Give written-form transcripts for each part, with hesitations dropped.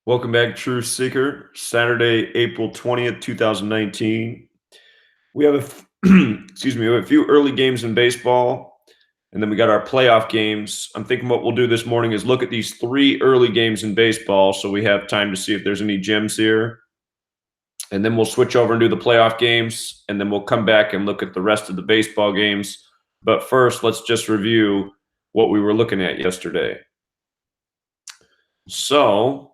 Welcome back, Truth Seeker. Saturday, April 20th, 2019. We have excuse me, we have a few early games in baseball, and then we got our playoff games. I'm thinking what we'll do this morning is look at these three early games in baseball so we have time to see if there's any gems here. And then we'll switch over and do the playoff games, and then we'll come back and look at the rest of the baseball games. But first, let's just review what we were looking at yesterday. So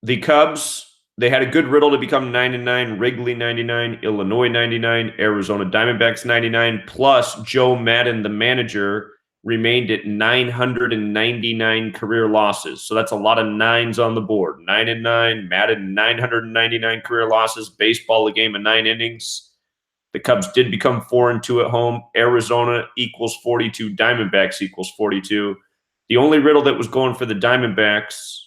the Cubs, they had a good riddle to become 9-9, Wrigley 99, Illinois 99, Arizona Diamondbacks 99, plus Joe Madden, the manager, remained at 999 career losses. So that's a lot of nines on the board. 9-9, Madden 999 career losses, baseball a game of 9 innings. The Cubs did become 4-2 at home. Arizona equals 42, Diamondbacks equals 42. The only riddle that was going for the Diamondbacks,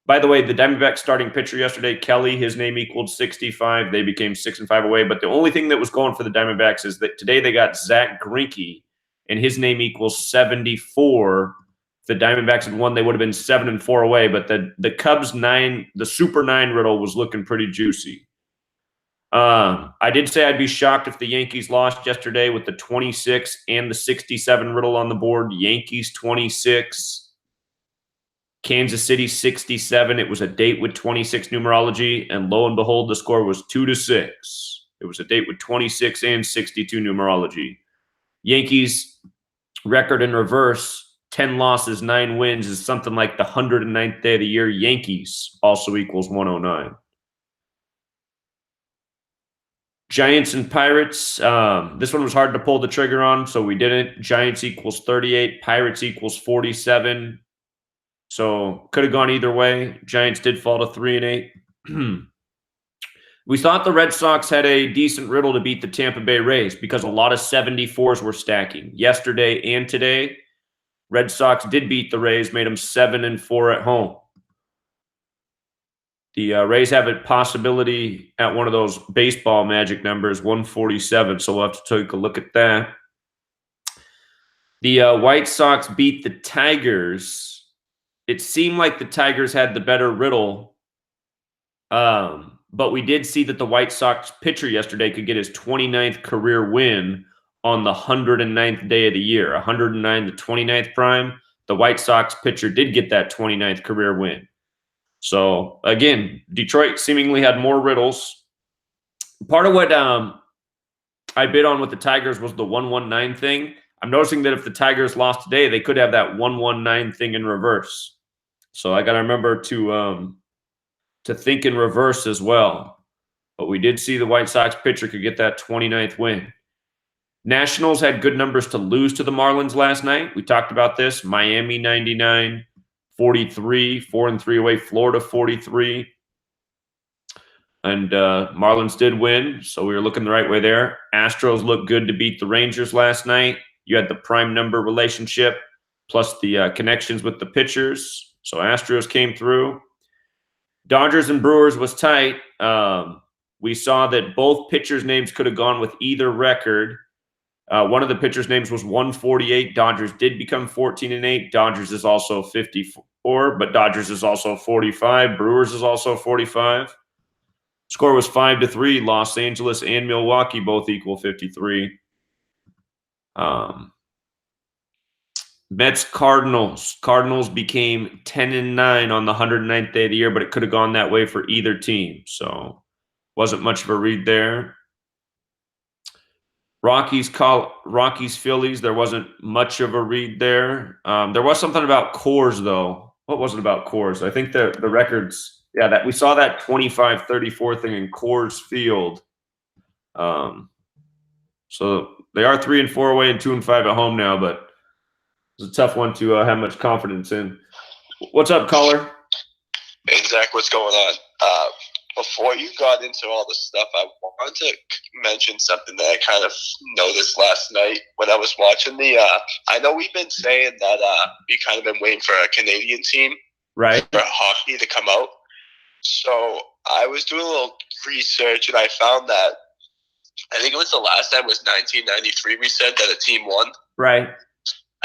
by the way, the Diamondbacks starting pitcher yesterday, Kelly, his name equaled 65. They became 6-5 away. But the only thing that was going for the Diamondbacks is that today they got Zach Greinke, and his name equals 74. If the Diamondbacks had won, they would have been 7-4 away. But the Cubs 9, the Super 9 riddle was looking pretty juicy. I did say I'd be shocked if the Yankees lost yesterday with the 26 and the 67 riddle on the board. Yankees 26. Kansas City 67. It was a date with 26 numerology, and lo and behold, the score was 2-6. It was a date with 26 and 62 numerology. Yankees record in reverse, 10 losses, 9 wins is something like the 109th day of the year. Yankees also equals 109. Giants and Pirates. This one was hard to pull the trigger on, so we didn't. Giants equals 38. Pirates equals 47. So could have gone either way. Giants did fall to 3-8. We thought the Red Sox had a decent riddle to beat the Tampa Bay Rays because a lot of 74s were stacking. Yesterday and today, Red Sox did beat the Rays, made them 7-4 at home. The Rays have a possibility at one of those baseball magic numbers, 147. So we'll have to take a look at that. The White Sox beat the Tigers. It seemed like the Tigers had the better riddle, but we did see that the White Sox pitcher yesterday could get his 29th career win on the 109th day of the year. 109, the 29th prime. The White Sox pitcher did get that 29th career win. So, again, Detroit seemingly had more riddles. Part of what I bid on with the Tigers was the 119 thing. I'm noticing that if the Tigers lost today, they could have that 119 thing in reverse. So I got to remember to think in reverse as well. But we did see the White Sox pitcher could get that 29th win. Nationals had good numbers to lose to the Marlins last night. We talked about this. Miami 99, 43, 4-3 away. Florida 43. And Marlins did win, so we were looking the right way there. Astros looked good to beat the Rangers last night. You had the prime number relationship plus the connections with the pitchers. So Astros came through. Dodgers and Brewers was tight. We saw that both pitchers' names could have gone with either record. One of the pitchers' names was 148. Dodgers did become 14-8. Dodgers is also 54, but Dodgers is also 45. Brewers is also 45. Score was 5-3. Los Angeles and Milwaukee both equal 53. Mets Cardinals. Cardinals became 10-9 on the 109th day of the year, but it could have gone that way for either team. So wasn't much of a read there. Rockies Phillies. There wasn't much of a read there. There was something about Coors though. What was it about Coors? I think the records. Yeah, that we saw that 25-34 thing in Coors Field. So they are 3-4 away and 2-5 at home now, but it's a tough one to have much confidence in. What's up, caller? Hey, Zach, what's going on? Before you got into all this stuff, I wanted to mention something that I kind of noticed last night when I was watching the I know we've been saying that we kind of been waiting for a Canadian team right for hockey to come out. So I was doing a little research, and I found that I think it was the last time was 1993 we said that a team won. Right.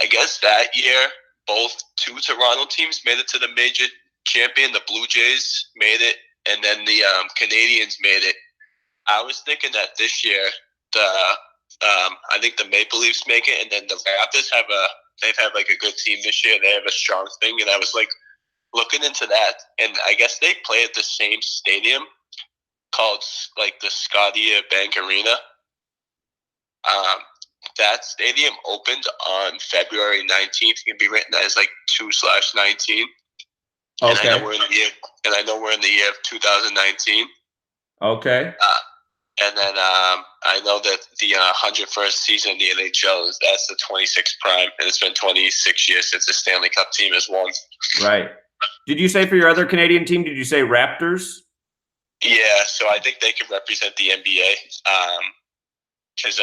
I guess that year, both two Toronto teams made it to the major champion, the Blue Jays, made it, and then the Canadians made it. I was thinking that this year, I think the Maple Leafs make it, and then the Raptors they've had like a good team this year. They have a strong thing, and I was like looking into that, and I guess they play at the same stadium called like the Scotia Bank Arena. That stadium opened on February 19th. It can be written as like 2/19. Okay. And I know we're in the year of 2019. Okay. And then I know that the 101st season in the NHL that's the 26th prime, and it's been 26 years since the Stanley Cup team has won. Right. Did you say for your other Canadian team? Did you say Raptors? Yeah, so I think they can represent the NBA. Because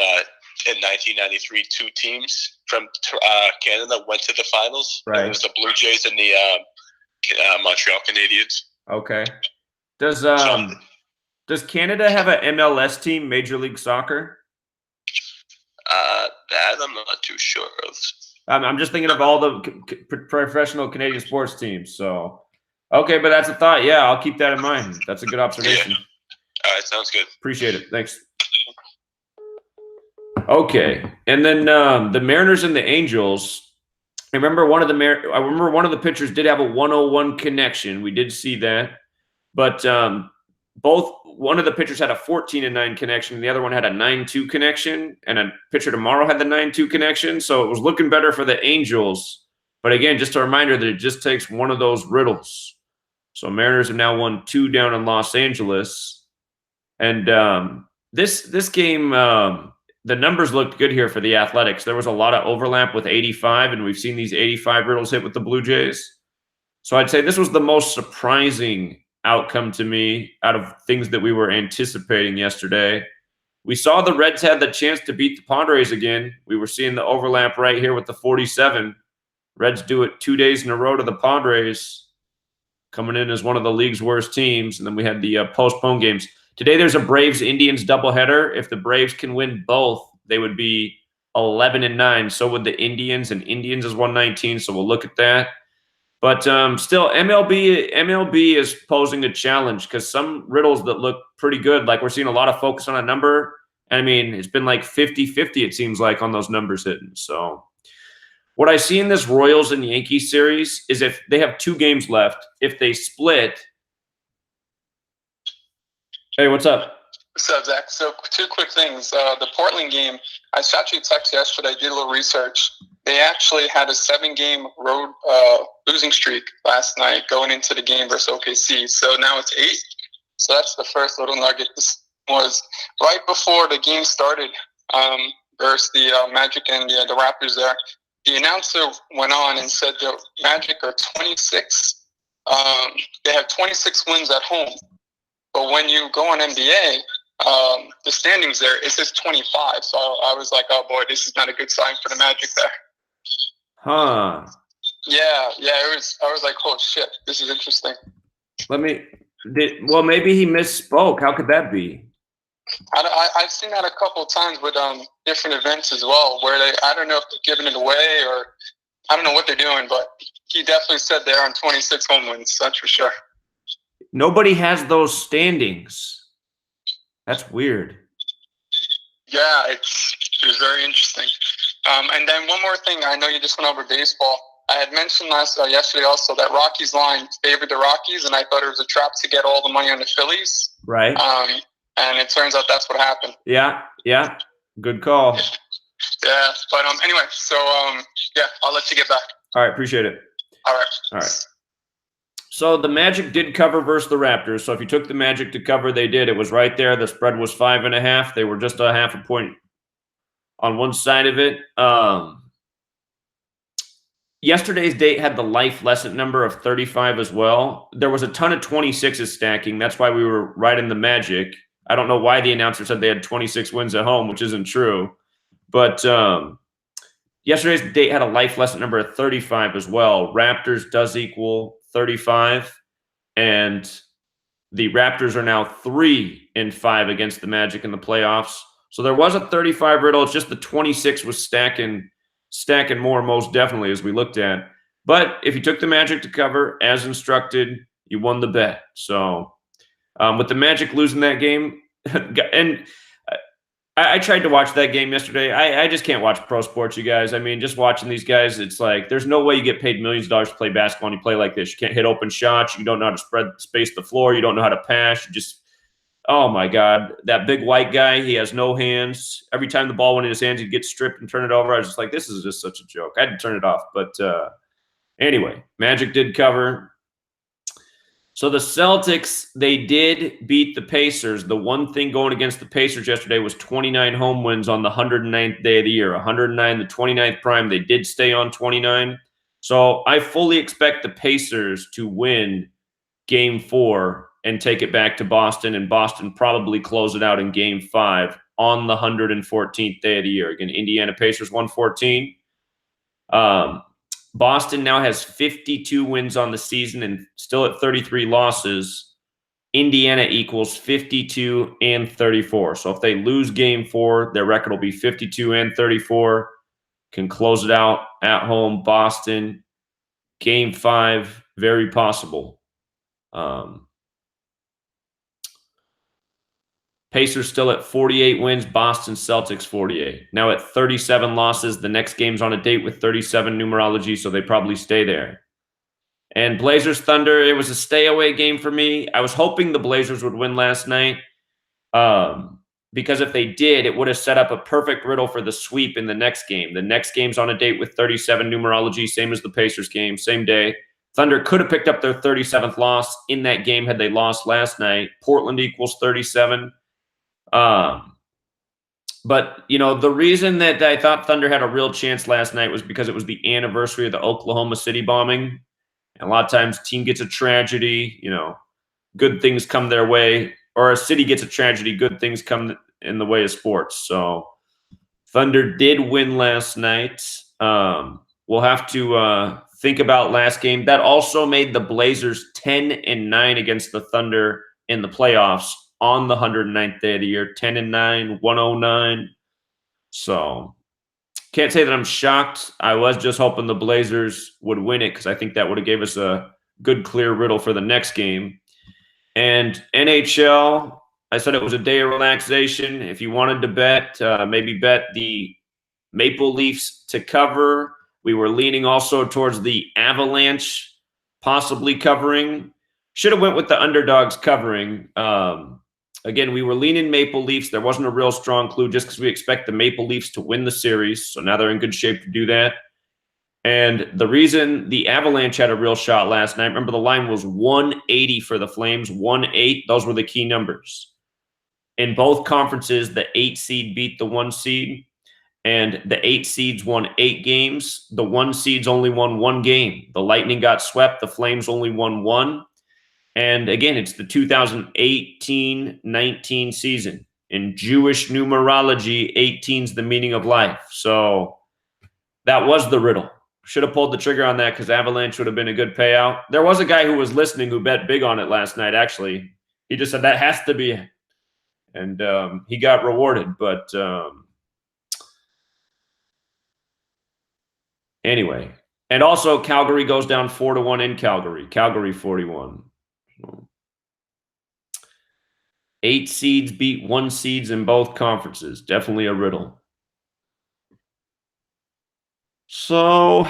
in 1993, 2 teams from Canada went to the finals. Right. It was the Blue Jays and the Montreal Canadiens. Okay. Does Canada have an MLS team, Major League Soccer? That I'm not too sure of. I'm just thinking of all the professional Canadian sports teams. So, okay, but that's a thought. Yeah, I'll keep that in mind. That's a good observation. Yeah. All right, sounds good. Appreciate it. Thanks. Okay, and then the Mariners and the Angels. I remember one of the pitchers did have a 101 connection. We did see that, but one of the pitchers had a 14-9 connection, and the other one had a 9-2 connection, and a pitcher tomorrow had the 9-2 connection. So it was looking better for the Angels. But again, just a reminder that it just takes one of those riddles. So Mariners have now won 2 down in Los Angeles, and this game. The numbers looked good here for the Athletics. There was a lot of overlap with 85, and we've seen these 85 riddles hit with the Blue Jays. So I'd say this was the most surprising outcome to me out of things that we were anticipating yesterday. We saw the Reds had the chance to beat the Padres again. We were seeing the overlap right here with the 47. Reds do it 2 days in a row to the Padres, coming in as one of the league's worst teams. And then we had the postponed games. Today, there's a Braves-Indians doubleheader. If the Braves can win both, they would be 11-9. So would the Indians, and Indians is 119. So we'll look at that. But still, MLB is posing a challenge because some riddles that look pretty good, like we're seeing a lot of focus on a number. I mean, it's been like 50-50, it seems like, on those numbers hitting. So what I see in this Royals and Yankees series is if they have 2 games left, if they split. Hey, what's up? What's up, Zach? So 2 quick things. The Portland game, I shot you a text yesterday, did a little research. They actually had a 7-game road losing streak last night going into the game versus OKC. So now it's 8. So that's the first little nugget. This was right before the game started versus the Magic and the Raptors there. The announcer went on and said the Magic are 26. They have 26 wins at home. But when you go on NBA, the standings there, it says 25. So I was like, oh boy, this is not a good sign for the Magic there. Huh. Yeah, it was. I was like, oh shit, this is interesting. Well, maybe he misspoke. How could that be? I've seen that a couple of times with different events as well, where I don't know if they're giving it away or I don't know what they're doing, but he definitely said they're on 26 home wins. That's for sure. Nobody has those standings. That's weird. Yeah, it was very interesting. And then one more thing. I know you just went over baseball. I had mentioned yesterday also that Rockies line favored the Rockies, and I thought it was a trap to get all the money on the Phillies. Right. And it turns out that's what happened. Yeah. Good call. Yeah, but anyway, so yeah, I'll let you get back. All right, appreciate it. All right. So the Magic did cover versus the Raptors. So if you took the Magic to cover, they did. It was right there. The spread was 5.5. They were just a half a point on one side of it. Yesterday's date had the life lesson number of 35 as well. There was a ton of 26s stacking. That's why we were right in the Magic. I don't know why the announcer said they had 26 wins at home, which isn't true. But yesterday's date had a life lesson number of 35 as well. Raptors does equal 35. And the Raptors are now 3-5 against the Magic in the playoffs. So there was a 35 riddle. It's just the 26 was stacking more most definitely as we looked at. But if you took the Magic to cover as instructed, you won the bet. So with the Magic losing that game, and I tried to watch that game yesterday. I just can't watch pro sports, you guys. I mean, just watching these guys, it's like there's no way you get paid millions of dollars to play basketball and you play like this. You can't hit open shots. You don't know how to space the floor. You don't know how to pass. You just, oh my God, that big white guy, he has no hands. Every time the ball went in his hands, he'd get stripped and turn it over. I was just like, this is just such a joke. I had to turn it off. But anyway, Magic did cover. So the Celtics, they did beat the Pacers. The one thing going against the Pacers yesterday was 29 home wins on the 109th day of the year. 109, the 29th prime. They did stay on 29. So I fully expect the Pacers to win Game 4 and take it back to Boston, and Boston probably close it out in Game 5 on the 114th day of the year. Again, Indiana Pacers 114. Boston now has 52 wins on the season and still at 33 losses. Indiana equals 52 and 34. So if they lose Game 4, their record will be 52 and 34. Can close it out at home. Boston, Game 5, very possible. Pacers still at 48 wins. Boston Celtics 48. Now at 37 losses. The next game's on a date with 37 numerology, so they probably stay there. And Blazers Thunder, it was a stay away game for me. I was hoping the Blazers would win last night because if they did, it would have set up a perfect riddle for the sweep in the next game. The next game's on a date with 37 numerology, same as the Pacers game, same day. Thunder could have picked up their 37th loss in that game had they lost last night. Portland equals 37. But, you know, the reason that I thought Thunder had a real chance last night was because it was the anniversary of the Oklahoma City bombing. And a lot of times team gets a tragedy, you know, good things come their way, or a city gets a tragedy, good things come in the way of sports. So Thunder did win last night. We'll have to think about last game. That also made the Blazers 10-9 against the Thunder in the playoffs on the 109th day of the year, 10-9, 109. So can't say that I'm shocked. I was just hoping the Blazers would win it because I think that would have gave us a good, clear riddle for the next game. And NHL, I said it was a day of relaxation. If you wanted to bet, maybe bet the Maple Leafs to cover. We were leaning also towards the Avalanche possibly covering. Should have went with the underdogs covering. Again, we were leaning Maple Leafs. There wasn't a real strong clue just because we expect the Maple Leafs to win the series. So now they're in good shape to do that. And the reason the Avalanche had a real shot last night, remember the line was 180 for the Flames, 1-8. Those were the key numbers. In both conferences, the 8 seed beat the 1 seed. And the 8 seeds won 8 games. The 1 seeds only won 1 game. The Lightning got swept. The Flames only won 1. And again, it's the 2018-19 season. In Jewish numerology, 18's the meaning of life. So that was the riddle. Should have pulled the trigger on that because Avalanche would have been a good payout. There was a guy who was listening who bet big on it last night, actually. He just said, that has to be it. And he got rewarded. But anyway. And also, Calgary goes down 4-1 in Calgary. Calgary 41. 8 seeds beat 1 seeds in both conferences. Definitely a riddle. So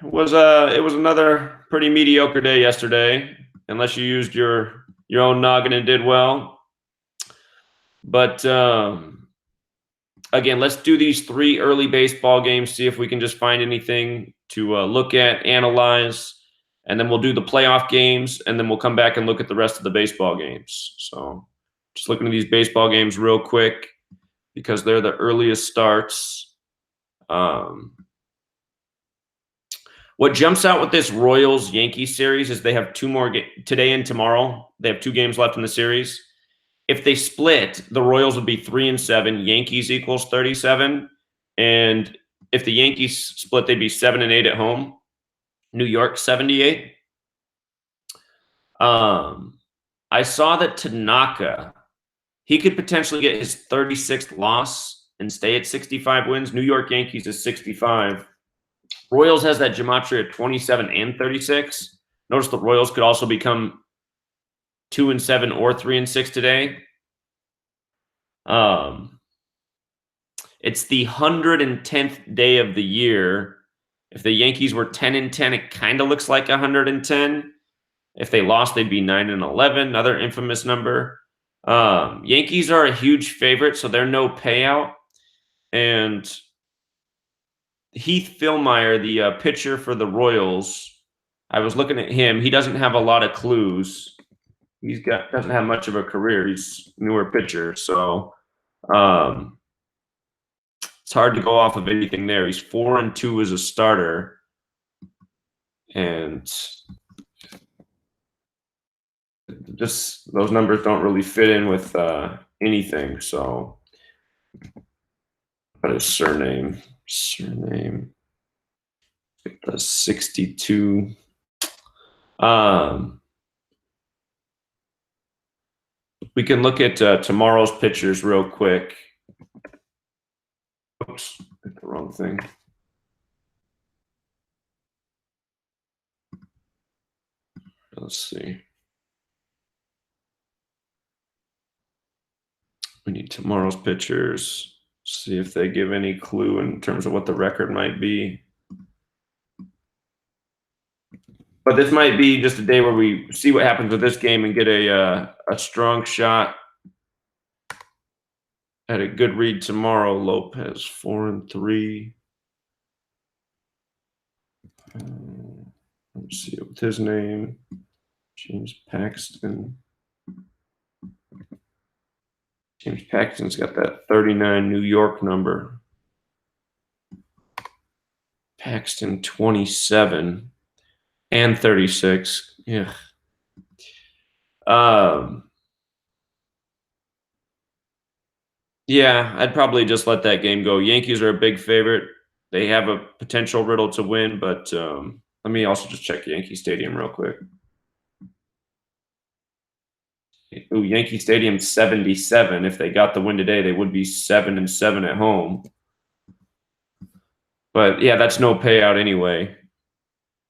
it was another pretty mediocre day yesterday, unless you used your own noggin and did well. But again, let's do these 3 early baseball games, see if we can just find anything to look at, analyze. And then we'll do the playoff games, and then we'll come back and look at the rest of the baseball games. So just looking at these baseball games real quick because they're the earliest starts. What jumps out with this Royals-Yankees series is they have 2 more today and tomorrow. They have 2 games left in the series. If they split, the Royals would be 3-7. Yankees equals 37. And if the Yankees split, they'd be 7-8 at home. New York 78. I saw that Tanaka, he could potentially get his 36th loss and stay at 65 wins. New York Yankees is 65. Royals has that Gematria 27 and 36. Notice the Royals could also become 2-7 or 3-6 today. It's the 110th day of the year. If the Yankees were 10-10, it kind of looks like 110. If they lost, they'd be 9-11, another infamous number. Yankees are a huge favorite, so they're no payout. And Heath Fillmyer, the pitcher for the Royals, I was looking at him. He doesn't have a lot of clues. Doesn't have much of a career. He's a newer pitcher, so it's hard to go off of anything there. He's 4-2 as a starter, and just those numbers don't really fit in with anything. So, what is surname? The 62. We can look at tomorrow's pitchers real quick. Oops, hit the wrong thing. Let's see. We need tomorrow's pitchers. See if they give any clue in terms of what the record might be. But this might be just a day where we see what happens with this game and get a strong shot at a good read tomorrow. Lopez 4-3. Let's see with his name. James Paxton. James Paxton's got that 39 New York number. Paxton 27 and 36. Yeah. Yeah, I'd probably just let that game go. Yankees are a big favorite. They have a potential riddle to win, but let me also just check Yankee Stadium real quick. Ooh, Yankee Stadium 77. If they got the win today, they would be 7-7 at home. But yeah, that's no payout anyway.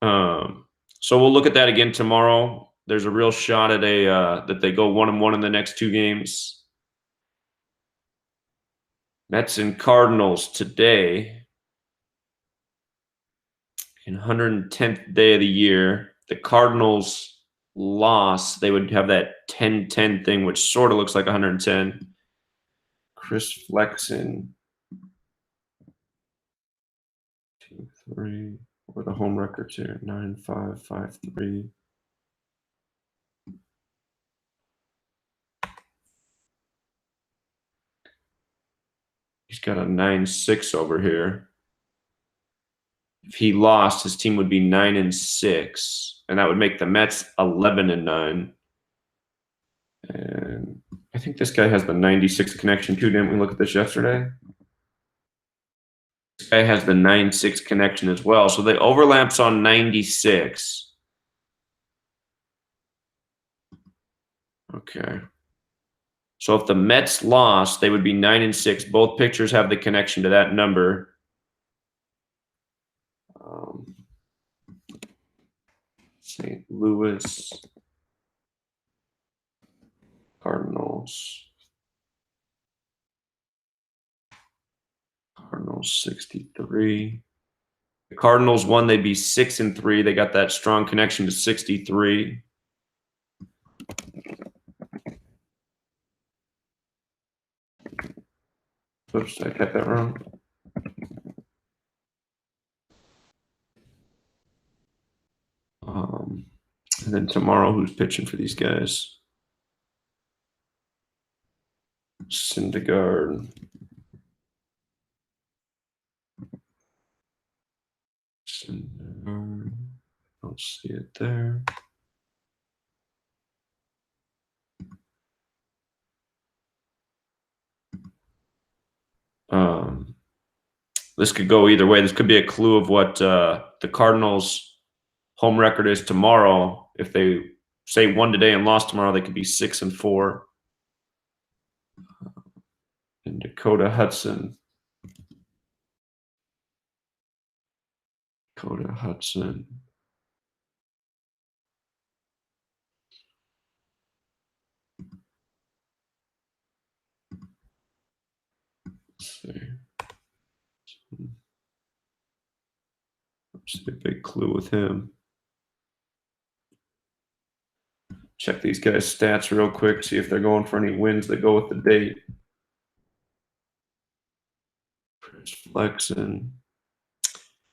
So we'll look at that again tomorrow. There's a real shot at that they go 1-1 in the next two games. Mets and Cardinals today. In 110th day of the year, the Cardinals loss, they would have that 10-10 thing, which sort of looks like 110. Chris Flexen. 2-3. What are the home records here? 9-5, 5-3. He's got a 9-6 over here. If he lost, his team would be 9-6, and that would make the Mets 11-9. And I think this guy has the 96 connection too. Didn't we look at this yesterday? This guy has the 9-6 connection as well. So they overlaps on 96. Okay. So if the Mets lost, they would be 9-6. Both pitchers have the connection to that number. St. Louis Cardinals 63. The Cardinals won, they'd be 6-3. They got that strong connection to 63. Oops, I got that wrong. And then tomorrow, who's pitching for these guys? Syndergaard. Don't see it there. This could go either way. This could be a clue of what the Cardinals' home record is tomorrow. If they say won today and lost tomorrow, they could be 6-4. And Dakota Hudson. Dakota Hudson. Let's see. Let's see a big clue with him. Check these guys' stats real quick, see if they're going for any wins that go with the date. Chris Flexen.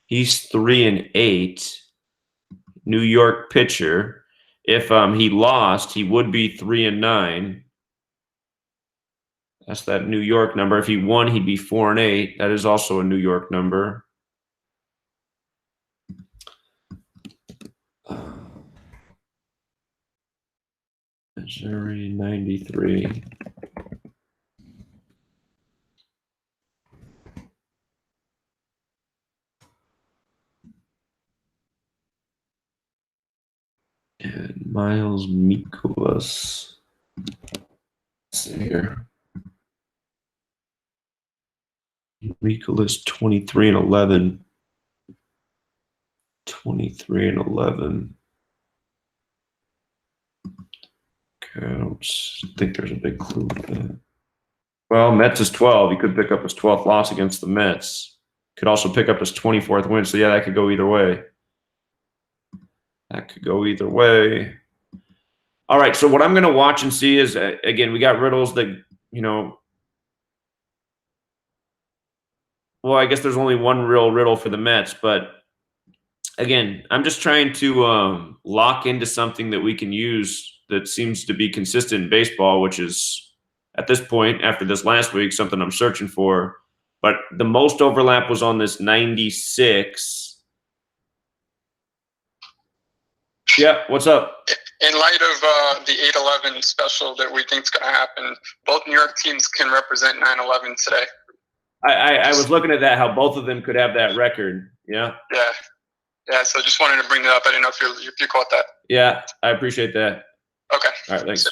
He's 3-8. New York pitcher. If he lost, he would be 3-9. That's that New York number. If he won, he'd be 4-8. That is also a New York number. Missouri 93. And Miles Mikolas. Let's see here. Mikolas 23-11. 23-11. Okay, I don't think there's a big clue with that. Well, Mets is 12. He could pick up his 12th loss against the Mets. Could also pick up his 24th win. So, yeah, that could go either way. That could go either way. All right, so what I'm going to watch and see is, again, we got riddles that, you know, well, I guess there's only one real riddle for the Mets, but again, I'm just trying to lock into something that we can use that seems to be consistent in baseball, which is, at this point, after this last week, something I'm searching for. But the most overlap was on this 96. Yeah, what's up? In light of the 8/11 special that we think is going to happen, both New York teams can represent 9/11 today. I was looking at that, how both of them could have that record. Yeah. Yeah. So just wanted to bring that up. I didn't know if you caught that. Yeah, I appreciate that. Okay. All right, thanks.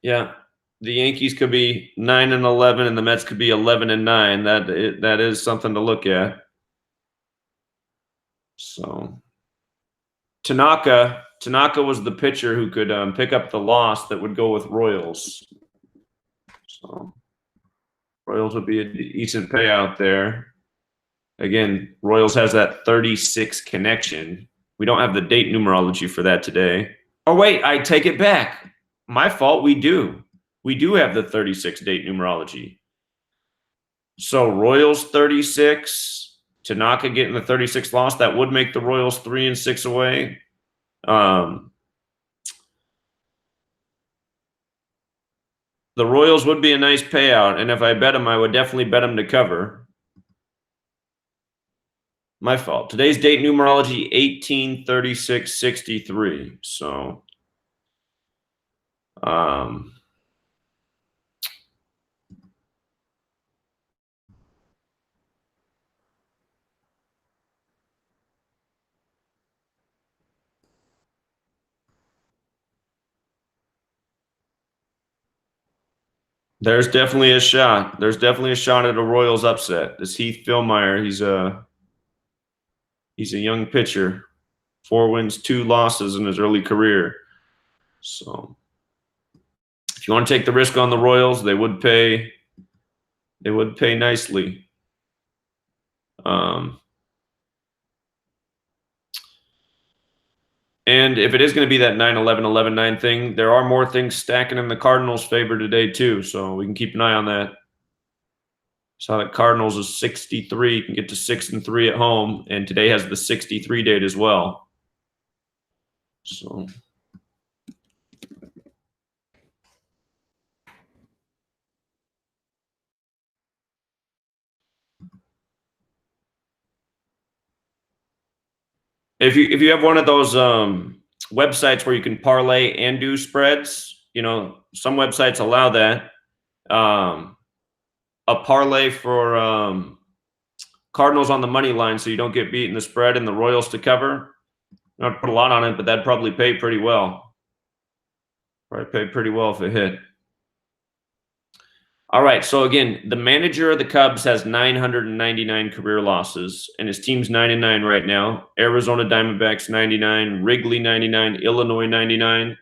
Yeah, the Yankees could be 9-11, and the Mets could be 11-9. That is something to look at. So, Tanaka was the pitcher who could pick up the loss that would go with Royals. So, Royals would be a decent payout there. Again, Royals has that 36 connection. We don't have the date numerology for that today. Oh, wait, I take it back. My fault, we do. We do have the 36 date numerology. So Royals 36, Tanaka getting the 36 loss, that would make the Royals 3-6 away. The Royals would be a nice payout, and if I bet them, I would definitely bet them to cover. My fault. Today's date numerology 183663. So, there's definitely a shot. There's definitely a shot at a Royals upset. This Heath Fillmeyer, he's a young pitcher. 4 wins, 2 losses in his early career. So if you want to take the risk on the Royals, they would pay nicely. And if it is going to be that 9-11, 11-9 thing, there are more things stacking in the Cardinals' favor today too. So we can keep an eye on that. Saw that Cardinals is 63, can get to 6-3 at home, and today has the 63 date as well. So if you have one of those websites where you can parlay and do spreads, you know, some websites allow that. A parlay for Cardinals on the money line so you don't get beat in the spread and the Royals to cover. Not put a lot on it, but that'd probably pay pretty well. Probably pay pretty well if it hit. All right. So again, the manager of the Cubs has 999 career losses, and his team's 99 right now. Arizona Diamondbacks 99, Wrigley 99, Illinois 99.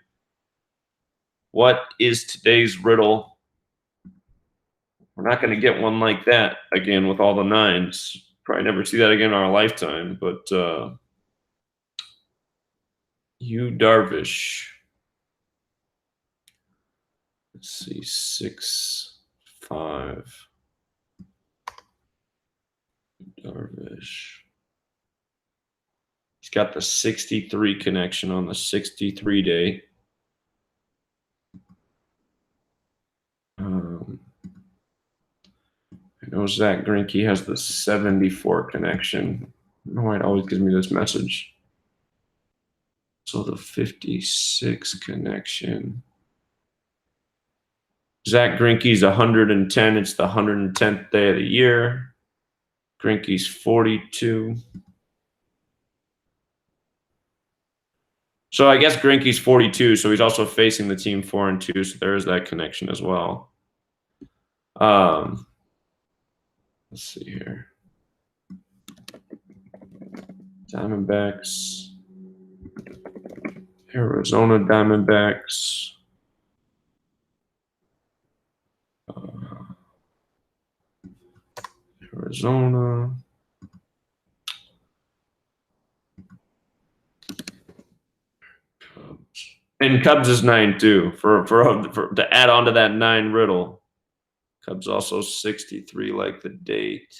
What is today's riddle? We're not going to get one like that again with all the nines. Probably never see that again in our lifetime. But Yu Darvish. Let's see, 6'5". Darvish. He's got the 63 connection on the 63 day. I know Zach Greinke has the 74 connection. I don't know why it always gives me this message. So the 56 connection. Zach Greinke's 110. It's the 110th day of the year. Greinke's 42. So I guess Greinke's 42, so he's also facing the team 4-2, so there is that connection as well. Let's see here. Diamondbacks. Arizona Diamondbacks. Arizona. Cubs. And Cubs is 9 too. For to add on to that 9 riddle. Cubs also 63 like the date.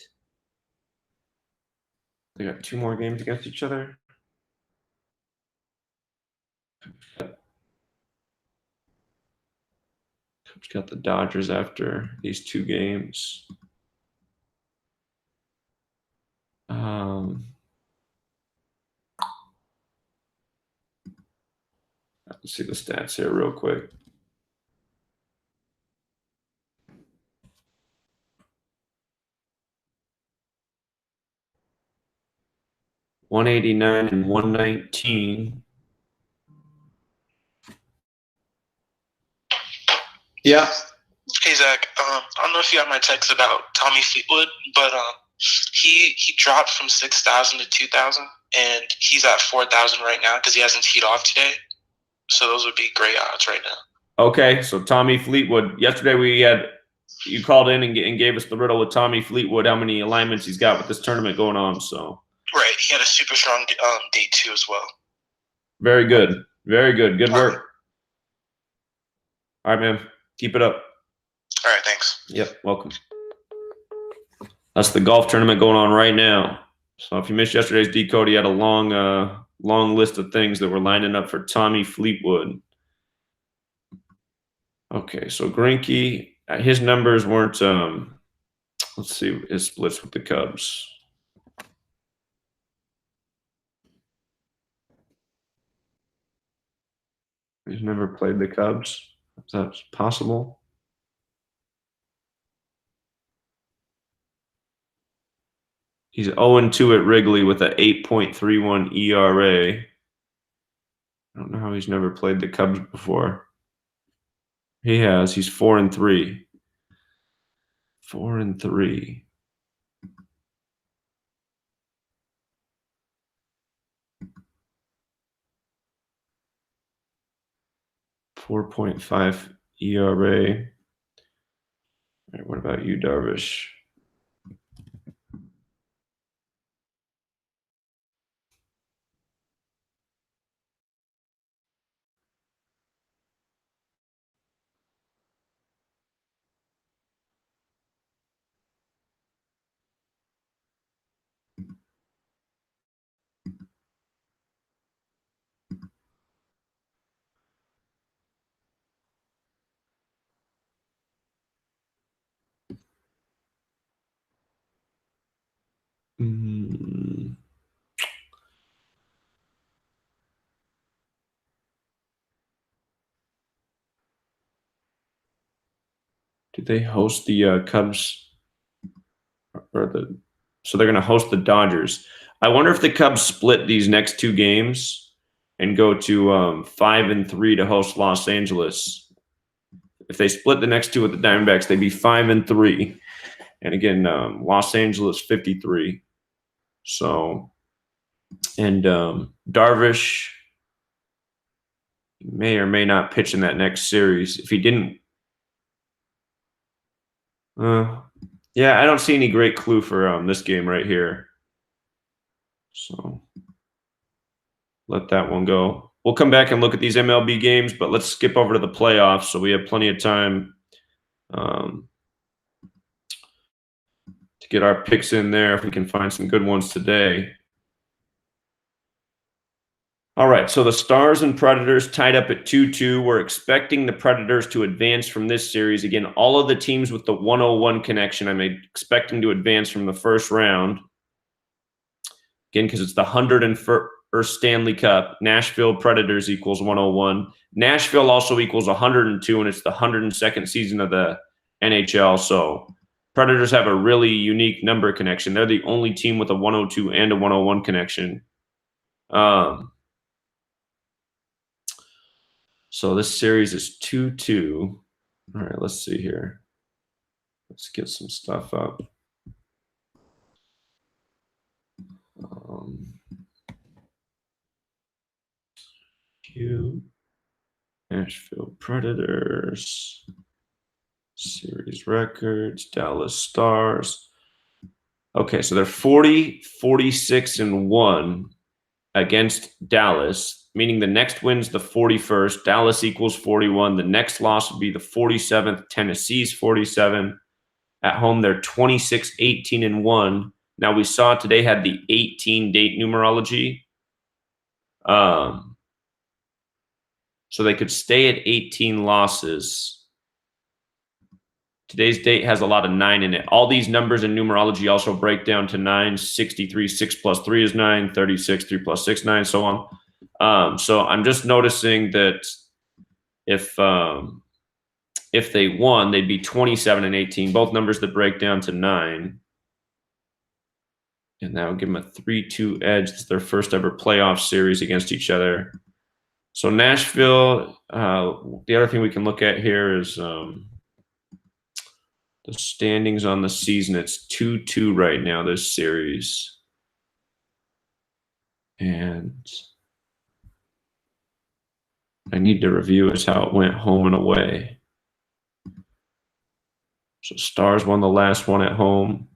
They got 2 more games against each other. Cubs got the Dodgers after these 2 games. Let's see the stats here real quick. $189 and $119. Yeah. Hey Zach, I don't know if you got my text about Tommy Fleetwood, but he dropped from 6,000 to 2,000, and he's at 4,000 right now because he hasn't teed off today. So those would be great odds right now. Okay, so Tommy Fleetwood. Yesterday you called in and gave us the riddle with Tommy Fleetwood, how many alignments he's got with this tournament going on. So right, he had a super strong day 2 as well. Very good, very good, good work. All right, man, keep it up. All right, thanks. Yep, welcome. That's the golf tournament going on right now. So if you missed yesterday's Decode, he had a long list of things that were lining up for Tommy Fleetwood. Okay, so Greinke, his numbers weren't, let's see his splits with the Cubs. He's never played the Cubs. If that's possible. He's 0-2 at Wrigley with an 8.31 ERA. I don't know how he's never played the Cubs before. He has. He's 4-3. 4-3. .5 ERA. All right, what about you, Darvish? Do they host the Cubs? So they're going to host the Dodgers. I wonder if the Cubs split these next 2 games and go to 5-3 to host Los Angeles. if they split the next two with the Diamondbacks, they'd be 5-3. And again, Los Angeles 53. So, and Darvish may or may not pitch in that next series. If he didn't, yeah, I don't see any great clue for this game right here. So let that one go. We'll come back and look at these MLB games, but let's skip over to the playoffs so we have plenty of time to get our picks in there if we can find some good ones today. All right, so the Stars and Predators tied up at 2-2. We're expecting the Predators to advance from this series. Again, all of the teams with the 101 connection, I'm expecting to advance from the first round. Again, because it's the 101st Stanley Cup. Nashville Predators equals 101. Nashville also equals 102, and it's the 102nd season of the NHL. So Predators have a really unique number connection. They're the only team with a 102 and a 101 connection. So this series is 2-2. All right, let's see here. Let's get some stuff up. Nashville Predators. Series records. Dallas Stars. Okay, so they're 40, 46-1 against Dallas, meaning the next win's the 41st. Dallas equals 41. The next loss would be the 47th. Tennessee's 47. At home, they're 26, 18-1. Now, we saw today had the 18 date numerology. So they could stay at 18 losses. Today's date has a lot of 9 in it. All these numbers in numerology also break down to 9, 63, 6 plus 3 is 9, 36, 3 plus 6, 9, so on. So I'm just noticing that if they won, they'd be 27 and 18, both numbers that break down to 9. And that would give them a 3-2 edge. It's their first ever playoff series against each other. So Nashville, the other thing we can look at here is the standings on the season. It's 2-2 right now, this series. And I need to review is how it went home and away. So Stars won the last one at home.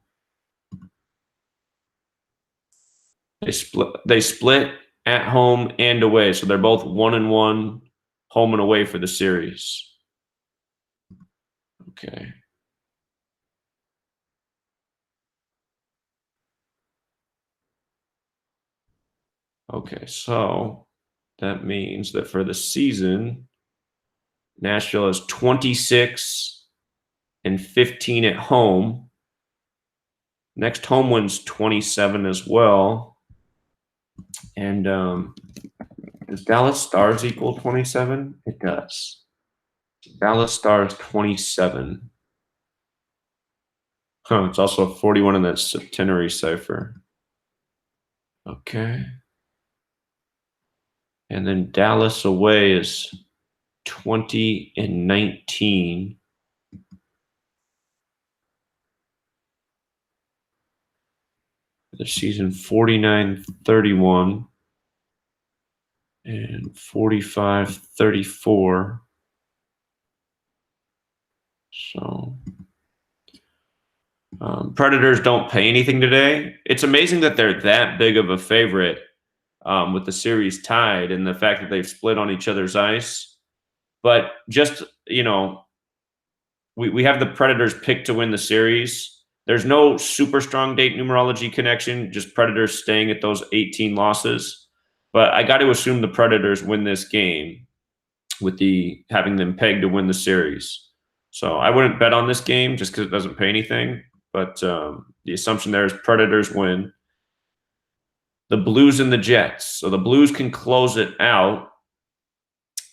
They split at home and away, so they're both 1-1 home and away for the series. Okay. Okay, so that means that for the season, Nashville is 26 and 15 at home. Next home win's 27 as well. And does Dallas Stars equal 27? It does. Dallas Stars 27. It's also 41 in that septenary cipher. Okay. And then Dallas away is 20 and 19. The season 49-31 and 45-34. So Predators don't pay anything today. It's amazing that they're that big of a favorite with the series tied and the fact that they've split on each other's ice. But just, you know, we have the Predators picked to win the series. There's no super strong date numerology connection, just Predators staying at those 18 losses. But I got to assume the Predators win this game with the having them pegged to win the series. So I wouldn't bet on this game just because it doesn't pay anything. But the assumption there is Predators win. The Blues and the Jets. So the Blues can close it out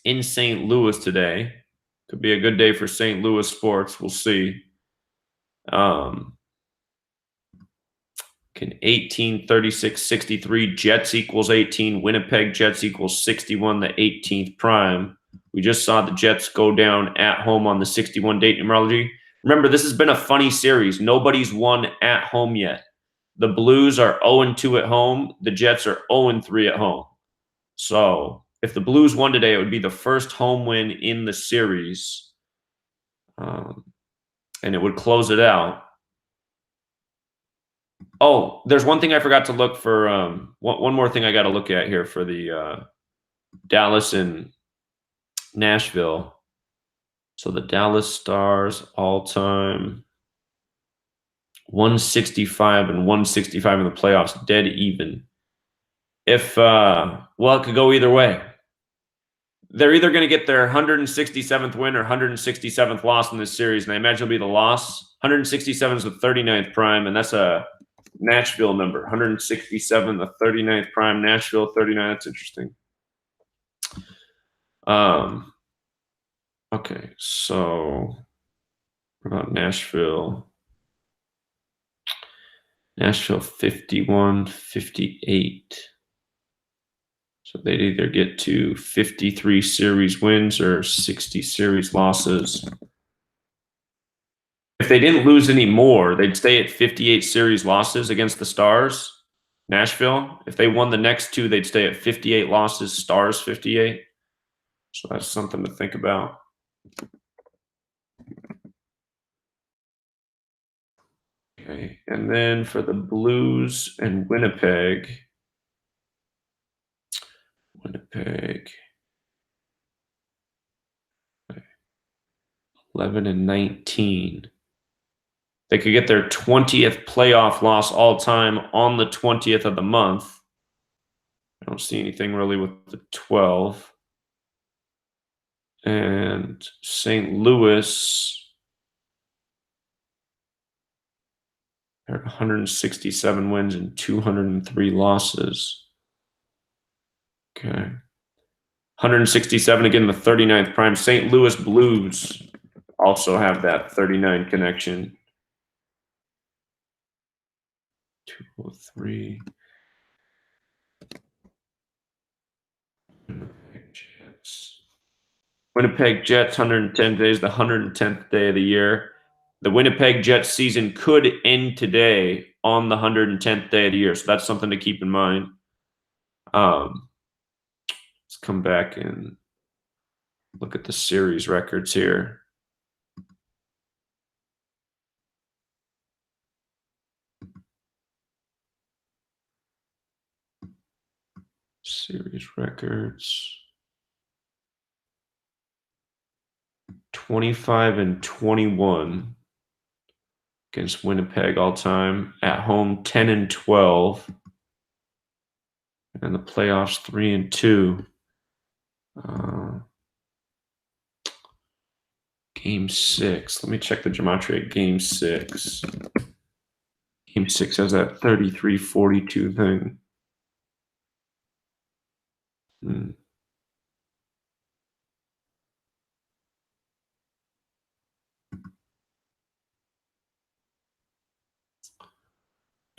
in St. Louis today. Could be a good day for St. Louis sports. We'll see. Can 18, 36, 63. Jets equals 18. Winnipeg Jets equals 61, the 18th prime. We just saw the Jets go down at home on the 61-date numerology. Remember, this has been a funny series. Nobody's won at home yet. The Blues are 0-2 at home. The Jets are 0-3 at home. So if the Blues won today, it would be the first home win in the series. And it would close it out. Oh, there's one thing I forgot to look for. One more thing I got to look at here for the Dallas and Nashville. So the Dallas Stars all-time 165 and 165 in the playoffs, dead even. If well, it could go either way. They're either going to get their 167th win or 167th loss in this series, and I imagine it'll be the loss. 167 is the 39th prime, and that's a Nashville number. 167, the 39th prime, Nashville 39. That's interesting. Okay, so what about Nashville? Nashville 51, 58. So they'd either get to 53 series wins or 60 series losses. If they didn't lose any more, they'd stay at 58 series losses against the Stars, Nashville. If they won the next two, they'd stay at 58 losses, Stars 58. So that's something to think about. Okay, and then for the Blues and Winnipeg, 11-19. They could get their 20th playoff loss all time on the 20th of the month. I don't see anything really with the 12. And St. Louis, they're 167 wins and 203 losses. Okay. 167 again, the 39th prime. St. Louis Blues also have that 39 connection. 203. Winnipeg Jets, 110 days, the 110th day of the year. The Winnipeg Jets season could end today on the 110th day of the year, so that's something to keep in mind. Let's come back and look at the series records here. Series records. 25-21 against Winnipeg all time. At home, 10-12. And the playoffs, 3-2. Game 6. Let me check the Gematria Game 6. Game 6 has that 33-42 thing.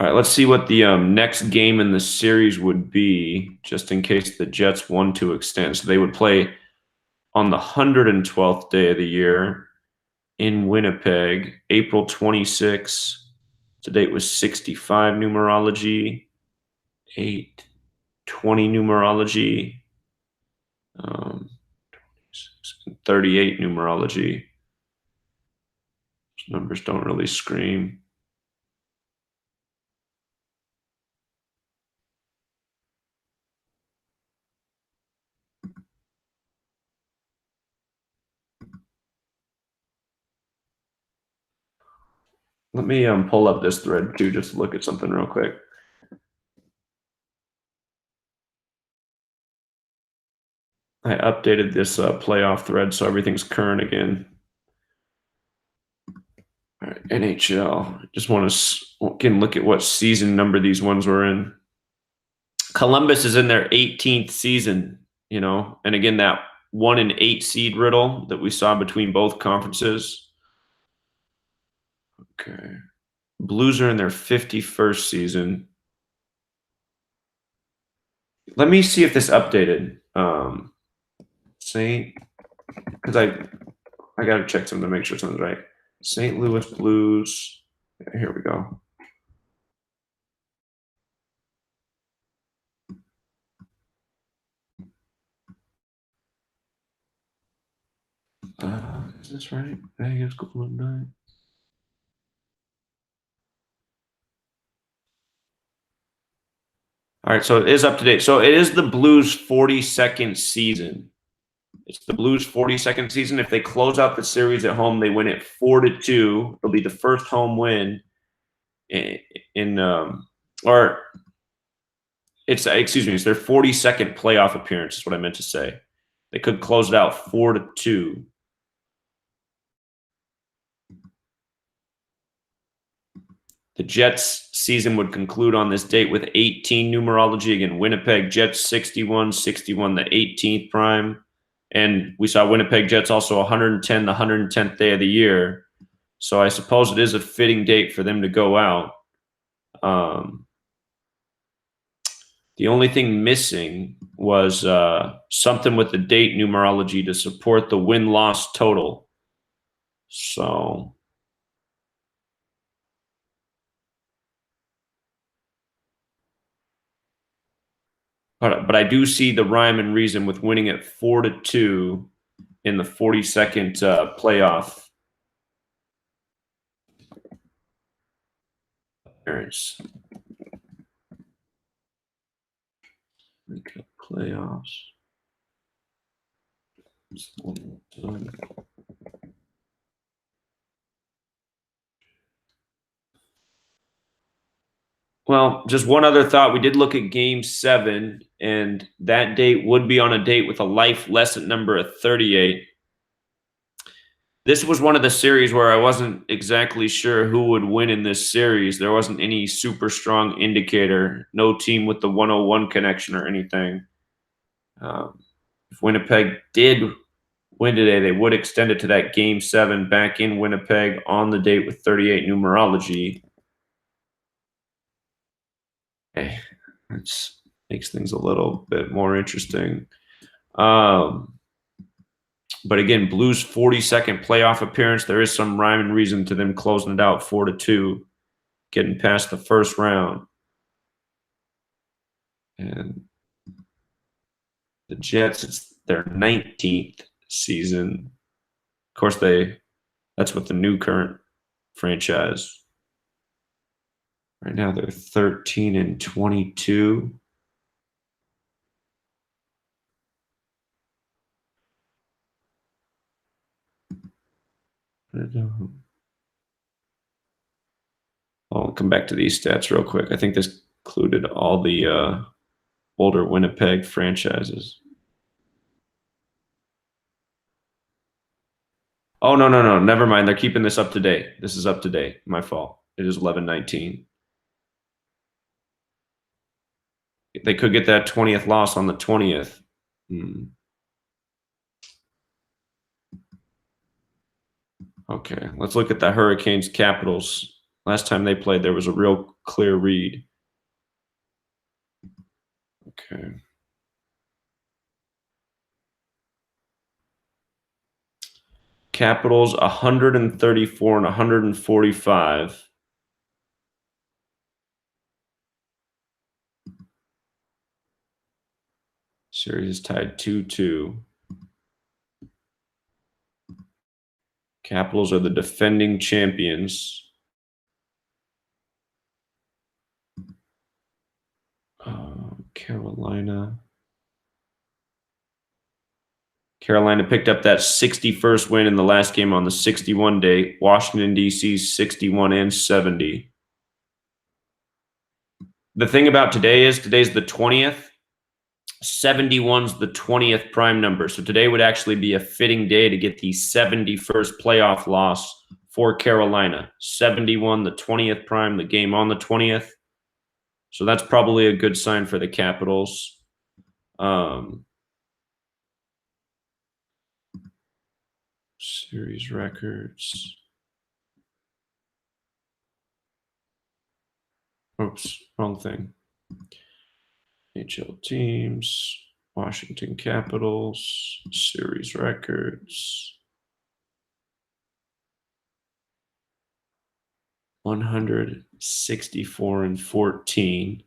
All right, let's see what the next game in the series would be, just in case the Jets won to extend. So they would play on the 112th day of the year in Winnipeg, April 26. The date was 65 numerology, 8/20 numerology, 38 numerology. Those numbers don't really scream. Let me pull up this thread too, just to look at something real quick. I updated this playoff thread, so everything's current again. All right, NHL. Just want to look at what season number these ones were in. Columbus is in their 18th season, you know, and again, that 1-8 seed riddle that we saw between both conferences. Okay. Blues are in their 51st season. Let me see if this updated. St. because I got to check something to make sure something's right. St. Louis Blues. Here we go. Is this right? Vegas Golden Knight. All right, so it is up to date. So it is the Blues' 42nd season. It's the Blues' 42nd season. If they close out the series at home, they win it 4-2. It'll be the first home win or it's excuse me, it's their 42nd playoff appearance. Is what I meant to say. They could close it out 4-2. The Jets season would conclude on this date with 18 numerology. Again, Winnipeg Jets 61, 61 the 18th prime. And we saw Winnipeg Jets also 110, the 110th day of the year. So I suppose it is a fitting date for them to go out. The only thing missing was something with the date numerology to support the win-loss total. So but I do see the rhyme and reason with winning it 4-2 in the 42nd playoff appearance. Playoffs. Well, just one other thought. We did look at Game 7, and that date would be on a date with a life lesson number of 38. This was one of the series where I wasn't exactly sure who would win in this series. There wasn't any super strong indicator, no team with the 101 connection or anything. If Winnipeg did win today, they would extend it to that Game 7 back in Winnipeg on the date with 38 numerology. Okay, that makes things a little bit more interesting. But again, Blues' 42nd playoff appearance. There is some rhyme and reason to them closing it out 4-2, getting past the first round. And the Jets, it's their 19th season. Of course, that's with the new current franchise. Right now, they're 13-22. I'll come back to these stats real quick. I think this included all the older Winnipeg franchises. Oh, no. Never mind. They're keeping this up to date. This is up to date. My fault. It is 11-19. They could get that 20th loss on the 20th. Okay, let's look at the Hurricanes Capitals. Last time they played, there was a real clear read. Okay. Capitals 134 and 145. Series is tied 2-2. Capitals are the defending champions. Carolina picked up that 61st win in the last game on the 61 day. Washington, D.C. 61 and 70. The thing about today is today's the 20th. 71's the 20th prime number. So today would actually be a fitting day to get the 71st playoff loss for Carolina. 71, the 20th prime, the game on the 20th. So that's probably a good sign for the Capitals. Series records. Oops, wrong thing. HL teams, Washington Capitals, series records. 164-14.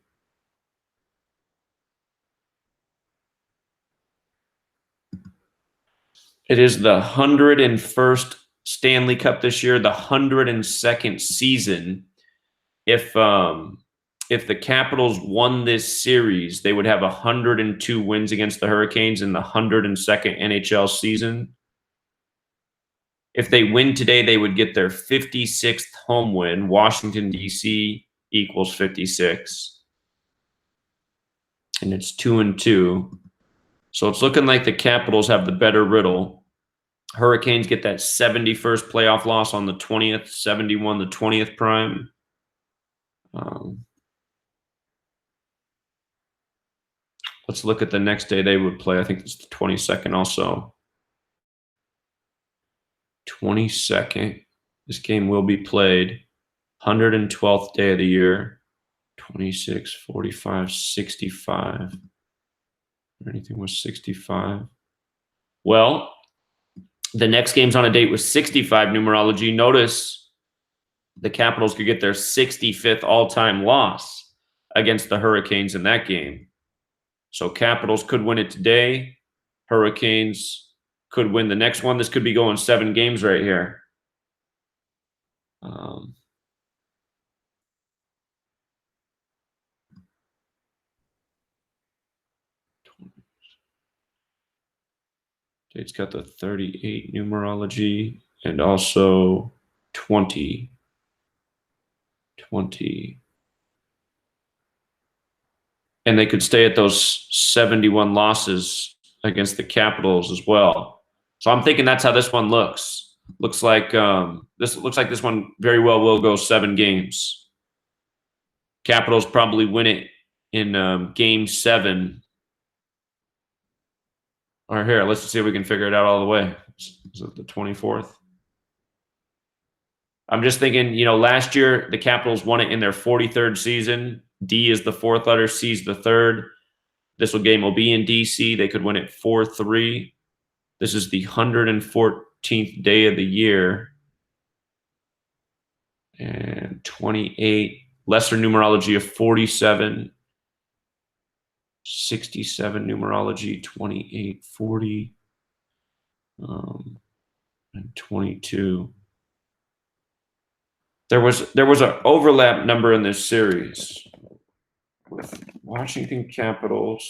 It is the 101st Stanley Cup this year, the 102nd season. If the Capitals won this series, they would have 102 wins against the Hurricanes in the 102nd NHL season. If they win today, they would get their 56th home win. Washington, D.C. equals 56. And it's 2-2. So it's looking like the Capitals have the better riddle. Hurricanes get that 71st playoff loss on the 20th, 71 the 20th prime. Let's look at the next day they would play. I think it's the 22nd also. 22nd. This game will be played. 112th day of the year. 26, 45, 65. Anything was 65. Well, the next game's on a date with 65 numerology. Notice the Capitals could get their 65th all-time loss against the Hurricanes in that game. So Capitals could win it today. Hurricanes could win the next one. This could be going 7 games right here. Date's got the 38 numerology and also 20. And they could stay at those 71 losses against the Capitals as well. So I'm thinking that's how this one looks. Looks like this one very well will go 7 games. Capitals probably win it in game 7. All right, here, let's see if we can figure it out all the way. Is it the 24th? I'm just thinking, last year the Capitals won it in their 43rd season. D is the 4th letter, C is the 3rd. This game will be in DC. They could win it 4-3. This is the 114th day of the year. And 28, lesser numerology of 47. 67 numerology, 28, 40, and 22. There was an overlap number in this series with Washington Capitals.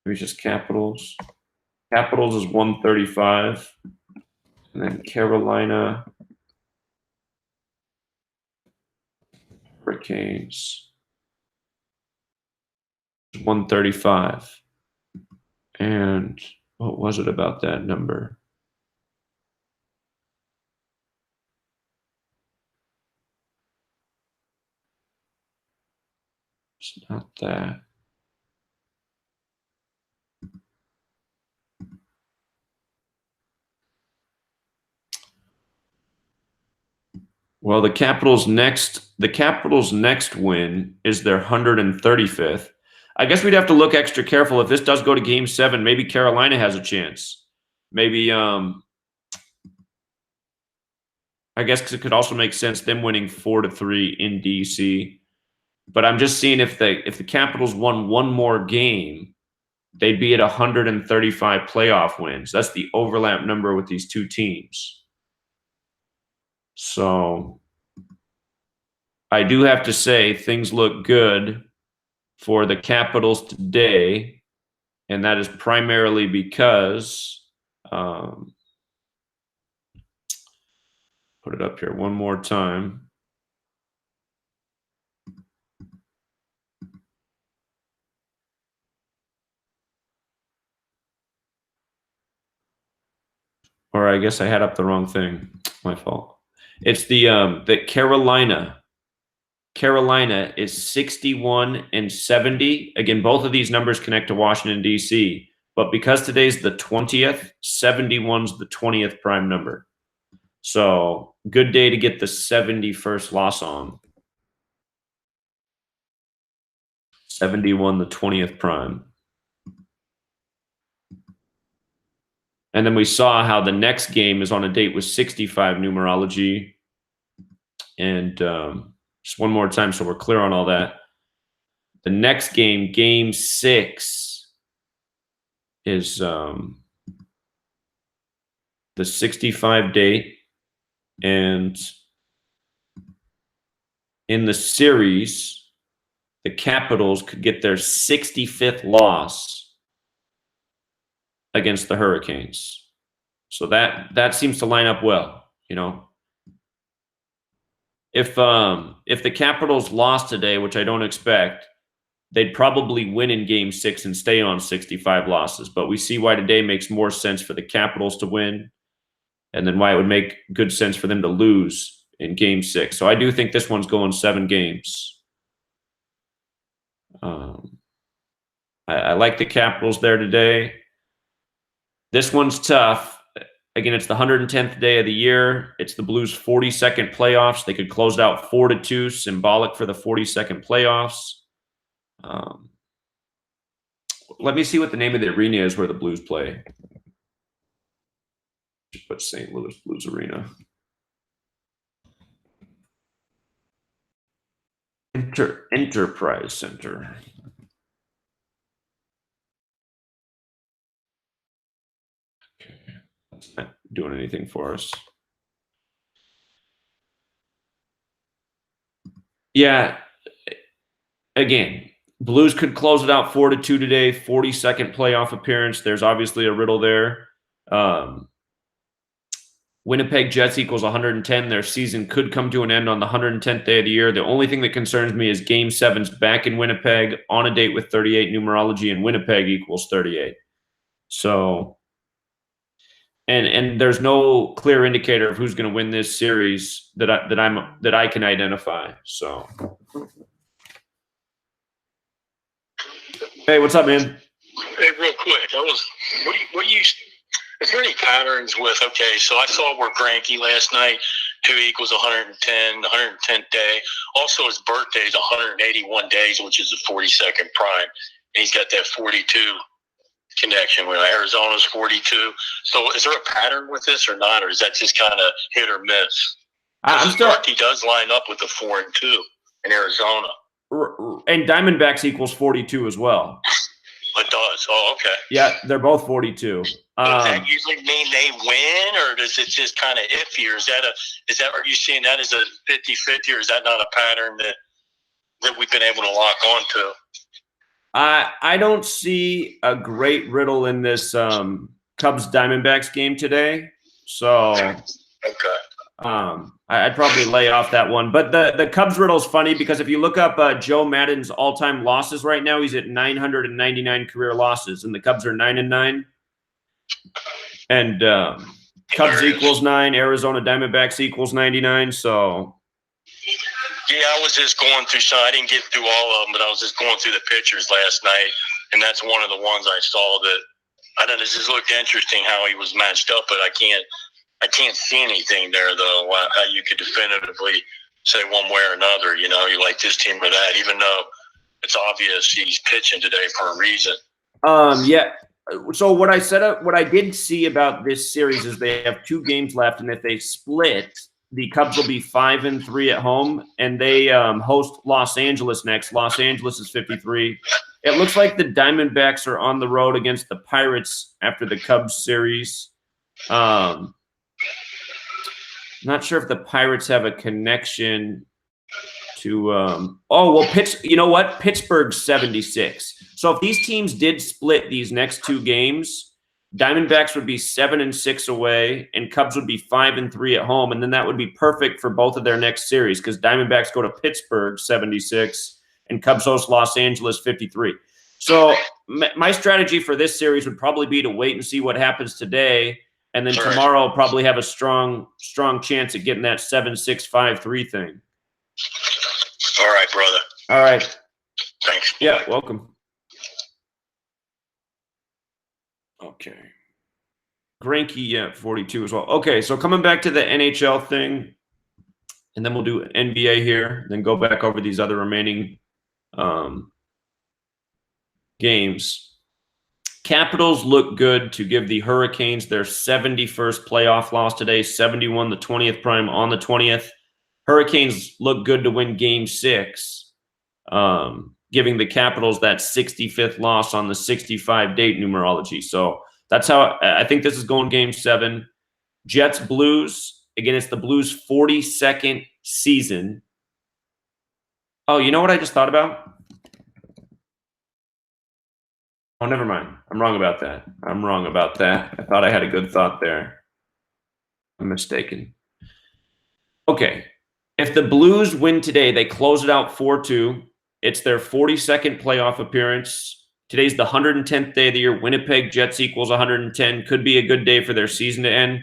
Maybe just Capitals. Capitals is 135, and then Carolina Hurricanes 135. And what was it about that number? It's not that. Well, the Capitals' next win is their 135th. I guess we'd have to look extra careful. If this does go to game 7, maybe Carolina has a chance. Maybe I guess it could also make sense them winning 4-3 in DC. But I'm just seeing if the Capitals won one more game, they'd be at 135 playoff wins. That's the overlap number with these two teams. So I do have to say things look good for the Capitals today, and that is primarily because put it up here one more time. Or I guess I had up the wrong thing. My fault. It's the Carolina. Carolina is 61-70. Again, both of these numbers connect to Washington, D.C. But because today's the 20th, 71's the 20th prime number. So good day to get the 71st loss on. 71, the 20th prime. And then we saw how the next game is on a date with 65 numerology. And just one more time so we're clear on all that. The next game, game 6, is the 65 date. And in the series, the Capitals could get their 65th loss against the Hurricanes. So that seems to line up well, you know. If the Capitals lost today, which I don't expect, they'd probably win in game 6 and stay on 65 losses. But we see why today makes more sense for the Capitals to win, and then why it would make good sense for them to lose in game 6. So I do think this one's going 7 games. I like the Capitals there today. This one's tough. Again, it's the 110th day of the year. It's the Blues' 42nd playoffs. They could close it out 4-2, symbolic for the 42nd playoffs. Let me see what the name of the arena is where the Blues play. Put St. Louis Blues Arena. Enterprise Center. Okay. That's not doing anything for us. Yeah. Again, Blues could close it out 4-2 today, 42nd playoff appearance. There's obviously a riddle there. Winnipeg Jets equals 110. Their season could come to an end on the 110th day of the year. The only thing that concerns me is Game 7's back in Winnipeg on a date with 38 numerology, and Winnipeg equals 38. So, and there's no clear indicator of who's going to win this series that I can identify. So, hey, what's up, man? Hey, real quick, is there any patterns with, okay, so I saw where Granky last night, 2 equals 110, 110th day. Also, his birthday is 181 days, which is the 42nd prime. And he's got that 42 connection with Arizona's 42. So is there a pattern with this or not, or is that just kind of hit or miss? His birthday does line up with the 4 and 2 in Arizona. And Diamondbacks equals 42 as well. It does. Oh, okay. Yeah, they're both 42. Does that usually mean they win, or does it just kind of iffy? Or are you seeing that as a 50-50, or is that not a pattern that we've been able to lock onto? I don't see a great riddle in this Cubs Diamondbacks game today. So okay. I'd probably lay off that one. But the Cubs riddle is funny because if you look up Joe Maddon's all-time losses right now, he's at 999 career losses, and the Cubs are 9-9. And Cubs equals 9, Arizona Diamondbacks equals 99. So yeah, I was just going through some. I didn't get through all of them, but I was just going through the pictures last night, and that's one of the ones I saw that I don't know. It just looked interesting how he was matched up, but I can't see anything there though. How you could definitively say one way or another. You know, you like this team or that, even though it's obvious he's pitching today for a reason. Yeah. So what I did see about this series is they have 2 games left, and if they split, the Cubs will be 5-3 at home, and they host Los Angeles next. Los Angeles is 53. It looks like the Diamondbacks are on the road against the Pirates after the Cubs series. Not sure if the Pirates have a connection to you know what? Pittsburgh's 76. So if these teams did split these next 2 games, Diamondbacks would be 7-6 away, and Cubs would be 5-3 at home, and then that would be perfect for both of their next series because Diamondbacks go to Pittsburgh 76 and Cubs host Los Angeles 53. So my strategy for this series would probably be to wait and see what happens today, and then tomorrow I'll probably have a strong chance at getting that 7-6-5-3 thing. All right, brother. All right. Thanks. Yeah, welcome. Okay. Greinke, yeah, 42 as well. Okay, so coming back to the NHL thing, and then we'll do NBA here, then go back over these other remaining games. Capitals look good to give the Hurricanes their 71st playoff loss today, 71, the 20th prime on the 20th. Hurricanes look good to win Game 6, giving the Capitals that 65th loss on the 65 date numerology. So that's how I think this is going Game 7. Jets Blues. Again, it's the Blues' 42nd season. Oh, you know what I just thought about? Oh, never mind. I'm wrong about that. I thought I had a good thought there. I'm mistaken. Okay. If the Blues win today, they close it out 4-2. It's their 42nd playoff appearance. Today's the 110th day of the year. Winnipeg Jets equals 110. Could be a good day for their season to end.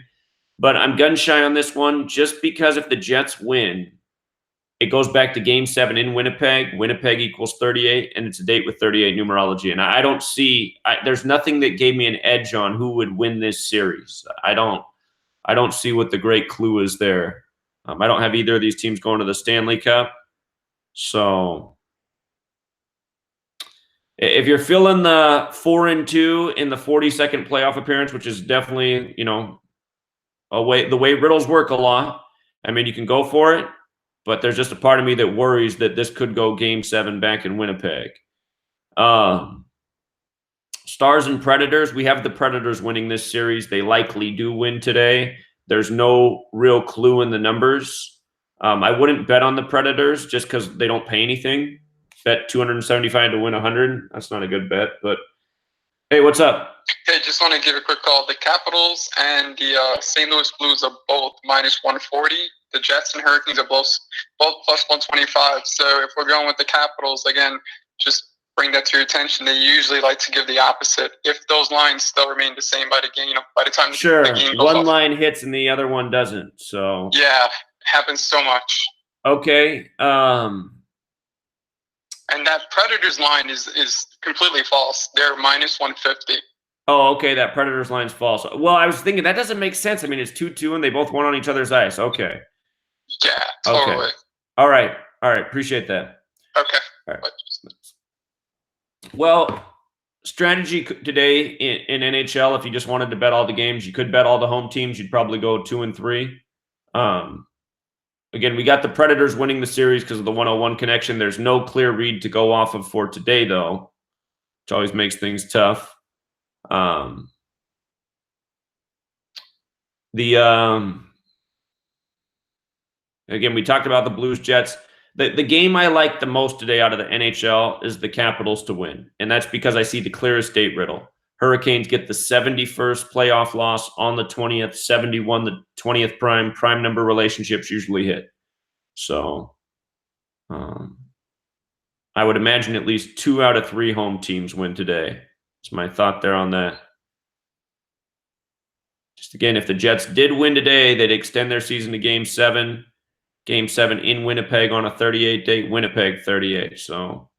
But I'm gun shy on this one just because if the Jets win, it goes back to Game 7 in Winnipeg. Winnipeg equals 38, and it's a date with 38 numerology. And I don't see there's nothing that gave me an edge on who would win this series. I don't see what the great clue is there. I don't have either of these teams going to the Stanley Cup. So if you're feeling the 4-2 in the 42nd playoff appearance, which is definitely, the way riddles work a lot, I mean, you can go for it. But there's just a part of me that worries that this could go Game 7 back in Winnipeg. Stars and Predators. We have the Predators winning this series. They likely do win today. There's no real clue in the numbers. I wouldn't bet on the Predators just because they don't pay anything. Bet 275 to win 100. That's not a good bet. But hey, what's up? Hey, just want to give a quick call. The Capitals and the St. Louis Blues are both minus 140. The Jets and Hurricanes are both plus 125. So if we're going with the Capitals, again, just bring that to your attention. They usually like to give the opposite if those lines still remain the same by the game. By the time the game goes one off. line hits and the other one doesn't. So yeah, happens so much. Okay. And that Predators line is completely false. They're minus 150. Oh, okay. That Predators line's false. Well, I was thinking that doesn't make sense. I mean, it's 2-2 and they both won on each other's ice. Okay. Yeah, totally. Okay. All right. Appreciate that. Okay. All right. Well, strategy today in NHL, if you just wanted to bet all the games, you could bet all the home teams. You'd probably go 2-3. Again, we got the Predators winning the series because of the 101 connection. There's no clear read to go off of for today, though, which always makes things tough. Again, we talked about the Blues Jets. The game I like the most today out of the NHL is the Capitals to win, and that's because I see the clearest date riddle. Hurricanes get the 71st playoff loss on the 20th, 71 the 20th prime. Prime number relationships usually hit. So I would imagine at least 2 out of 3 home teams win today. That's my thought there on that. Just again, if the Jets did win today, they'd extend their season to Game 7. Game 7 in Winnipeg on a 38 date. Winnipeg 38. So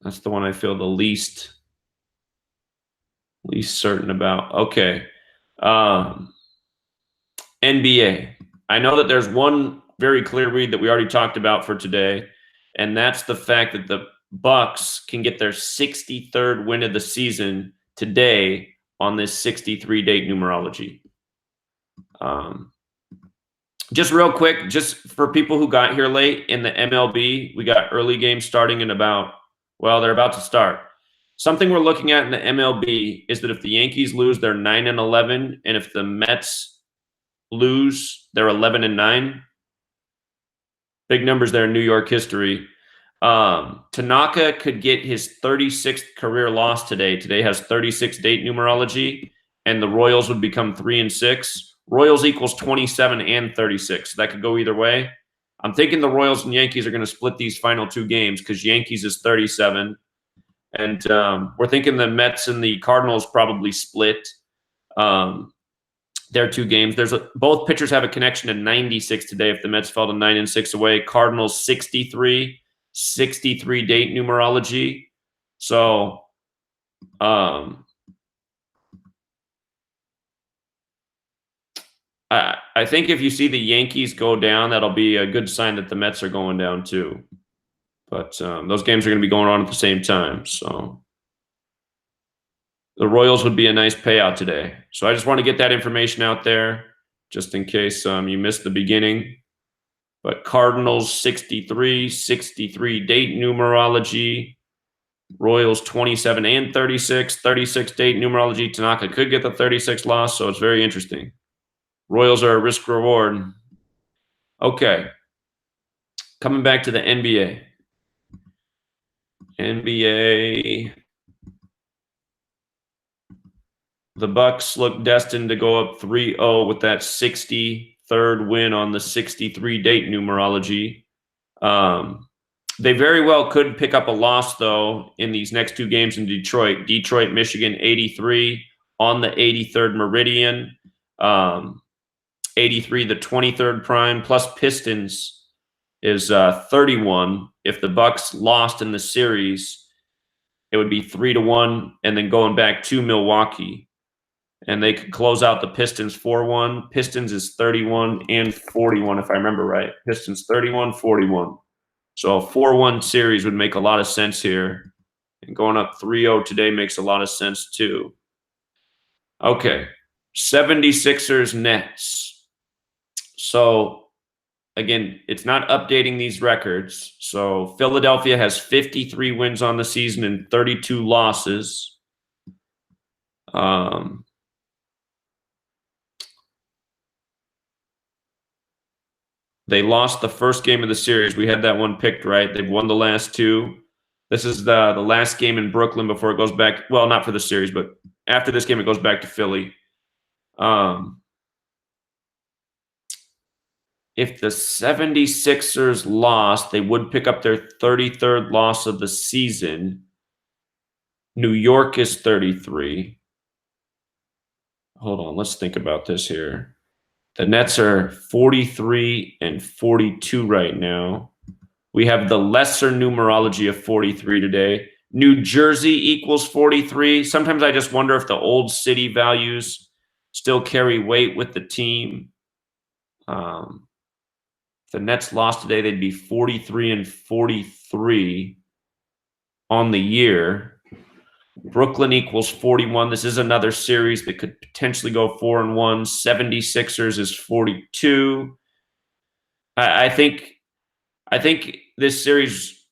that's the one I feel the least certain about. Okay. NBA. I know that there's one very clear read that we already talked about for today, and that's the fact that the Bucks can get their 63rd win of the season today on this 63 date numerology. Just real quick, just for people who got here late in the MLB, we got early games starting in they're about to start. Something we're looking at in the MLB is that if the Yankees lose, they're 9-11, and if the Mets lose, they're 11-9. Big numbers there in New York history. Tanaka could get his 36th career loss today. Today has 36 date numerology, and the Royals would become 3-6. Royals equals 27 and 36. So that could go either way. I'm thinking the Royals and Yankees are going to split these final 2 games because Yankees is 37. And we're thinking the Mets and the Cardinals probably split their 2 games. Both pitchers have a connection to 96 today if the Mets fell to 9-6 away. Cardinals 63 date numerology. So I think if you see the Yankees go down, that'll be a good sign that the Mets are going down too. But those games are going to be going on at the same time. So The Royals would be a nice payout today. So I just want to get that information out there just in case you missed the beginning. But Cardinals 63, 63 date numerology. Royals 27 and 36, 36 date numerology. Tanaka could get the 36 loss, so it's very interesting. Royals are a risk reward. Okay. Coming back to the NBA. NBA. The Bucks look destined to go up 3-0 with that 63rd win on the 63 date numerology. They very well could pick up a loss, though, in these next two games in Detroit. Detroit, Michigan, 83 on the 83rd meridian. 83, the 23rd prime, plus Pistons is 31. If the Bucks lost in the series, it would be 3-1, and then going back to Milwaukee. And they could close out the Pistons 4-1. Pistons is 31 and 41, if I remember right. Pistons 31, 41. So a 4-1 series would make a lot of sense here. And going up 3-0 today makes a lot of sense too. Okay. 76ers Nets. So again, it's not updating these records. So Philadelphia has 53 wins on the season and 32 losses. They lost the first game of the series. We had that one picked right. They've won the last two. This is the last game in Brooklyn before it goes back. Well, not for the series, but after this game, it goes back to Philly. If the 76ers lost, they would pick up their 33rd loss of the season. New York is 33. Hold on, let's think about this here. The Nets are 43 and 42 right now. We have the lesser numerology of 43 today. New Jersey equals 43. Sometimes I just wonder if the old city values still carry weight with the team. If the Nets lost today, they'd be 43 and 43 on the year. Brooklyn equals 41. This is another series that could potentially go 4-1. 76ers is 42. I think this series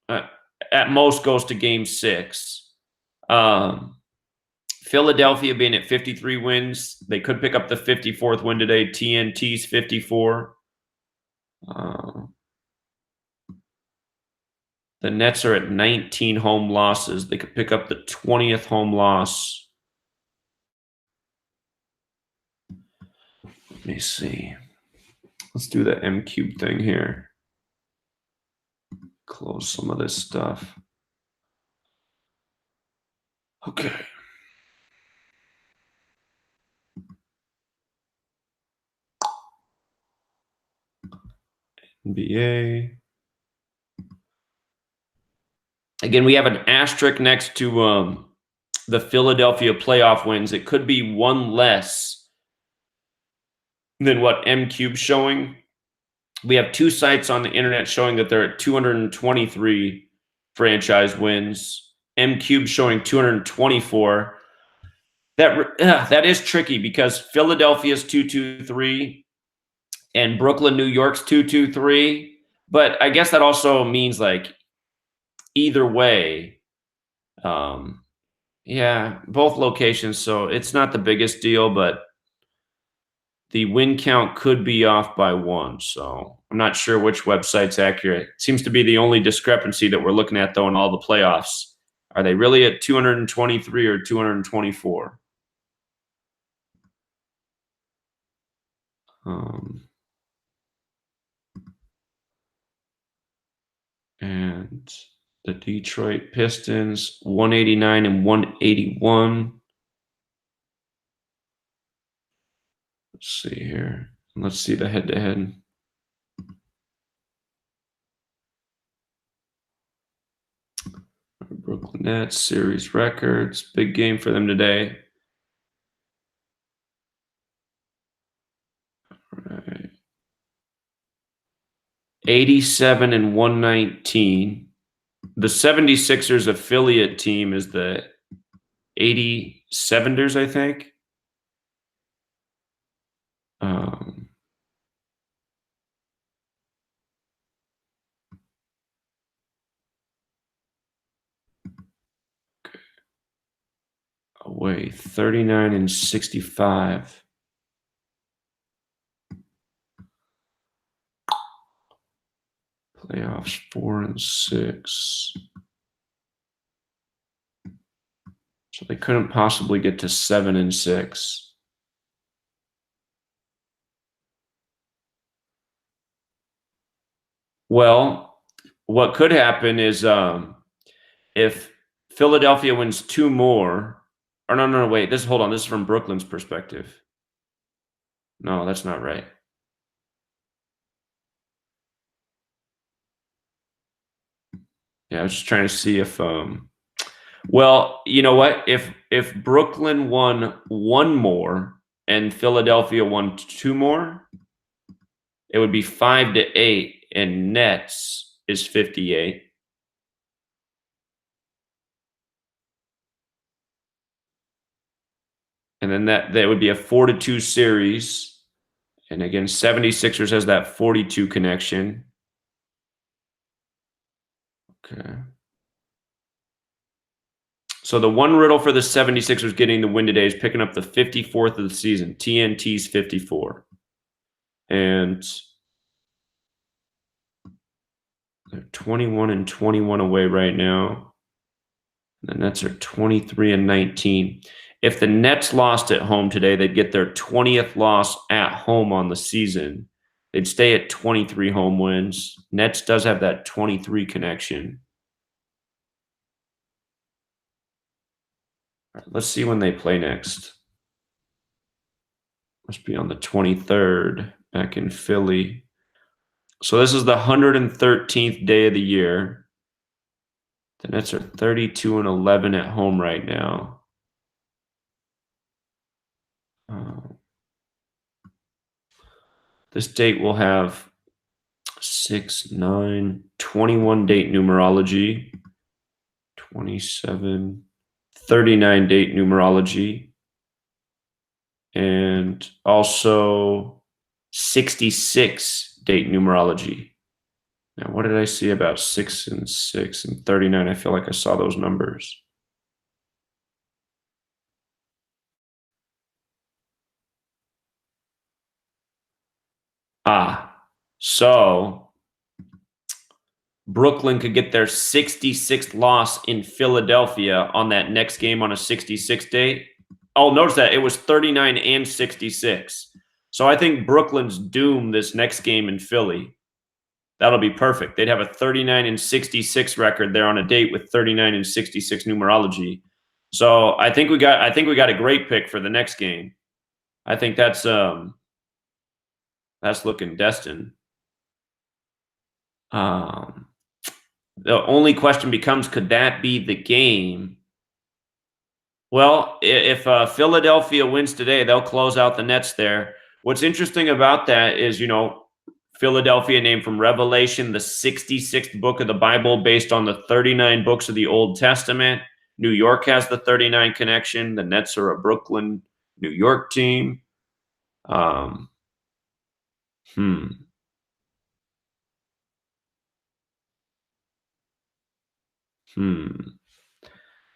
at most goes to game 6. Philadelphia being at 53 wins, they could pick up the 54th win today. TNT's 54. The Nets are at 19 home losses. They could pick up the 20th home loss. Let me see. Let's do the M cube thing here. Close some of this stuff. Okay. NBA. Again, we have an asterisk next to the Philadelphia playoff wins. It could be one less than what M Cube's showing. We have two sites on the internet showing that they're at 223 franchise wins. M Cube showing 224. That is tricky because Philadelphia's 223 and Brooklyn, New York's 223. But I guess that also means like either way, yeah, both locations. So it's not the biggest deal, but the win count could be off by 1. So I'm not sure which website's accurate. It seems to be the only discrepancy that we're looking at, though, in all the playoffs. Are they really at 223 or 224? And the Detroit Pistons, 189 and 181. Let's see here. Let's see the head-to-head. Brooklyn Nets series records. Big game for them today. All right. 87 and 119. The 76ers affiliate team is the 87ers, I think. Away 39 and 65. Playoffs 4 and 6. So they couldn't possibly get to 7 and 6. Well, what could happen is if Philadelphia wins 2 more, or no, wait, hold on. This is from Brooklyn's perspective. No, that's not right. Yeah, I was just trying to see if well, you know what? If Brooklyn won 1 more and Philadelphia won 2 more, it would be 5-8, and Nets is 58. And then that would be a 4-2 series. And again, 76ers has that 42 connection. Okay. So the one riddle for the 76ers getting the win today is picking up the 54th of the season. TNT's 54. And they're 21 and 21 away right now. The Nets are 23 and 19. If the Nets lost at home today, they'd get their 20th loss at home on the season. They'd stay at 23 home wins. Nets does have that 23 connection. All right, let's see when they play next. Must be on the 23rd back in Philly. So this is the 113th day of the year. The Nets are 32 and 11 at home right now. This date will have 6, 9, 21 date numerology, 27, 39 date numerology, and also 66 date numerology. Now, what did I see about 6 and 6 and 39? I feel like I saw those numbers. So Brooklyn could get their 66th loss in Philadelphia on that next game on a 66 date. Oh, notice that it was 39 and 66. So I think Brooklyn's doomed this next game in Philly. That'll be perfect. They'd have a 39 and 66 record there on a date with 39 and 66 numerology. So I think we got a great pick for the next game. I think that's looking destined. The only question becomes, could that be the game? Well, if Philadelphia wins today, they'll close out the Nets there. What's interesting about that is, Philadelphia named from Revelation, the 66th book of the Bible, based on the 39 books of the Old Testament. New York has the 39 connection. The Nets are a Brooklyn, New York team.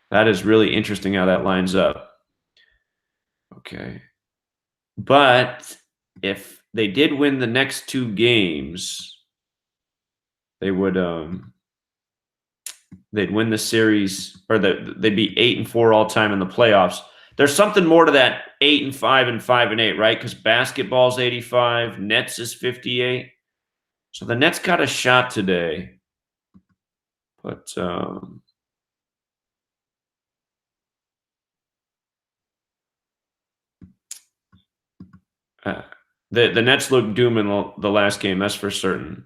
That is really interesting how that lines up. Okay. But if they did win the next 2 games, they would they'd win the series, or they'd be 8-4 all time in the playoffs. There's something more to that 8-5 and 5-8, right? Because basketball's 85, Nets is 58. So the Nets got a shot today. But the Nets look doomed in the last game, that's for certain.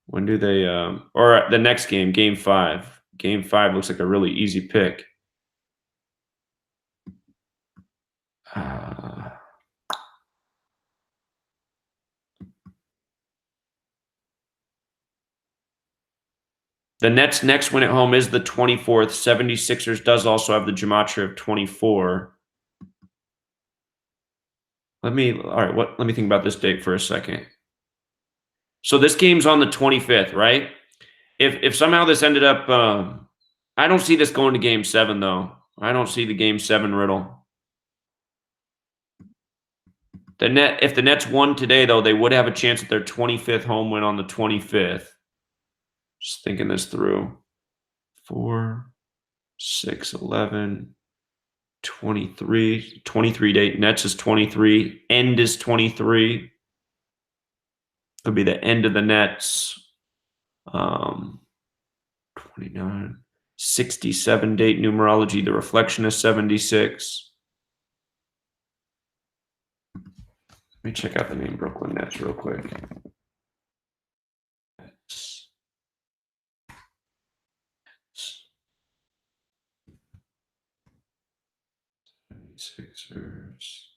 When do they or the next game, game 5. Game 5 looks like a really easy pick. The Nets' next win at home is the 24th. 76ers does also have the Gematria of 24. Let me think about this date for a second. So this game's on the 25th, right? If somehow this ended up, I don't see this going to Game 7 though. I don't see the Game 7 riddle. If the Nets won today though, they would have a chance at their 25th home win on the 25th. Just thinking this through. 4, 6, 11, 23. 23 date. Nets is 23. End is 23. It'll be the end of the Nets. 29. 67 date numerology. The reflection is 76. Let me check out the name Brooklyn Nets real quick. Sixers.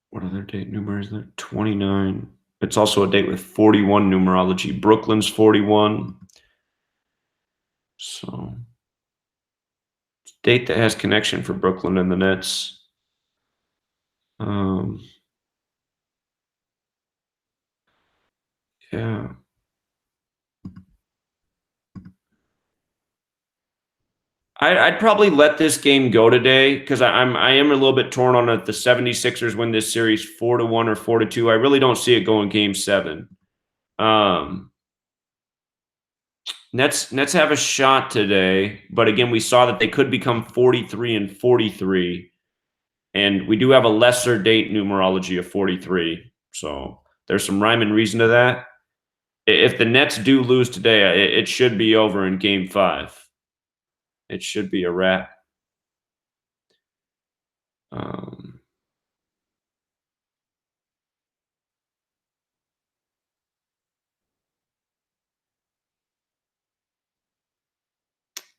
What other date number is there? 29. It's also a date with 41 numerology. Brooklyn's 41. So, it's a date that has connection for Brooklyn and the Nets. Yeah. I'd probably let this game go today because I am a little bit torn on if the 76ers win this series 4-1 or 4-2. I really don't see it going Game 7. Nets have a shot today, but again, we saw that they could become 43 and 43, and we do have a lesser date numerology of 43. So there's some rhyme and reason to that. If the Nets do lose today, it should be over in Game 5. It should be a wrap.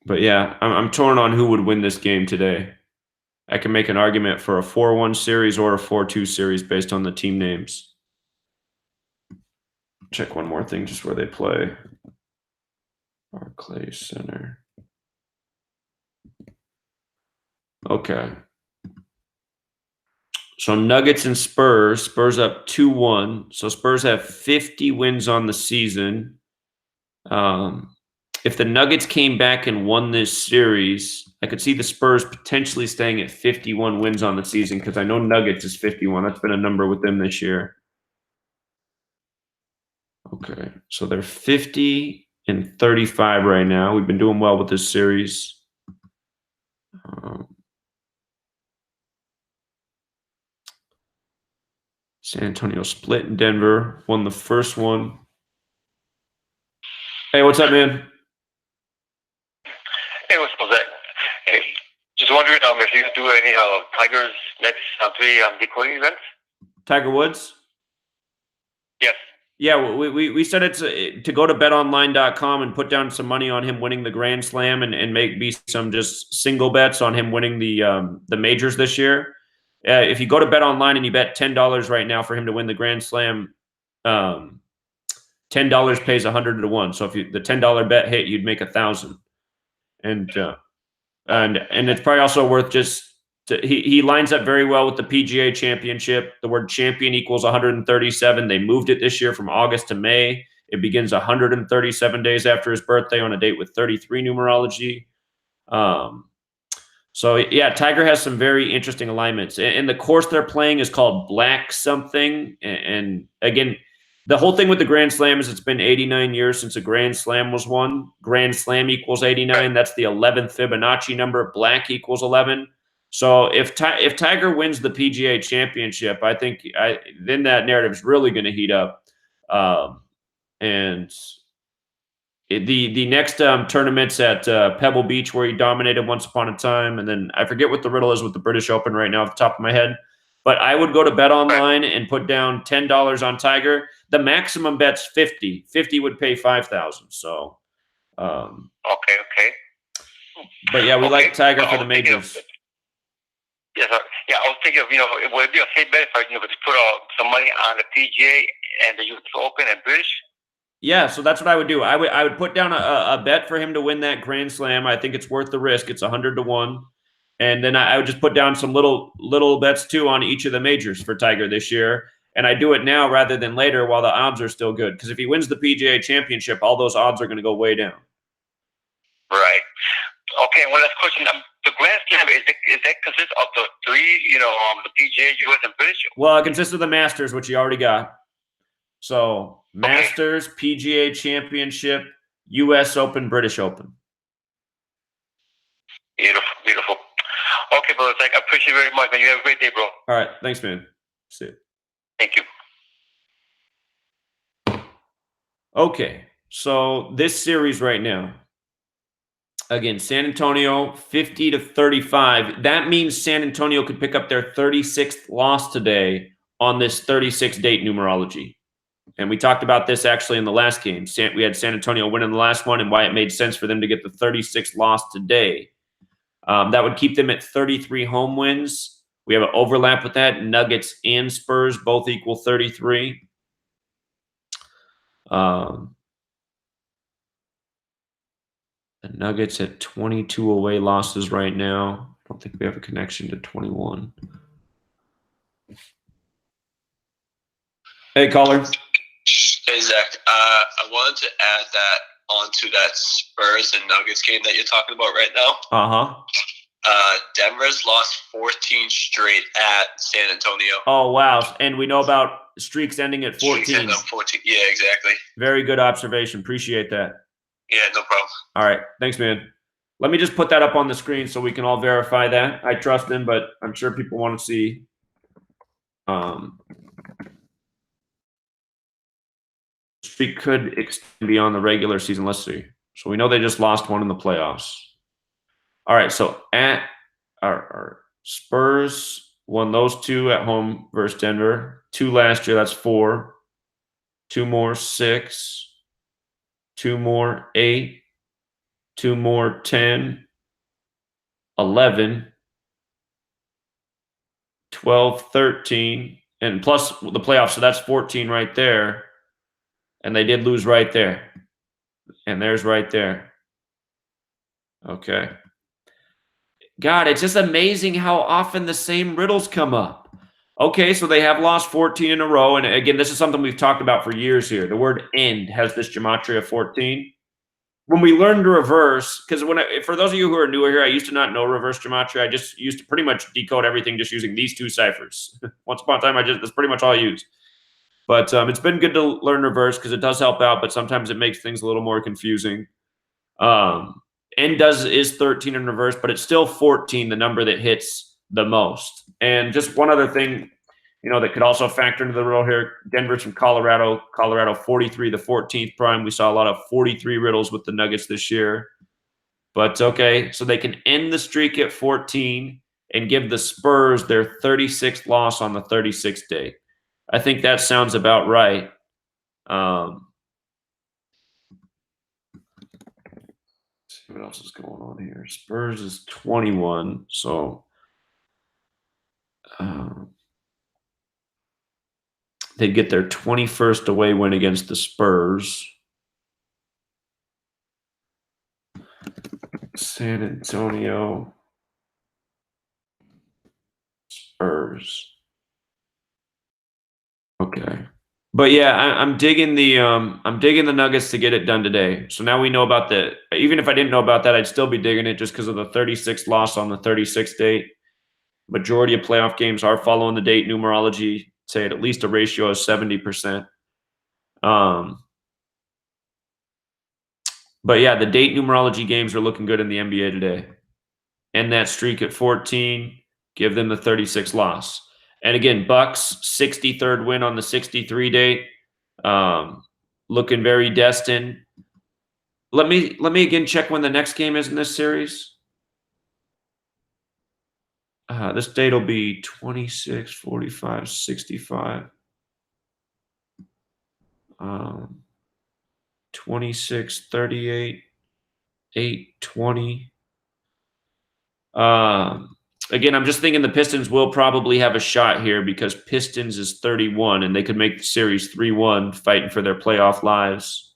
But yeah, I'm torn on who would win this game today. I can make an argument for a 4-1 series or a 4-2 series based on the team names. Check one more thing, just where they play. Barclays Center. Okay. So Nuggets and Spurs. Spurs up 2-1. So Spurs have 50 wins on the season. If the Nuggets came back and won this series, I could see the Spurs potentially staying at 51 wins on the season because I know Nuggets is 51. That's been a number with them this year. Okay, so they're 50 and 35 right now. We've been doing well with this series. San Antonio split in Denver, won the first one. Hey, what's up, man? Hey, what's up, Zach? Hey, just wondering if you do any Tigers next 3 decoding events? Tiger Woods? Yes. Yeah, we said it's to go to betonline.com and put down some money on him winning the Grand Slam and be some just single bets on him winning the majors this year. If you go to BetOnline and you bet $10 right now for him to win the Grand Slam, $10 pays 100 to 1. So if the $10 bet hit, you'd make 1,000. And it's probably also worth just he lines up very well with the PGA Championship. The word champion equals 137. They moved it this year from August to May. It begins 137 days after his birthday on a date with 33 numerology. So yeah, Tiger has some very interesting alignments, and the course they're playing is called Black something. And again, the whole thing with the Grand Slam is it's been 89 years since a Grand Slam was won. Grand Slam equals 89. That's the 11th Fibonacci number. Black equals 11. So if Tiger wins the PGA Championship, I think then that narrative is really going to heat up. And the next tournament's at Pebble Beach, where he dominated once upon a time. And then I forget what the riddle is with the British Open right now off the top of my head. But I would go to Bet Online and put down $10 on Tiger. The maximum bet's 50. 50 would pay 5,000. So, Okay. but yeah, we like Tiger for the majors. Yes, sir. Yeah, I was thinking of, would it be a safe bet if I, to put some money on the PGA and the US Open and British? Yeah, so that's what I would do. I would put down a bet for him to win that Grand Slam. I think it's worth the risk. It's 100 to 1. And then I would just put down some little bets too on each of the majors for Tiger this year. And I do it now rather than later while the odds are still good. Because if he wins the PGA Championship, all those odds are going to go way down. Right. Okay, one last question. The Grand Slam, is that consist of the three, the PGA, US, and British? Well, it consists of the Masters, which he already got. So Masters, PGA Championship, US Open, British Open. Beautiful. Okay, bro. I appreciate it very much, man. You have a great day, bro. All right. Thanks, man. See you. Thank you. Okay. So this series right now, again, San Antonio 50 to 35. That means San Antonio could pick up their 36th loss today on this 36-date numerology. And we talked about this actually in the last game. We had San Antonio winning the last one and why it made sense for them to get the 36th loss today. That would keep them at 33 home wins. We have an overlap with that. Nuggets and Spurs both equal 33. The Nuggets at 22 away losses right now. I don't think we have a connection to 21. Hey, caller. Hey, Zach. I wanted to add that onto that Spurs and Nuggets game that you're talking about right now. Denver's lost 14 straight at San Antonio. Oh, wow. And we know about streaks ending at 14. Streaks ending at 14. Yeah, exactly. Very good observation. Appreciate that. Yeah, no problem. All right. Thanks, man. Let me just put that up on the screen so we can all verify that. I trust him, but I'm sure people want to see. Streak could extend beyond the regular season. Let's see. So we know they just lost one in the playoffs. All right. So at our Spurs won those two at home versus Denver. 2 last year. That's 4. 2 more, 6. 2 more, 8. 2 more, 10. 11. 12, 13. And plus the playoffs. So that's 14 right there. And they did lose right there. And there's right there. Okay. God, it's just amazing how often the same riddles come up. Okay, so they have lost 14 in a row. And again, this is something we've talked about for years here. The word end has this gematria 14. When we learn to reverse, because for those of you who are newer here, I used to not know reverse gematria. I just used to pretty much decode everything just using these 2 ciphers. Once upon a time, that's pretty much all I used. But it's been good to learn reverse because it does help out, but sometimes it makes things a little more confusing. N is 13 in reverse, but it's still 14, the number that hits the most. And just one other thing, that could also factor into the riddle here. Denver's from Colorado. Colorado 43, the 14th prime. We saw a lot of 43 riddles with the Nuggets this year. But okay, so they can end the streak at 14 and give the Spurs their 36th loss on the 36th day. I think that sounds about right. Let's see what else is going on here. Spurs is 21, so they'd get their 21st away win against the Spurs. San Antonio Spurs. Okay. But yeah, I'm digging the Nuggets to get it done today. So now we know about even if I didn't know about that, I'd still be digging it just because of the 36th loss on the 36th date. Majority of playoff games are following the date numerology, say at least a ratio of 70%. But yeah, the date numerology games are looking good in the NBA today. End that streak at 14, give them the 36th loss. And again, Bucks 63rd win on the 63 date, looking very destined. Let me again check when the next game is in this series. This date will be 26, 45, 65. 26, 38, 8, 20. Again, I'm just thinking the Pistons will probably have a shot here because Pistons is 31 and they could make the series 3-1 fighting for their playoff lives.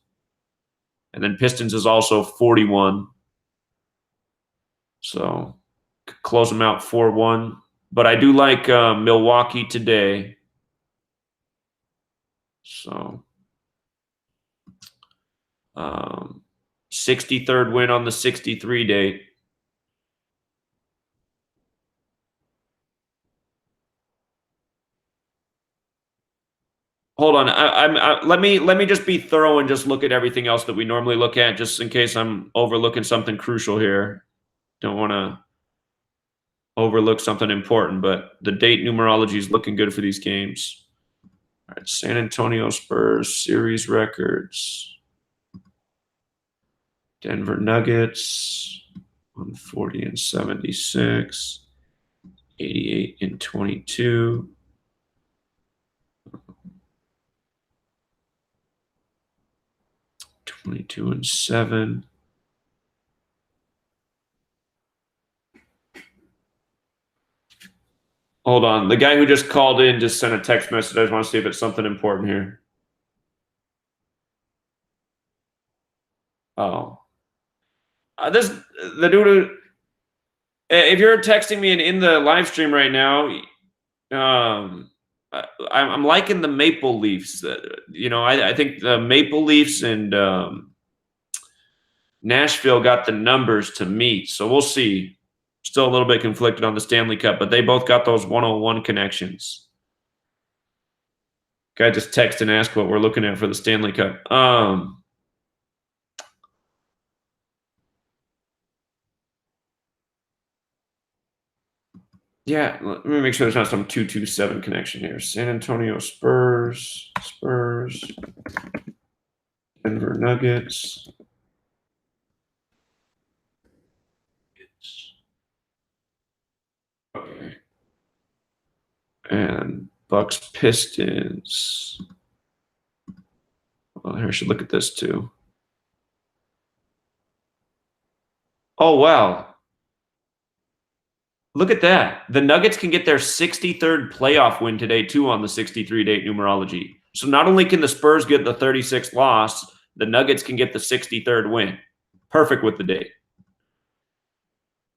And then Pistons is also 41. So close them out 4-1. But I do like Milwaukee today. So 63rd win on the 63 date. Hold on. Let me just be thorough and just look at everything else that we normally look at, just in case I'm overlooking something crucial here. Don't want to overlook something important, but the date numerology is looking good for these games. All right, San Antonio Spurs series records. Denver Nuggets 140 and 76, 88 and 22. 22 and 7. Hold on. The guy who just called in just sent a text message. I just want to see if it's something important here. Oh. The dude. If you're texting me in the live stream right now, I'm liking the Maple Leafs. I think the Maple Leafs and Nashville got the numbers to meet, so we'll see. Still a little bit conflicted on the Stanley Cup, but they both got those 101 connections. Guy just text and ask what we're looking at for the Stanley Cup. Yeah, let me make sure there's not some 227 connection here. San Antonio Spurs, Denver Nuggets. Okay. And Bucks Pistons. Well, here I should look at this too. Oh, wow. Look at that. The Nuggets can get their 63rd playoff win today, too, on the 63-date numerology. So not only can the Spurs get the 36th loss, the Nuggets can get the 63rd win. Perfect with the date.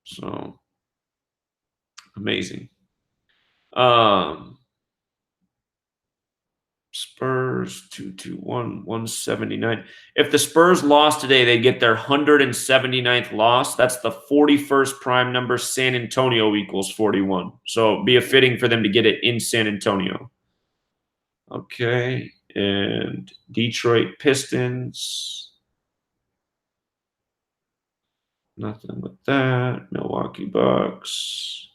So, amazing. Spurs 221 179. If the Spurs lost today, they get their 179th loss. That's the 41st prime number. San Antonio equals 41. So it'd be a fitting for them to get it in San Antonio. Okay, and Detroit Pistons. Nothing with that. Milwaukee Bucks.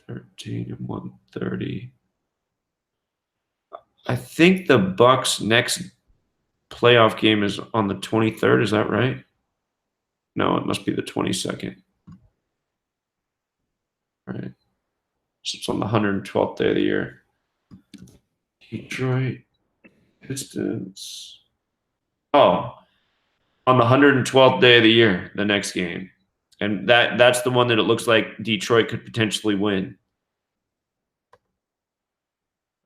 13 and 130. I think the Bucks' next playoff game is on the 23rd. Is that right? No, it must be the 22nd. All right. So it's on the 112th day of the year. Detroit Pistons. Oh, on the 112th day of the year, the next game. And that's the one that it looks like Detroit could potentially win.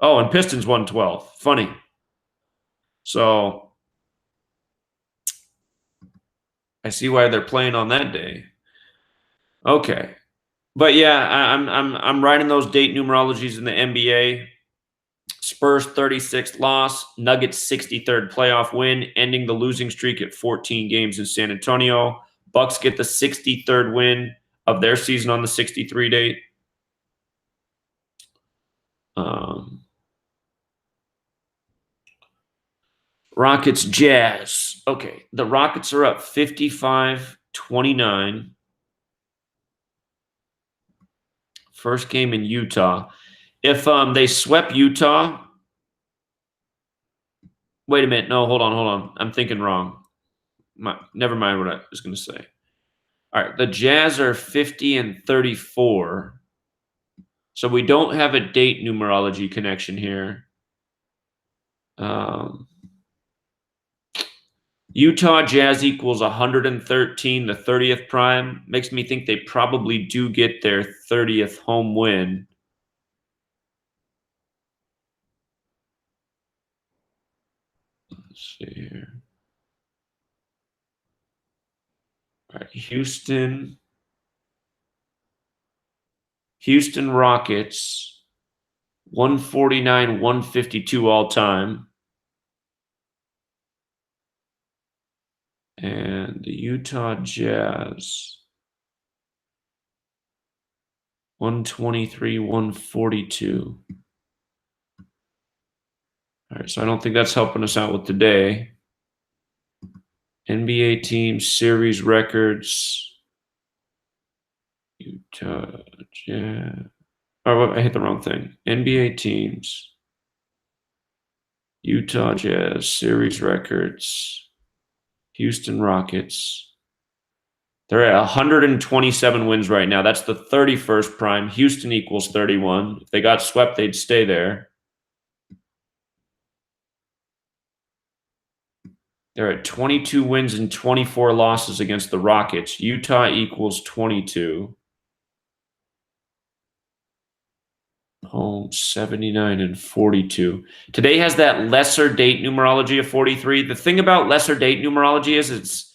Oh, and Pistons 112. Funny. So I see why they're playing on that day. Okay. But yeah, I'm writing those date numerologies in the NBA. Spurs 36th loss, Nuggets 63rd playoff win, ending the losing streak at 14 games in San Antonio. Bucks get the 63rd win of their season on the 63 date. Rockets Jazz. Okay, the Rockets are up 55-29. First game in Utah. If they swept Utah, wait a minute. No, hold on. I'm thinking wrong. Never mind what I was going to say. All right, the Jazz are 50 and 34. So we don't have a date numerology connection here. Utah Jazz equals 113, the 30th prime. Makes me think they probably do get their 30th home win. Let's see here. All right, Houston Rockets, 149, 152 all time. And the Utah Jazz, 123, 142. All right, so I don't think that's helping us out with today. NBA team series records. Utah Jazz. Oh, I hit the wrong thing. NBA teams. Utah Jazz series records. Houston Rockets. They're at 127 wins right now. That's the 31st prime. Houston equals 31. If they got swept, they'd stay there. They're at 22 wins and 24 losses against the Rockets. Utah equals 22. Home 79 and 42. Today has that lesser date numerology of 43. The thing about lesser date numerology is it's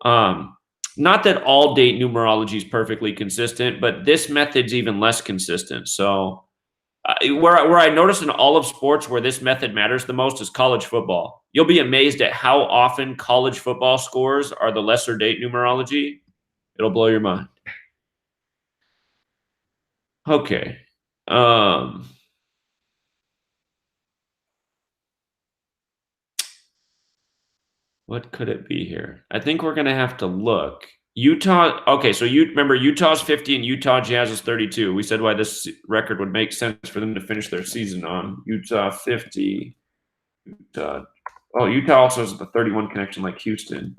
not that all date numerology is perfectly consistent, but this method's even less consistent. So where I notice in all of sports where this method matters the most is college football. You'll be amazed at how often college football scores are the lesser date numerology. It'll blow your mind. Okay. What could it be here? I think we're going to have to look. Utah. Okay, so you remember Utah's 50 and Utah Jazz is 32. We said why this record would make sense for them to finish their season on. Utah 50. Utah also has the 31 connection like Houston.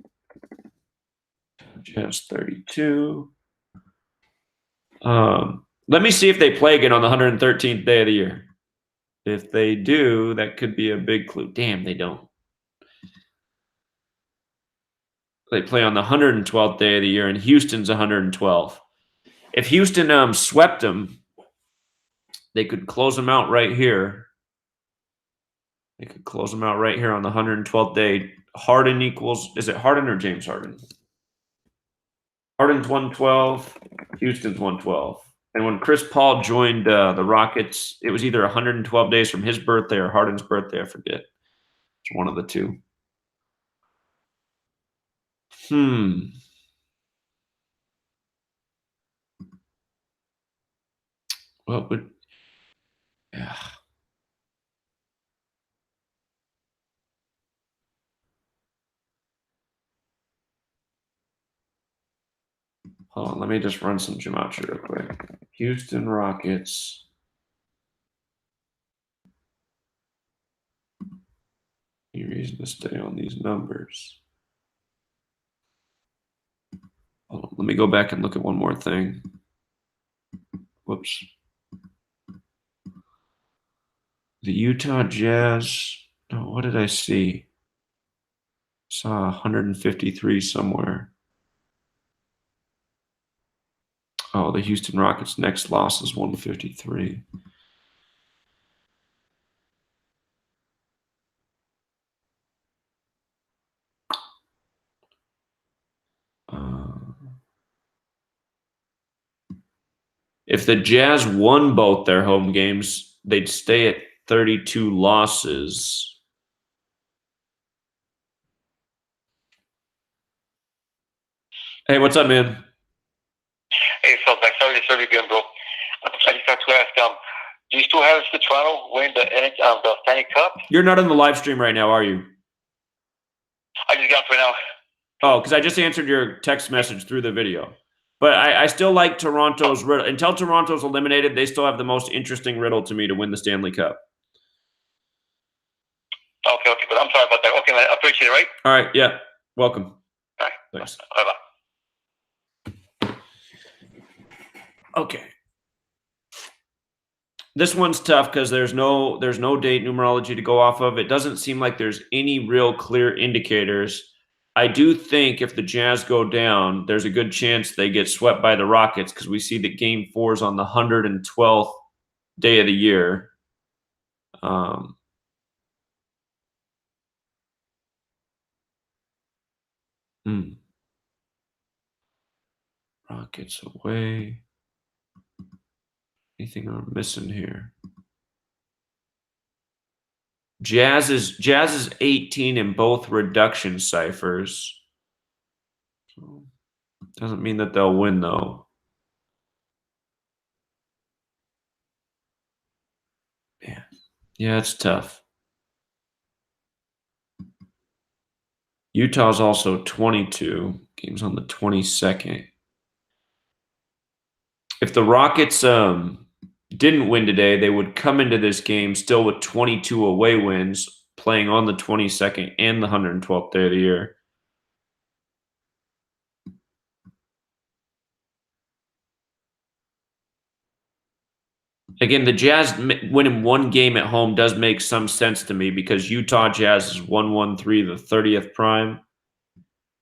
Jazz 32. Let me see if they play again on the 113th day of the year. If they do, that could be a big clue. Damn, they don't. They play on the 112th day of the year, and Houston's 112. If Houston swept them, they could close them out right here. They could close them out right here on the 112th day. Harden equals, is it Harden or James Harden? Harden's 112, Houston's 112. And when Chris Paul joined the Rockets, it was either 112 days from his birthday or Harden's birthday. I forget. It's one of the two. What would... Yeah. Hold on, let me just run some gematria real quick. Houston Rockets. Any reason to stay on these numbers? Hold on, let me go back and look at one more thing. Whoops. The Utah Jazz. No, what did I see? Saw 153 somewhere. Oh, the Houston Rockets' next loss is 153. If the Jazz won both their home games, they'd stay at 32 losses. Hey, what's up, man? Hey, so back sorry to serve you again, bro. I just have to ask, do you still have the Toronto win the Stanley Cup? You're not on the live stream right now, are you? I just got for now. Oh, because I just answered your text message through the video. But I still like Toronto's riddle. Until Toronto's eliminated, they still have the most interesting riddle to me to win the Stanley Cup. Okay, but I'm sorry about that. Okay, man, I appreciate it, right? All right, yeah. Welcome. All right. Thanks. Bye-bye. Okay. This one's tough because there's no date numerology to go off of. It doesn't seem like there's any real clear indicators. I do think if the Jazz go down, there's a good chance they get swept by the Rockets because we see that Game 4 is on the 112th day of the year. Rockets away. Anything I'm missing here? Jazz is 18 in both reduction ciphers. So, doesn't mean that they'll win though. Yeah, it's tough. Utah's also 22. Game's on the 22nd. If the Rockets didn't win today, they would come into this game still with 22 away wins, playing on the 22nd and the 112th day of the year. Again, the Jazz winning one game at home does make some sense to me because Utah Jazz is 113 the 30th prime.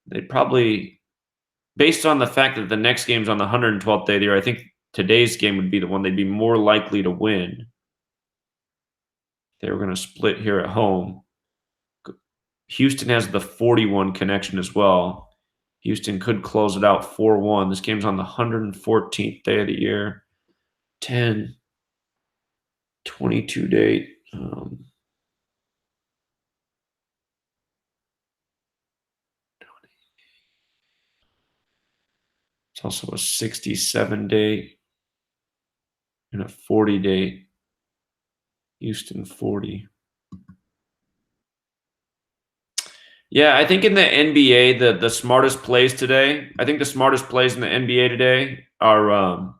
They'd probably, based on the fact that the next game's on the 112th day of the year, I think today's game would be the one they'd be more likely to win. They were going to split here at home. Houston has the 41 connection as well. Houston could close it out 4-1. This game's on the 114th day of the year. 10-22 date. It's also a 67 date and a 40 date. Houston 40. Yeah, I think in the NBA, the smartest plays today, I think the smartest plays in the NBA today are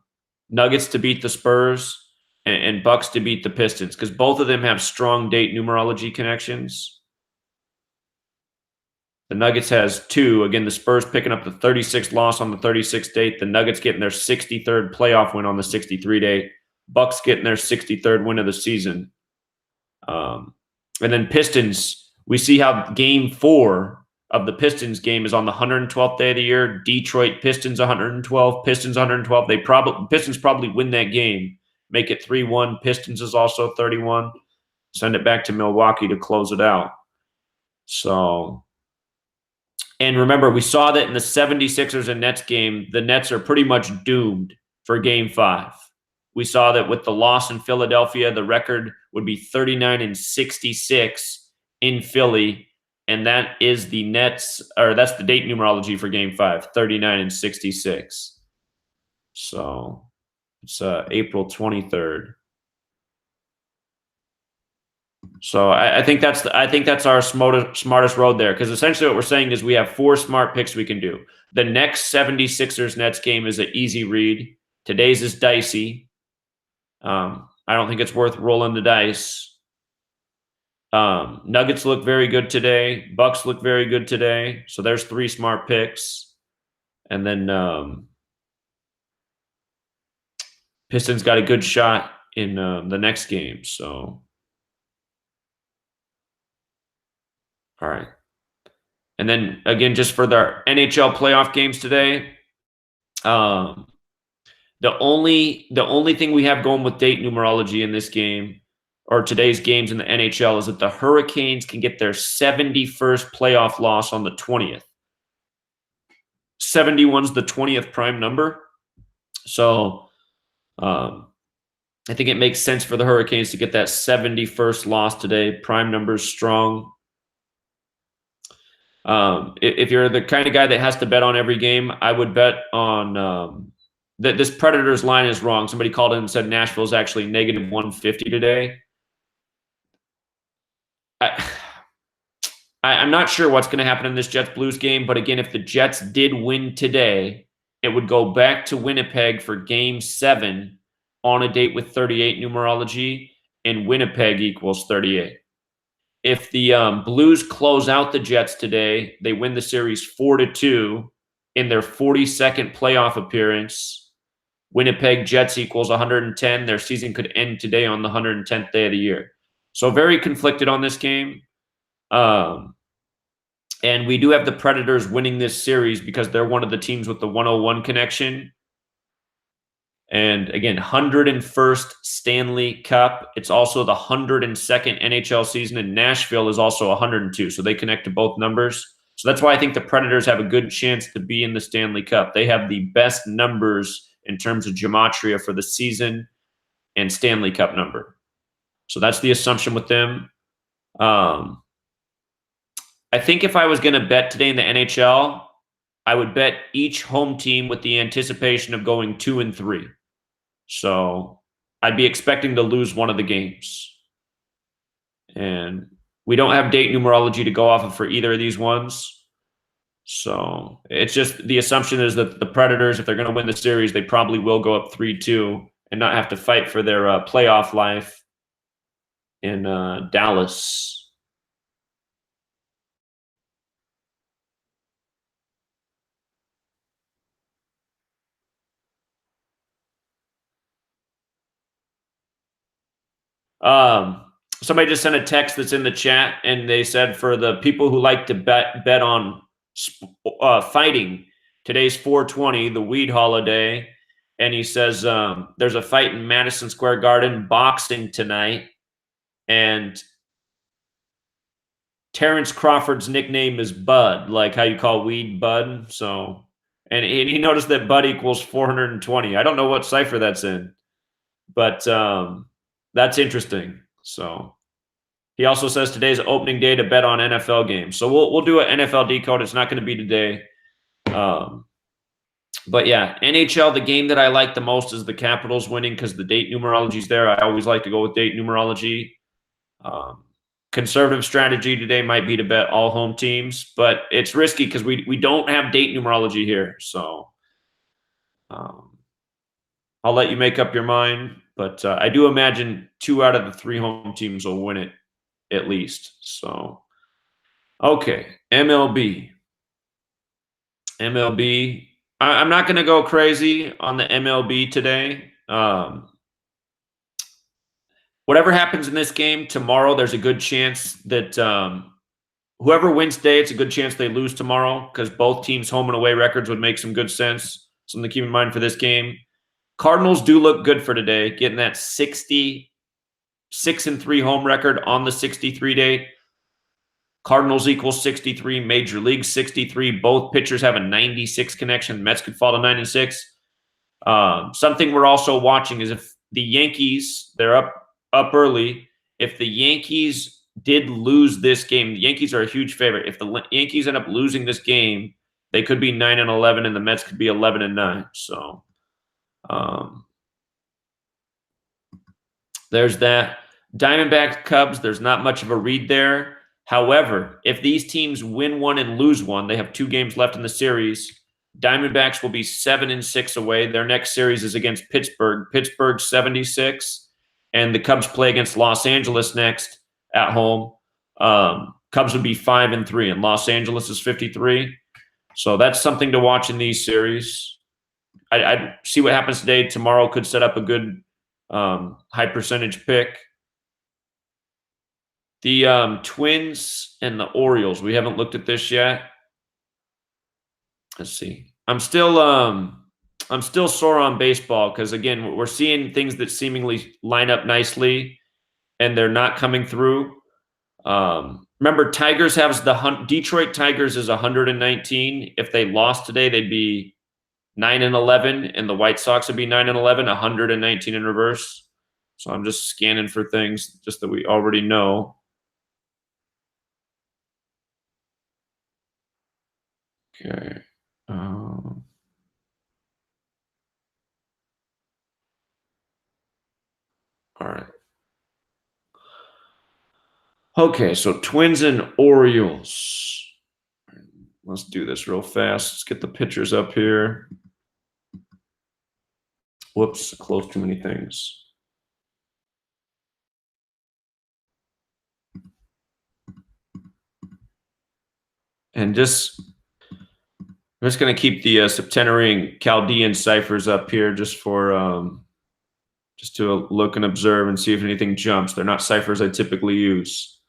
Nuggets to beat the Spurs and Bucks to beat the Pistons because both of them have strong date numerology connections. The Nuggets has 2. Again, the Spurs picking up the 36th loss on the 36th date. The Nuggets getting their 63rd playoff win on the 63 date. Bucks getting their 63rd win of the season. And then Pistons, we see how Game 4 of the Pistons game is on the 112th day of the year. Detroit Pistons 112, Pistons 112. Pistons probably win that game, make it 3-1. Pistons is also 31. Send it back to Milwaukee to close it out. So, and remember, we saw that in the 76ers and Nets game, the Nets are pretty much doomed for Game 5. We saw that with the loss in Philadelphia, the record would be 39-66 in Philly. And that is the Nets, or that's the date numerology for Game 5, 39-66. So it's April 23rd. So I think that's our smartest road there, because essentially what we're saying is we have 4 smart picks we can do. The next 76ers Nets game is an easy read. Today's is dicey. I don't think it's worth rolling the dice. Nuggets look very good today. Bucks look very good today. So there's 3 smart picks. And then Pistons got a good shot in the next game. So, all right. And then again, just for the NHL playoff games today, the only thing we have going with date numerology in this game or today's games in the NHL is that the Hurricanes can get their 71st playoff loss on the 20th. 71's the 20th prime number. So I think it makes sense for the Hurricanes to get that 71st loss today. Prime number's strong. If you're the kind of guy that has to bet on every game, I would bet on that this Predators line is wrong. Somebody called in and said Nashville's actually negative 150 today. I'm not sure what's going to happen in this Jets-Blues game, but again, if the Jets did win today, it would go back to Winnipeg for Game 7 on a date with 38 numerology, and Winnipeg equals 38. If the Blues close out the Jets today, they win the series 4-2 in their 42nd playoff appearance. Winnipeg Jets equals 110. Their season could end today on the 110th day of the year. So very conflicted on this game. And we do have the Predators winning this series because they're one of the teams with the 101 connection. And again, 101st Stanley Cup. It's also the 102nd NHL season, and Nashville is also 102. So they connect to both numbers. So that's why I think the Predators have a good chance to be in the Stanley Cup. They have the best numbers in terms of gematria for the season and Stanley Cup number. So that's the assumption with them. I think if I was going to bet today in the NHL, I would bet each home team with the anticipation of going 2-3. So I'd be expecting to lose one of the games. And we don't have date numerology to go off of for either of these ones. So it's just the assumption is that the Predators, if they're going to win the series, they probably will go up 3-2 and not have to fight for their playoff life in Dallas. Somebody just sent a text that's in the chat, and they said for the people who like to bet on fighting, today's 420, the weed holiday, and he says there's a fight in Madison Square Garden, boxing tonight, and Terrence Crawford's nickname is Bud, like how you call weed Bud. So, and he noticed that Bud equals 420. I don't know what cipher that's in, but that's interesting. So he also says today's opening day to bet on NFL games. So we'll do an NFL decode. It's not going to be today. But yeah, NHL, the game that I like the most is the Capitals winning because the date numerology is there. I always like to go with date numerology. Conservative strategy today might be to bet all home teams, but it's risky because we don't have date numerology here. So I'll let you make up your mind. But I do imagine 2 out of the 3 home teams will win it at least. So, okay, MLB. I'm not going to go crazy on the MLB today. Whatever happens in this game tomorrow, there's a good chance that whoever wins today, it's a good chance they lose tomorrow because both teams' home and away records would make some good sense. Something to keep in mind for this game. Cardinals do look good for today, getting that 66-3 home record on the 63 date. Cardinals equals 63, Major League 63. Both pitchers have a 96 connection. Mets could fall to 9-6. Something we're also watching is if the Yankees, they're up early. If the Yankees did lose this game, the Yankees are a huge favorite. If the Yankees end up losing this game, they could be 9-11, and the Mets could be 11-9. So there's that. Diamondbacks, Cubs, there's not much of a read there. However, if these teams win one and lose one, they have 2 games left in the series. Diamondbacks will be 7-6 away. Their next series is against Pittsburgh. Pittsburgh 76, and the Cubs play against Los Angeles next at home. Cubs would be 5-3, and Los Angeles is 53. So that's something to watch in these series. I'd see what happens today. Tomorrow could set up a good high percentage pick. The Twins and the Orioles. We haven't looked at this yet. Let's see. I'm still sore on baseball because again, we're seeing things that seemingly line up nicely, and they're not coming through. Remember, Tigers has Detroit Tigers is 119. If they lost today, they'd be 9-11, and the White Sox would be 9-11, 119 in reverse. So I'm just scanning for things just that we already know. Okay. All right. Okay, so Twins and Orioles. Let's do this real fast. Let's get the pictures up here. Whoops, closed too many things. And just I'm just going to keep the septenary Chaldean ciphers up here just for just to look and observe and see if anything jumps. They're not ciphers I typically use.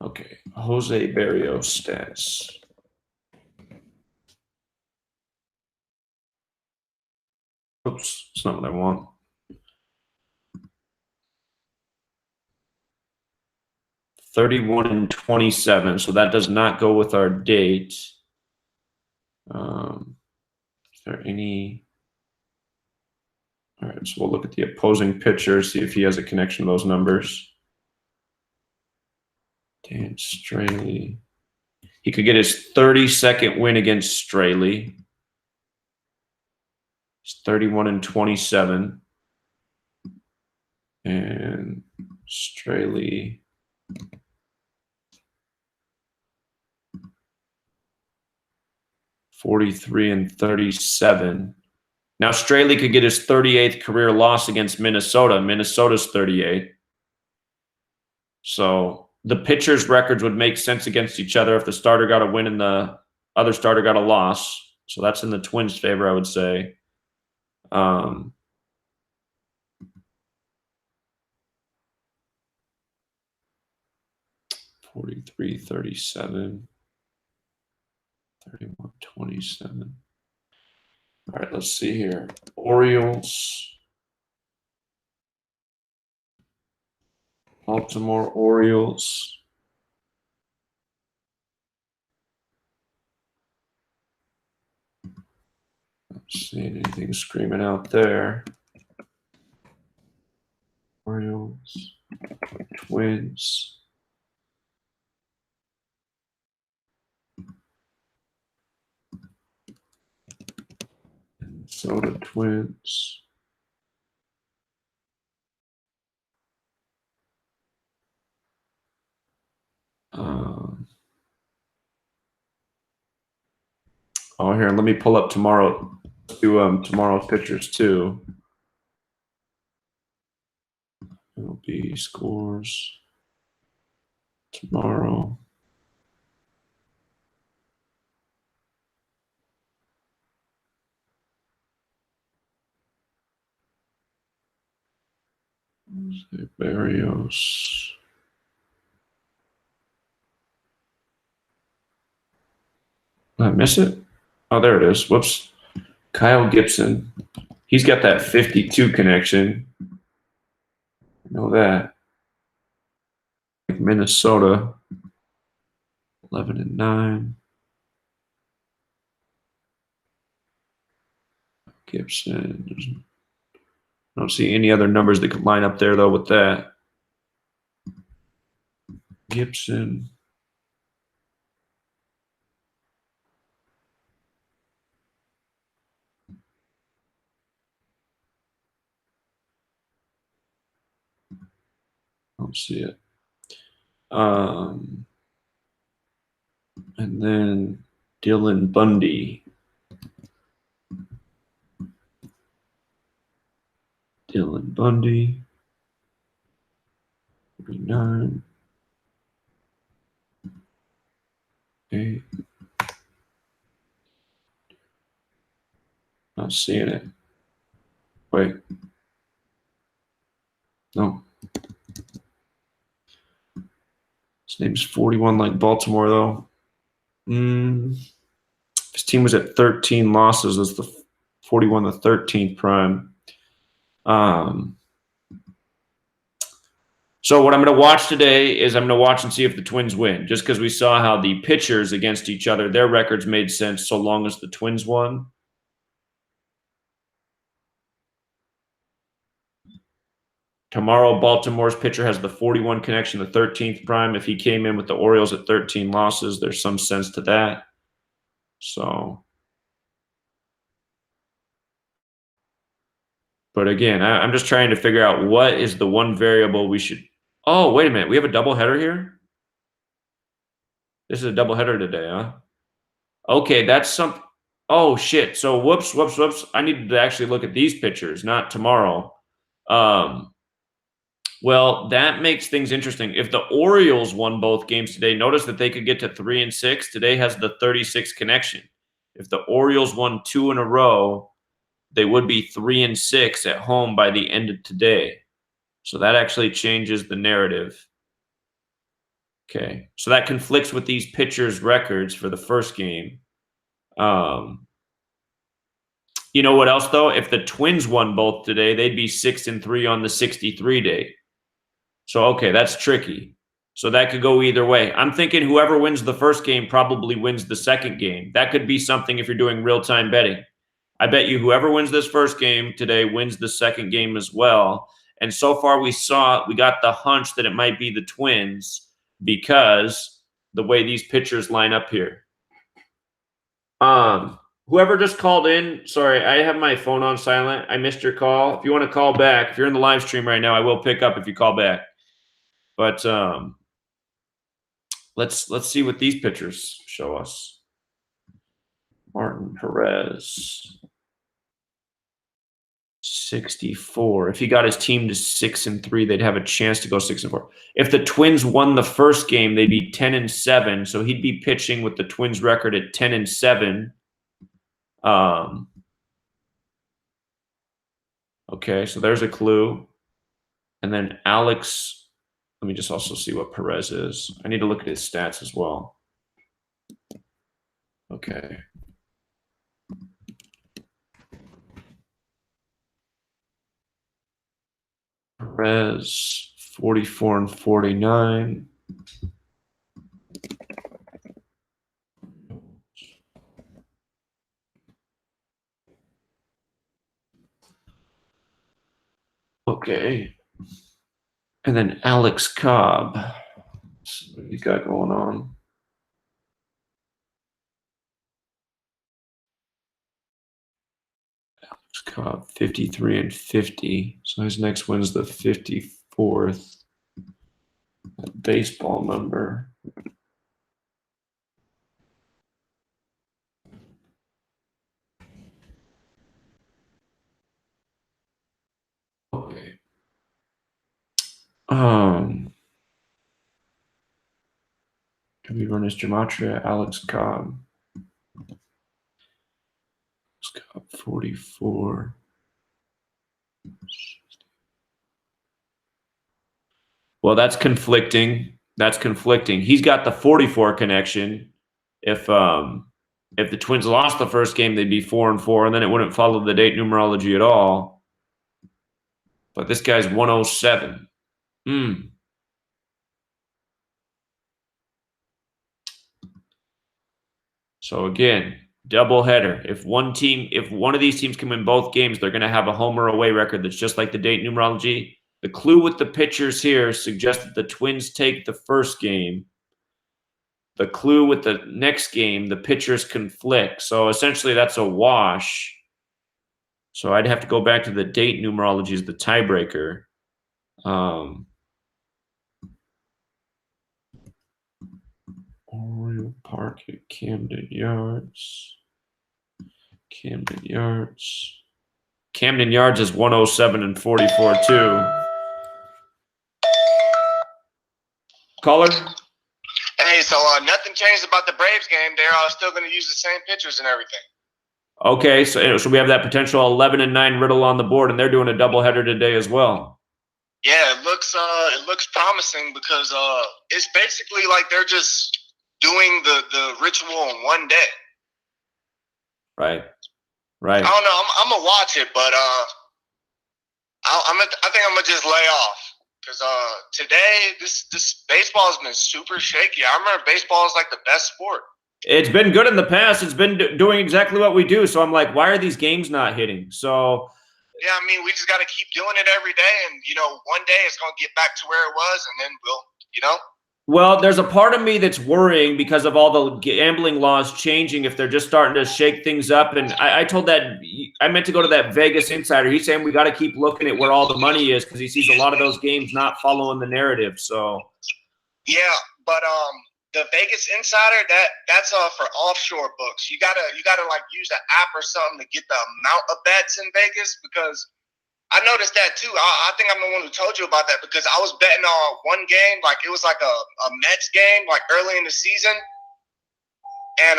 Okay, Jose Barrios stats. Oops, that's not what I want. $31 and 27, so that does not go with our date. Is there any? All right, so we'll look at the opposing pitcher, see if he has a connection to those numbers. Dan Straley. He could get his 32nd win against Straley. He's 31 and 27. And Straley. $43 and 37. Now Straley could get his 38th career loss against Minnesota. Minnesota's 38. So the pitchers' records would make sense against each other if the starter got a win and the other starter got a loss. So that's in the Twins' favor, I would say. 43, 37, 31, 27. All right, let's see here. Orioles. Baltimore Orioles. Not seeing anything screaming out there. Orioles. Twins. Minnesota Twins. Oh, here, let me pull up tomorrow. Let's do tomorrow's pictures too. It'll be scores tomorrow. Barrios. Did I miss it? Oh, there it is. Whoops. Kyle Gibson. He's got that 52 connection. I know that. Like Minnesota. 11 and 9. Gibson. I don't see any other numbers that could line up there, though, with that. Gibson. I don't see it. And then Dylan Bundy. Dylan Bundy. 49. 8. Not seeing it. Wait. No. His name's 41 like Baltimore, though. His team was at 13 losses. That's the 41, the 13th prime. So what I'm going to watch today is I'm going to watch and see if the Twins win, just because we saw how the pitchers against each other, their records made sense so long as the Twins won. Tomorrow, Baltimore's pitcher has the 41 connection, the 13th prime. If he came in with the Orioles at 13 losses, there's some sense to that. So, but again, I'm just trying to figure out what is the one variable we should. Oh, wait a minute. We have a doubleheader here? This is a doubleheader today, huh? Okay, that's some. Oh, shit. So, whoops. I needed to actually look at these pictures, not tomorrow. Well, that makes things interesting. If the Orioles won both games today, notice that they could get to 3-6. Today has the 36 connection. If the Orioles won 2 in a row, they would be 3-6 at home by the end of today. So that actually changes the narrative. Okay, so that conflicts with these pitchers' records for the first game. You know what else, though? If the Twins won both today, they'd be 6-3 on the 63 day. So, okay, that's tricky. So that could go either way. I'm thinking whoever wins the first game probably wins the second game. That could be something if you're doing real-time betting. I bet you whoever wins this first game today wins the second game as well. And so far we got the hunch that it might be the Twins because the way these pitchers line up here. Whoever just called in, sorry, I have my phone on silent. I missed your call. If you want to call back, if you're in the live stream right now, I will pick up if you call back. But let's see what these pitchers show us. Martin Perez, 64. If he got his team to 6-3, they'd have a chance to go 6-4. If the Twins won the first game, they'd be 10-7. So he'd be pitching with the Twins record at 10-7. Okay, so there's a clue. And then Alex, let me just also see what Perez is. I need to look at his stats as well. Okay. Perez, 44-49. Okay. And then Alex Cobb. What do you got going on? Alex Cobb, 53-50. So his next win is the 54th baseball number. Okay. Can we run his Gematria? Alex Cobb. Alex Cobb, 44. Well, that's conflicting. That's conflicting. He's got the 44 connection. If the Twins lost the first game, they'd be 4-4, and then it wouldn't follow the date numerology at all. But this guy's 107. So again, doubleheader. If one of these teams can win both games, they're going to have a home or away record that's just like the date numerology. The clue with the pitchers here suggests that the Twins take the first game. The clue with the next game, the pitchers conflict. So essentially that's a wash. So I'd have to go back to the date numerology as the tiebreaker. Oriole Park at Camden Yards. Camden Yards. Camden Yards is 107-44 too. Caller? Hey, so nothing changed about the Braves game. They're still going to use the same pitchers and everything. Okay, so we have that potential 11-9 Riddle on the board, and they're doing a doubleheader today as well. Yeah, it looks promising because it's basically like they're just doing the ritual in one day. Right. I don't know. I'm gonna watch it, but I think I'm gonna just lay off because today this baseball has been super shaky. I remember baseball is like the best sport. It's been good in the past. It's been doing exactly what we do. So I'm like, why are these games not hitting? So yeah, I mean, we just got to keep doing it every day, and one day it's gonna get back to where it was, and then we'll. Well, there's a part of me that's worrying because of all the gambling laws changing if they're just starting to shake things up. And I meant to go to that Vegas insider. He's saying we got to keep looking at where all the money is because he sees a lot of those games not following the narrative. So yeah, but the Vegas insider that's for offshore books. You gotta like use an app or something to get the amount of bets in Vegas because I noticed that too. I think I'm the one who told you about that because I was betting on one game, like it was like a Mets game, like early in the season, and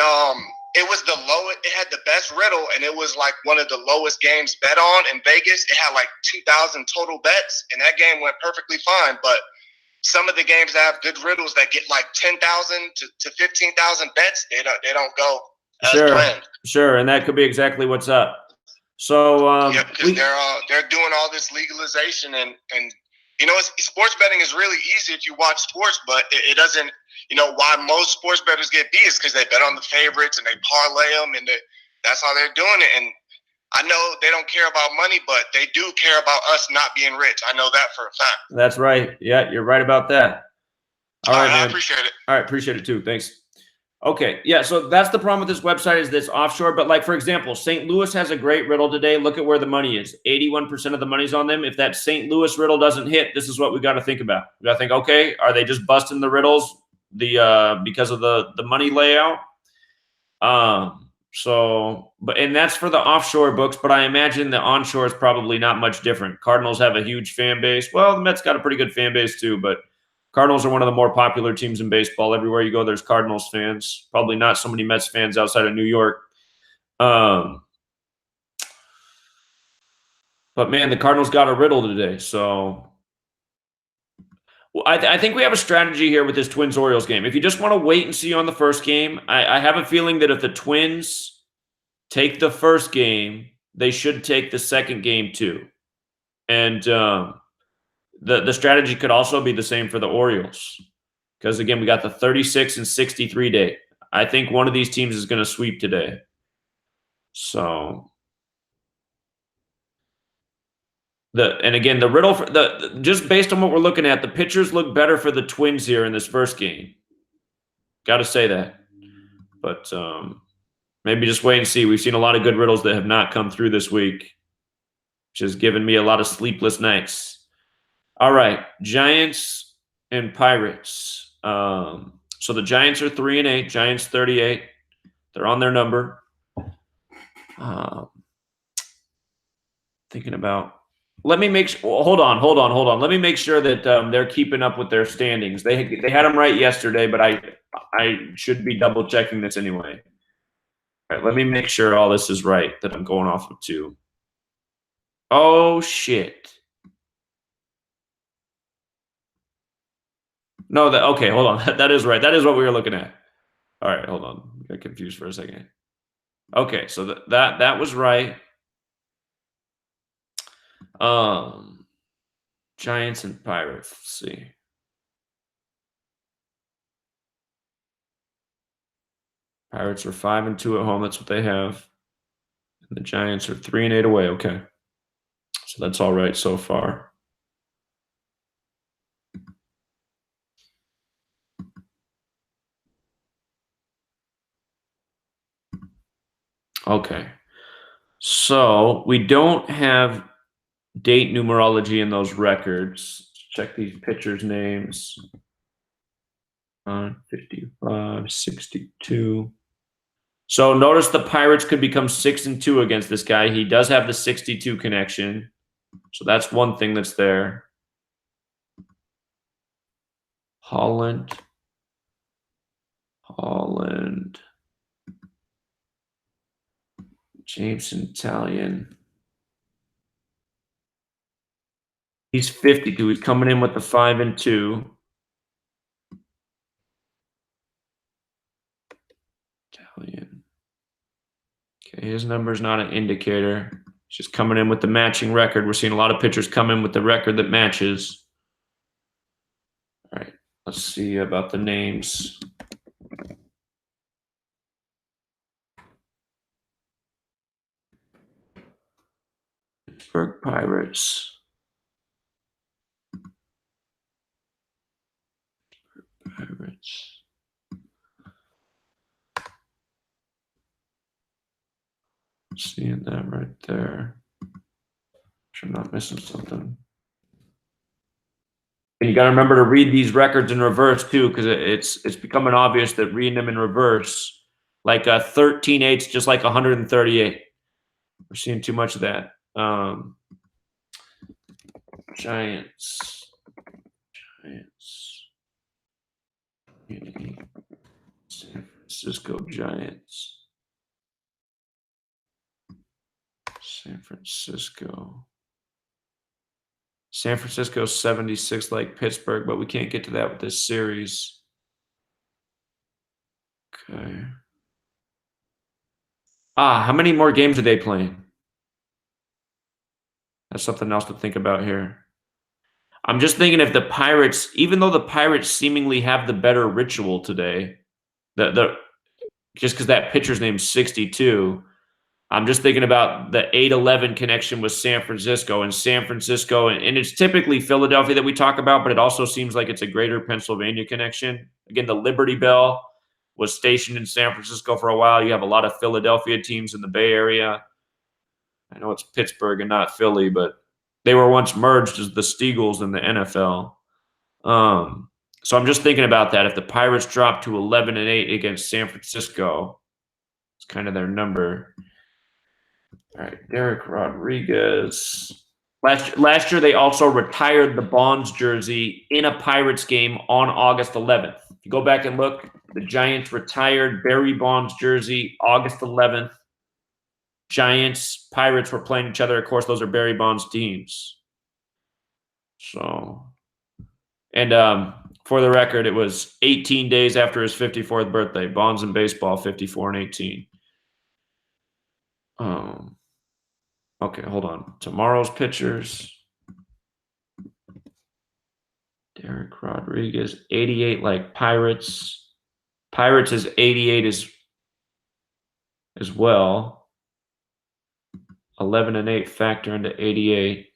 it was the lowest. It had the best riddle, and it was like one of the lowest games bet on in Vegas. It had like 2,000 total bets, and that game went perfectly fine. But some of the games that have good riddles that get like 10,000 to 15,000 bets, they don't go as planned. Sure, and that could be exactly what's up. So yeah, because they're doing all this legalization, and you know, sports betting is really easy if you watch sports, but it doesn't. You know why most sports bettors get beat is because they bet on the favorites and they parlay them, and that's how they're doing it. And I know they don't care about money, but they do care about us not being rich. I know that for a fact. That's right. Yeah, you're right about that. All right, man. I appreciate it. All right, appreciate it too. Thanks. Okay, yeah, so that's the problem with this website is this offshore. But like, for example, St. Louis has a great riddle today. Look at where the money is. 81% of the money's on them. If that St. Louis riddle doesn't hit, this is what we got to think about. We got to think, okay, are they just busting the riddles because of the money layout? And that's for the offshore books, but I imagine the onshore is probably not much different. Cardinals have a huge fan base. Well, the Mets got a pretty good fan base too, but Cardinals are one of the more popular teams in baseball. Everywhere you go, there's Cardinals fans. Probably not so many Mets fans outside of New York. But man, the Cardinals got a riddle today. So I think we have a strategy here with this Twins-Orioles game. If you just want to wait and see on the first game, I have a feeling that if the Twins take the first game, they should take the second game too. And the strategy could also be the same for the Orioles. Because, again, we got the 36 and 63 day. I think one of these teams is going to sweep today. So, and again, the riddle, just based on what we're looking at, the pitchers look better for the Twins here in this first game. Got to say that. But maybe just wait and see. We've seen a lot of good riddles that have not come through this week, which has given me a lot of sleepless nights. All right, Giants and Pirates. So the Giants are 3-8. Giants 38. They're on their number. Thinking about. Let me make sure. Hold on. Let me make sure that they're keeping up with their standings. They had them right yesterday, but I should be double checking this anyway. All right, let me make sure all this is right that I'm going off of too. Oh shit. No, okay, hold on. That is right. That is what we were looking at. All right, hold on. I got confused for a second. Okay, so that was right. Giants and Pirates. Let's see. Pirates are 5-2 at home. That's what they have. And the Giants are 3-8 away. Okay. So that's all right so far. Okay. So we don't have date numerology in those records. Check these pitchers' names. 55, 62. So notice the Pirates could become 6-2 against this guy. He does have the 62 connection. So that's one thing that's there. Holland. Jameson Italian. He's 52. He's coming in with the 5-2. Italian. Okay, his number's not an indicator. He's just coming in with the matching record. We're seeing a lot of pitchers come in with the record that matches. All right, let's see about the names. Pittsburgh Pirates. Seeing that right there. I'm not missing something. And you got to remember to read these records in reverse too, because it's becoming obvious that reading them in reverse, like 13/8, just like 138. We're seeing too much of that. Giants. San Francisco Giants. San Francisco 76 like Pittsburgh, but we can't get to that with this series. Okay. How many more games are they playing? That's something else to think about here. I'm just thinking if the Pirates, even though the Pirates seemingly have the better ritual today, just because that pitcher's name's 62, I'm just thinking about the 8-11 connection with San Francisco, and it's typically Philadelphia that we talk about, but it also seems like it's a greater Pennsylvania connection. Again, the Liberty Bell was stationed in San Francisco for a while. You have a lot of Philadelphia teams in the Bay Area. I know it's Pittsburgh and not Philly, but they were once merged as the Steagles in the NFL. So I'm just thinking about that. If the Pirates drop to 11-8 against San Francisco, it's kind of their number. All right, Derek Rodriguez. Last year, they also retired the Bonds jersey in a Pirates game on August 11th. If you go back and look, the Giants retired Barry Bonds jersey August 11th. Giants, Pirates were playing each other. Of course, those are Barry Bonds teams. So, and for the record, it was 18 days after his 54th birthday. Bonds in baseball, 54 and 18. Okay, hold on. Tomorrow's pitchers. Derek Rodriguez, 88 like Pirates. Pirates is 88 as well. 11-8 factor into 88.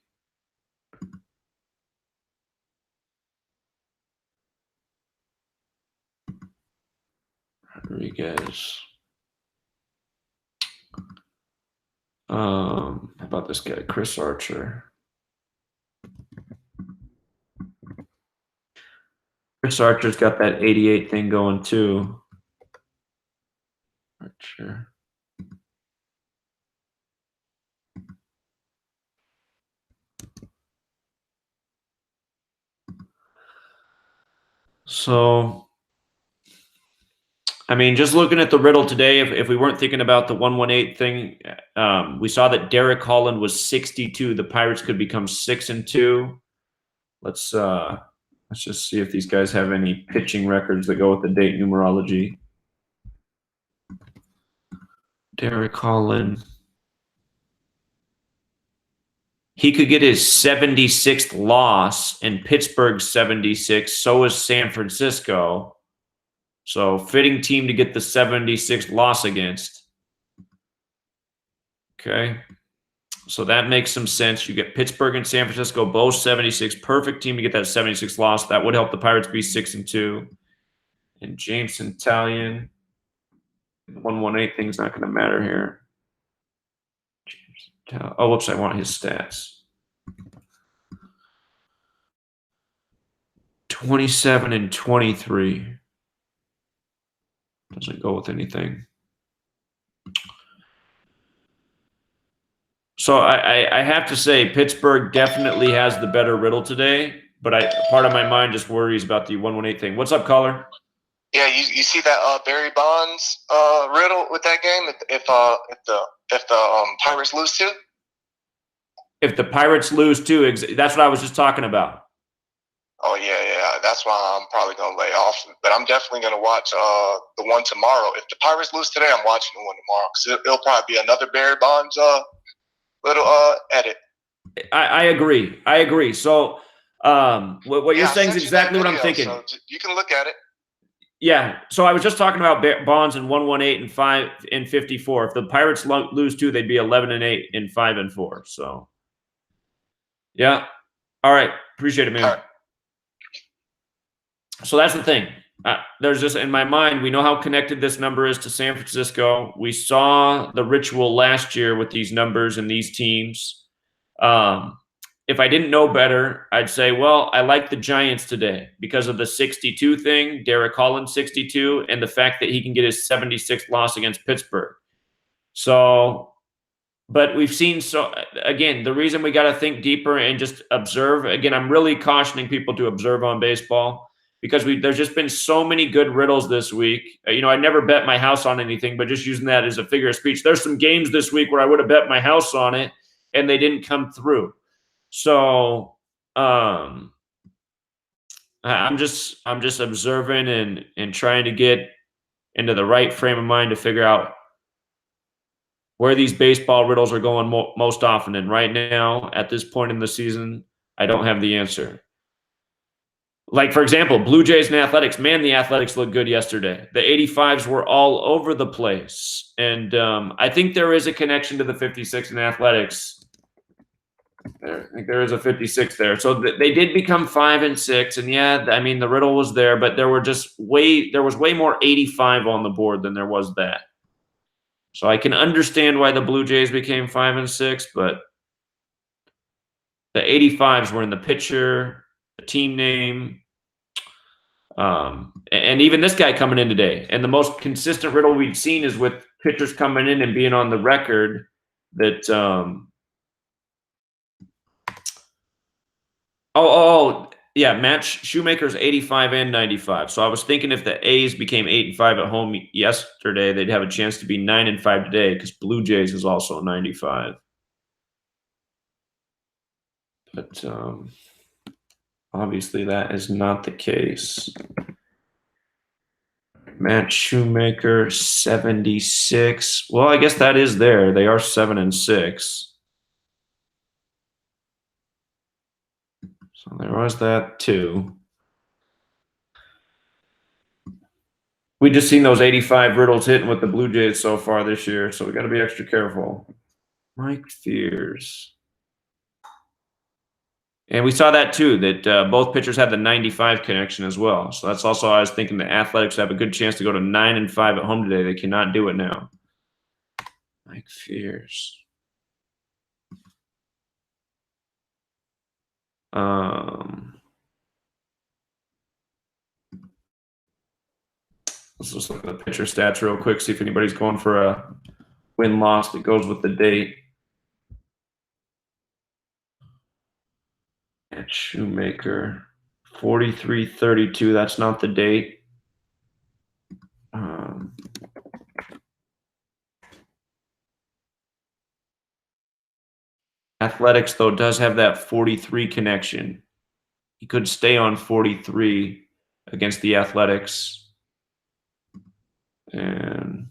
Rodriguez. How about this guy, Chris Archer? Chris Archer's got that 88 thing going too. Archer. So, I mean, just looking at the riddle today, if we weren't thinking about the 118 thing, we saw that Derek Holland was 62. The Pirates could become 6-2. Let's just see if these guys have any pitching records that go with the date numerology. Derek Holland. He could get his 76th loss, and Pittsburgh's 76. So is San Francisco. So fitting team to get the 76th loss against. Okay. So that makes some sense. You get Pittsburgh and San Francisco, both 76. Perfect team to get that 76th loss. That would help the Pirates be 6-2. And Jameson Italian. The 118 thing's not going to matter here. Oh, whoops, I want his stats. 27 and 23. Doesn't go with anything. So I have to say Pittsburgh definitely has the better riddle today, but part of my mind just worries about the 118 thing. What's up, caller? Yeah, you see that Barry Bonds riddle with that game? If the Pirates lose too? If the Pirates lose too, that's what I was just talking about. Oh yeah. That's why I'm probably gonna lay off. But I'm definitely gonna watch the one tomorrow. If the Pirates lose today, I'm watching the one tomorrow because it'll probably be another Barry Bonds little edit. I agree. So what you're saying is exactly what I'm thinking. So you can look at it. Yeah. So I was just talking about Bonds in 118 and 5 and 54. If the Pirates lose two, they'd be 11-8 and 5-4. So yeah. All right. Appreciate it, man. All right. So that's the thing. There's just in my mind, we know how connected this number is to San Francisco. We saw the ritual last year with these numbers and these teams. If I didn't know better, I'd say, well, I like the Giants today because of the 62 thing, Derek Holland 62, and the fact that he can get his 76th loss against Pittsburgh. So But we've seen, so again, the reason we got to think deeper and just observe, again, I'm really cautioning people to observe on baseball because there's just been so many good riddles this week. I never bet my house on anything, but just using that as a figure of speech. There's some games this week where I would have bet my house on it and they didn't come through. So I'm just observing and trying to get into the right frame of mind to figure out where these baseball riddles are going most often. And right now, at this point in the season, I don't have the answer. Like, for example, Blue Jays and Athletics. Man, the Athletics looked good yesterday. The 85s were all over the place. And I think there is a connection to the 56 in Athletics. I think there is a 56 there. So they did become 5 and 6. And yeah, I mean, the riddle was there, but there was way more 85 on the board than there was that. So I can understand why the Blue Jays became 5 and 6, but the 85s were in the pitcher, the team name, and even this guy coming in today. And the most consistent riddle we've seen is with pitchers coming in and being on the record that yeah, Matt Shoemaker's 85 and 95. So I was thinking if the A's became 8 and 5 at home yesterday, they'd have a chance to be 9 and 5 today because Blue Jays is also 95. But obviously that is not the case. Matt Shoemaker, 76. Well, I guess that is there. They are 7 and 6. So there was that too. We just seen those 85 riddles hitting with the Blue Jays so far this year, so we got to be extra careful. Mike Fears. And we saw that too, that both pitchers had the 95 connection as well. So that's also, I was thinking the Athletics have a good chance to go to 9 and 5 at home today. They cannot do it now. Mike Fears. Let's just look at the pitcher stats real quick, see if anybody's going for a win-loss that goes with the date. At Shoemaker, 43-32. That's not the date. Athletics, though, does have that 43 connection. He could stay on 43 against the Athletics. And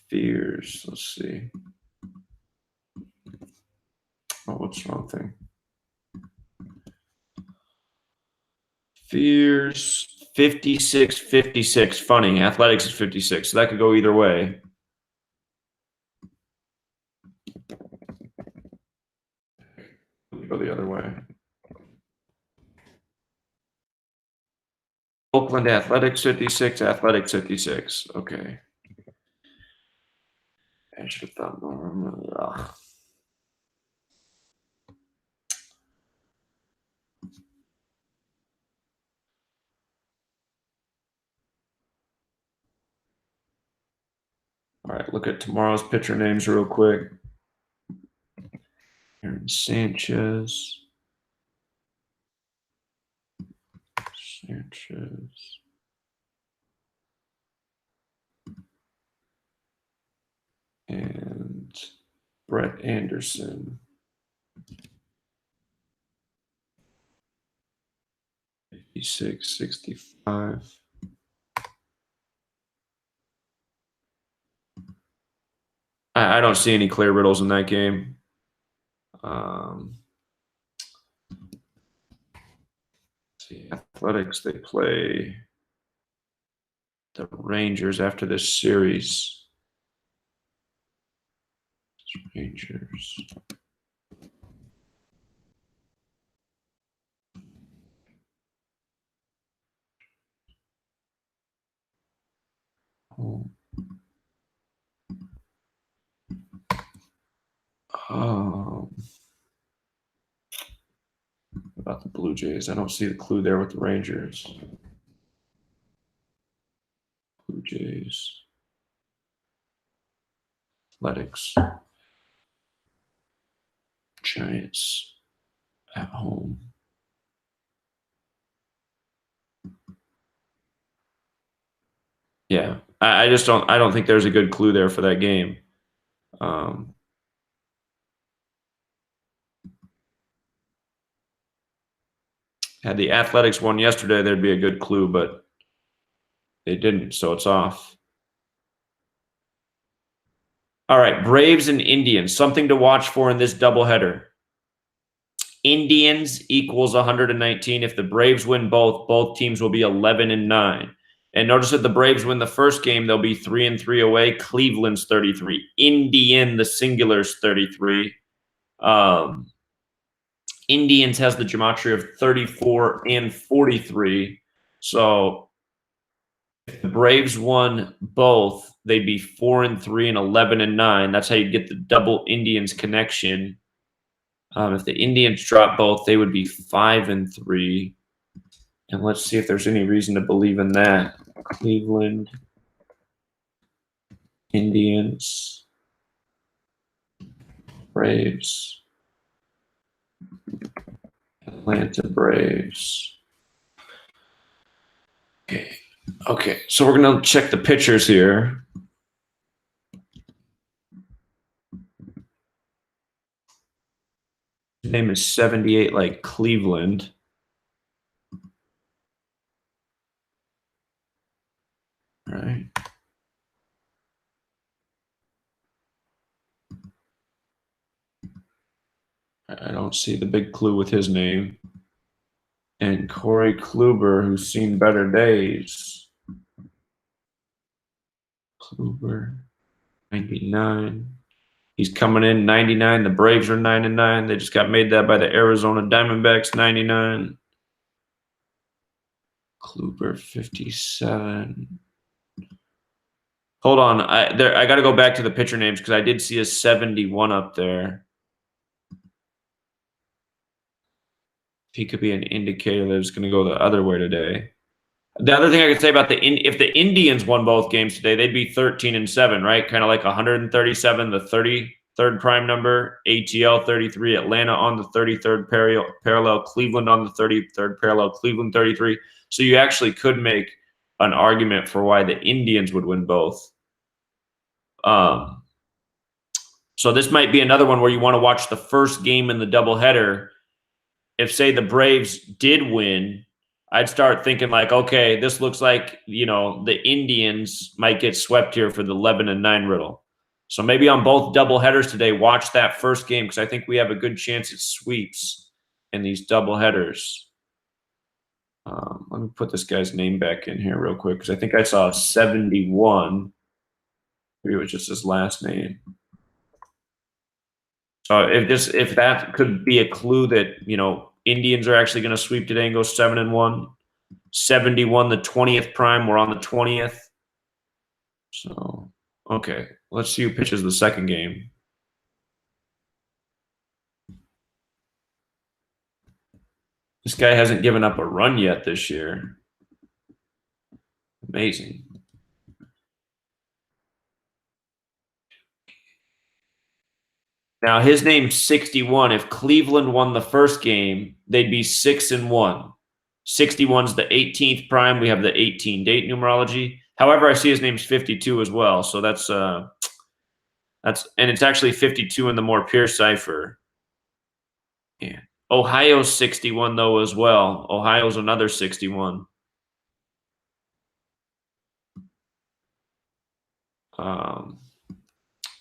Fears, let's see. Oh, what's the wrong thing? Fears, 56-56. Funny, Athletics is 56, so that could go either way. Go the other way. Oakland Athletics 56, Athletics 56. Okay. I should have thought more. All right, look at tomorrow's pitcher names real quick. Aaron Sanchez. And Brett Anderson. 56-65. I don't see any clear riddles in that game. See, Athletics, they play the Rangers after this series. Rangers. About the Blue Jays, I don't see the clue there with the Rangers. Blue Jays. Athletics. Giants at home. Yeah, I just don't. I don't think there's a good clue there for that game. Had the Athletics won yesterday, there'd be a good clue, but they didn't, so it's off. All right, Braves and Indians. Something to watch for in this doubleheader. Indians equals 119. If the Braves win both teams will be 11-9. And notice that the Braves win the first game, they'll be 3-3 away. Cleveland's 33. Indian, the singular's 33. Indians has the gematria of 34 and 43. So if the Braves won both, they'd be 4-3 and 11-9. That's how you get the double Indians connection. If the Indians drop both, they would be 5-3. And let's see if there's any reason to believe in that. Cleveland Indians, Braves, Atlanta Braves. Okay, so we're going to check the pitchers here. His name is 78 like Cleveland. All right. I don't see the big clue with his name. And Corey Kluber, who's seen better days. Kluber, 99. He's coming in 99. The Braves are 9-9. They just got made that by the Arizona Diamondbacks, 99. Kluber, 57. Hold on. I got to go back to the pitcher names because I did see a 71 up there. He could be an indicator that it's going to go the other way today. The other thing I could say about if the Indians won both games today, they'd be 13-7, right? Kind of like 137, the 33rd prime number, ATL 33, Atlanta on the 33rd parallel, Cleveland on the 33rd parallel, Cleveland 33. So you actually could make an argument for why the Indians would win both. So this might be another one where you want to watch the first game in the doubleheader. If, say, the Braves did win, I'd start thinking like, okay, this looks like, the Indians might get swept here for the 11-9 riddle. So maybe on both doubleheaders today, watch that first game because I think we have a good chance at sweeps in these doubleheaders. Let me put this guy's name back in here real quick because I think I saw 71. Maybe it was just his last name. So if that could be a clue that, Indians are actually going to sweep today and go 7-1. 71, the 20th prime. We're on the 20th. So, okay. Let's see who pitches the second game. This guy hasn't given up a run yet this year. Amazing. Now, his name's 61. If Cleveland won the first game, they'd be 6-1. 61's the 18th prime. We have the 18 date numerology. However, I see his name's 52 as well. So that's and it's actually 52 in the more pure cipher. Yeah. Ohio's 61 though as well. Ohio's another 61.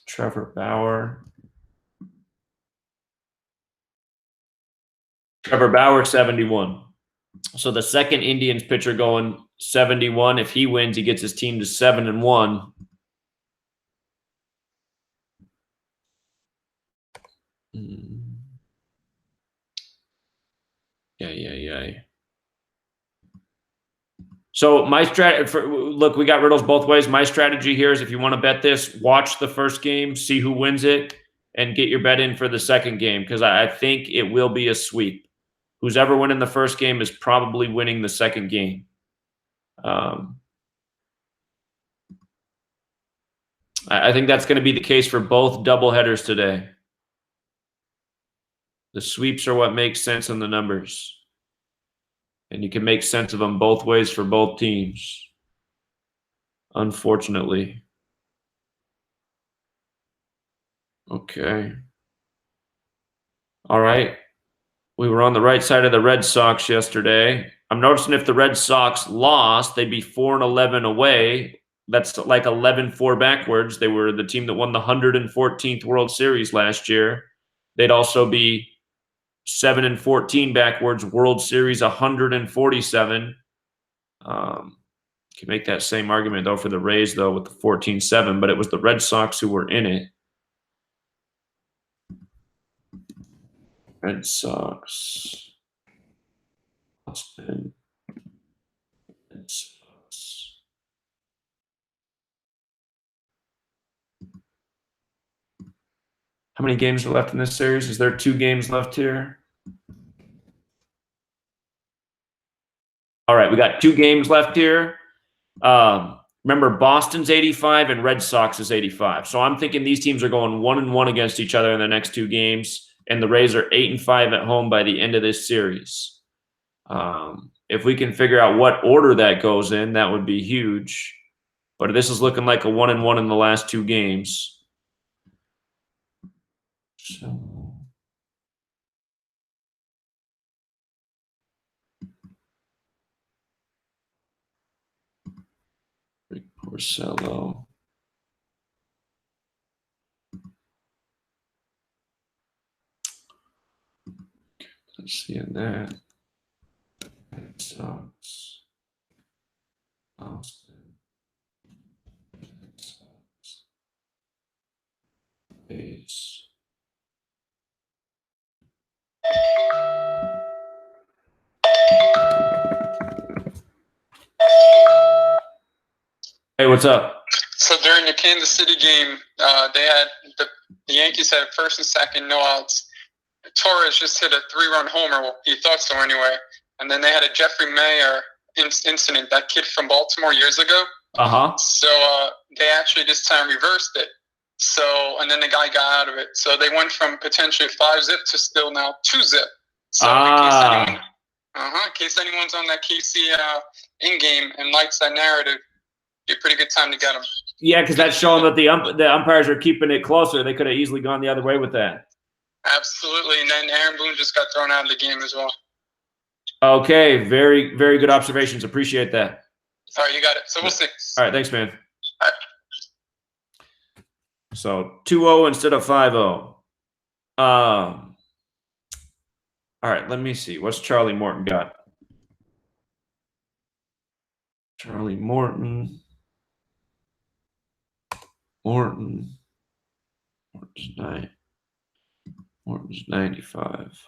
Trevor Bauer. Trevor Bauer, 71. So the second Indians pitcher going 71. If he wins, he gets his team to 7-1. Yeah. So my strategy, look, we got riddles both ways. My strategy here is if you want to bet this, watch the first game, see who wins it, and get your bet in for the second game because I think it will be a sweep. Who's ever winning the first game is probably winning the second game. I think that's going to be the case for both doubleheaders today. The sweeps are what makes sense in the numbers. And you can make sense of them both ways for both teams, unfortunately. Okay. All right. We were on the right side of the Red Sox yesterday. I'm noticing if the Red Sox lost, they'd be 4-11 away. That's like 11-4 backwards. They were the team that won the 114th World Series last year. They'd also be 7-14 backwards, World Series 147. Can make that same argument, though, for the Rays, though, with the 14-7, but it was the Red Sox who were in it. Red Sox. Boston. Red Sox. How many games are left in this series? Is there 2 games left here? All right, we got 2 games left here. Remember, Boston's 85 and Red Sox is 85. So I'm thinking these teams are going 1-1 against each other in the next 2 games, and the Rays are 8-5 at home by the end of this series. If we can figure out what order that goes in, that would be huge. But this is looking like a 1-1 in the last 2 games. So Rick Porcello. Let's see in that. Red Sox. Boston. Red Sox. Rays. Hey, what's up? So during the Kansas City game, they had the Yankees had first and second, no outs. Torres just hit a 3-run homer. Well, he thought so anyway. And then they had a Jeffrey Mayer incident, that kid from Baltimore years ago. So they actually this time reversed it. So, and then the guy got out of it. So they went from potentially 5-zip to still now 2-zip. So in case anyone's on that KC in-game and likes that narrative, be a pretty good time to get them. Yeah, because that's showing that the umpires are keeping it closer. They could have easily gone the other way with that. Absolutely. And then Aaron Boone just got thrown out of the game as well. Okay, very, very good observations. Appreciate that. All right, you got it. So we'll see. All right, thanks, man. All right. So 2-0 instead of 5-0. All right, let me see. What's Charlie Morton got? Charlie Morton. Morton's 95.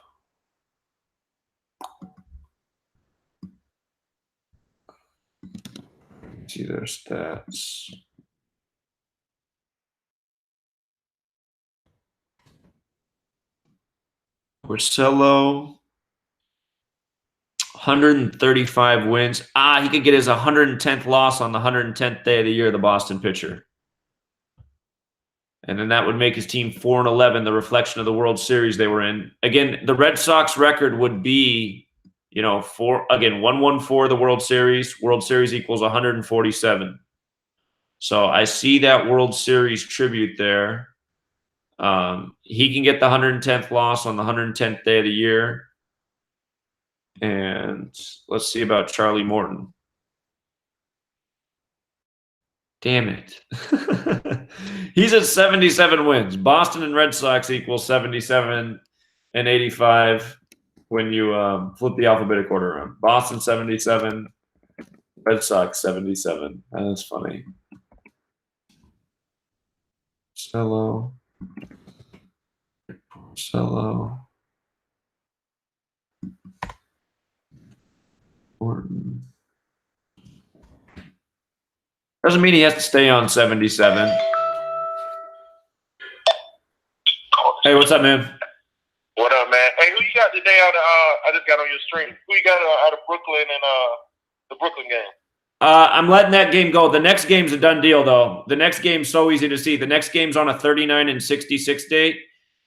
See their stats. Porcello, 135 wins. He could get his 110th loss on the 110th day of the year, the Boston pitcher. And then that would make his team 4-11, the reflection of the World Series they were in. Again, the Red Sox record would be, 1-1-4 the World Series. World Series equals 147. So I see that World Series tribute there. He can get the 110th loss on the 110th day of the year. And let's see about Charlie Morton. Damn it. He's at 77 wins. Boston and Red Sox equal 77 and 85 when you flip the alphabetic order around. Boston 77, Red Sox 77. That's funny. Porcello. Morton. Doesn't mean he has to stay on 77. Hey, what's up, man? What up, man? Hey, who you got today out of, I just got on your stream. Who you got out of Brooklyn and the Brooklyn game? I'm letting that game go. The next game's a done deal, though. The next game's so easy to see. The next game's on a 39-66 date,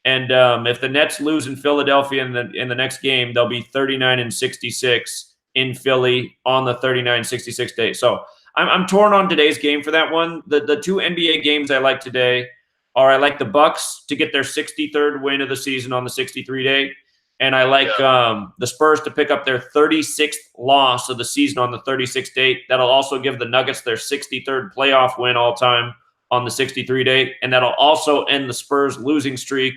and if the Nets lose in Philadelphia in the next game, they'll be 39-66 in Philly on the 39-66 date. So I'm torn on today's game for that one. The two NBA games I like today are I like the Bucks to get their 63rd win of the season on the 63 day. And I like the Spurs to pick up their 36th loss of the season on the 36th date. That'll also give the Nuggets their 63rd playoff win all time on the 63 date. And that'll also end the Spurs losing streak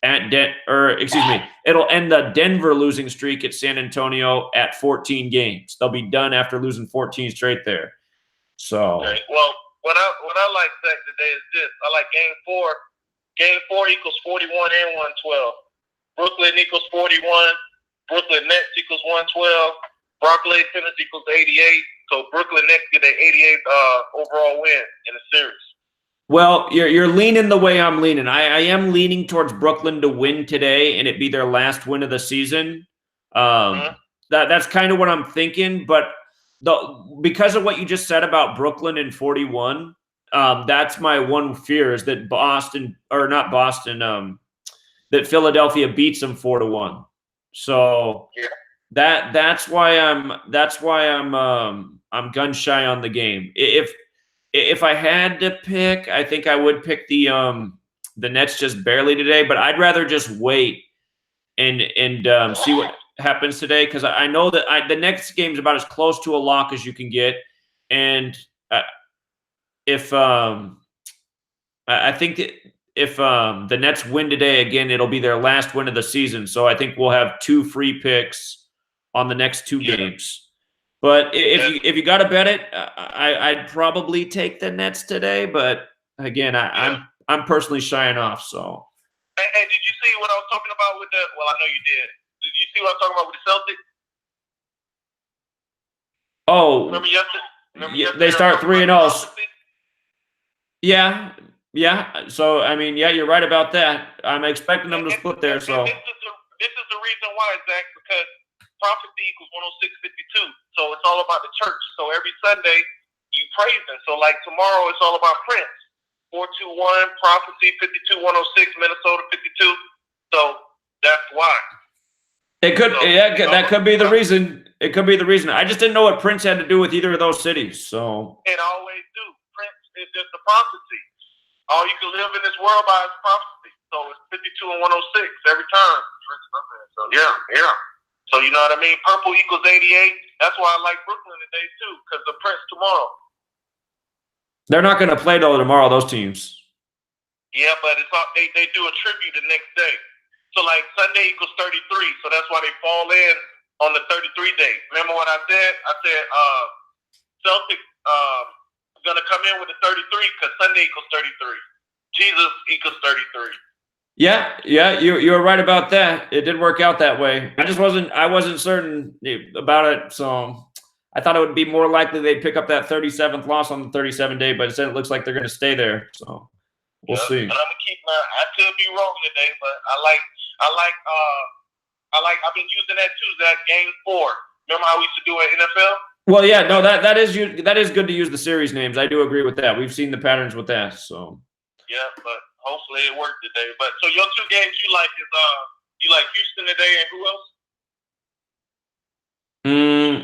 it'll end the Denver losing streak at San Antonio at 14 games. They'll be done after losing 14 straight there. So, okay. Well, what I like today is this. I like game 4. Game 4 equals 41 and 112. Brooklyn equals 41. Brooklyn Nets equals 112. Brooklyn Tennis equals 88. So Brooklyn Nets get an 88th overall win in the series. Well, you're leaning the way I'm leaning. I am leaning towards Brooklyn to win today and it be their last win of the season. That's kind of what I'm thinking. But because of what you just said about Brooklyn in 41, that's my one fear is that that Philadelphia beats them 4-1. So that's why I'm gun shy on the game. If I had to pick, I think I would pick the Nets just barely today, but I'd rather just wait and see what happens today because I know that the next game is about as close to a lock as you can get, and if the Nets win today again, it'll be their last win of the season. So I think we'll have 2 free picks on the next 2 games. But if you got to bet it, I'd probably take the Nets today. But again, I'm personally shying off. So. Hey, did you see what I was talking about with the? Well, I know you did. Did you see what I was talking about with the Celtics? Oh, remember yesterday? They start 3-0. Yeah. So I mean, you're right about that. I'm expecting them to split there. So this is the reason why, Zach, because prophecy equals 106:52. So it's all about the church. So every Sunday you praise him. So like tomorrow it's all about Prince. 421, prophecy 52, 106, Minnesota 52. So that's why. It could, that could be the reason. It could be the reason. I just didn't know what Prince had to do with either of those cities. So it always do. Prince is just a prophecy. All you can live in this world by is prophecy. So it's 52 and 106 every time. So yeah. So you know what I mean? Purple equals 88. That's why I like Brooklyn today too, because the Prince tomorrow. They're not going to play though tomorrow. Those teams. Yeah, but it's all, they do a tribute the next day. So like Sunday equals 33. So that's why they fall in on the 33 day. Remember what I said? I said Celtics gonna come in with a 33 because Sunday equals 33. Jesus equals 33. Yeah, you were right about that. It did work out that way. I wasn't certain about it, so I thought it would be more likely they'd pick up that 37th loss on the 37 day, but instead it looks like they're going to stay there. So we'll see. And I'm gonna keep I could be wrong today, but I've been using that too. That game 4. Remember how we used to do it in NFL? Well, yeah, no, that is good to use the series names. I do agree with that. We've seen the patterns with that. So yeah, but hopefully it worked today. But so your 2 games you like is you like Houston today and who else?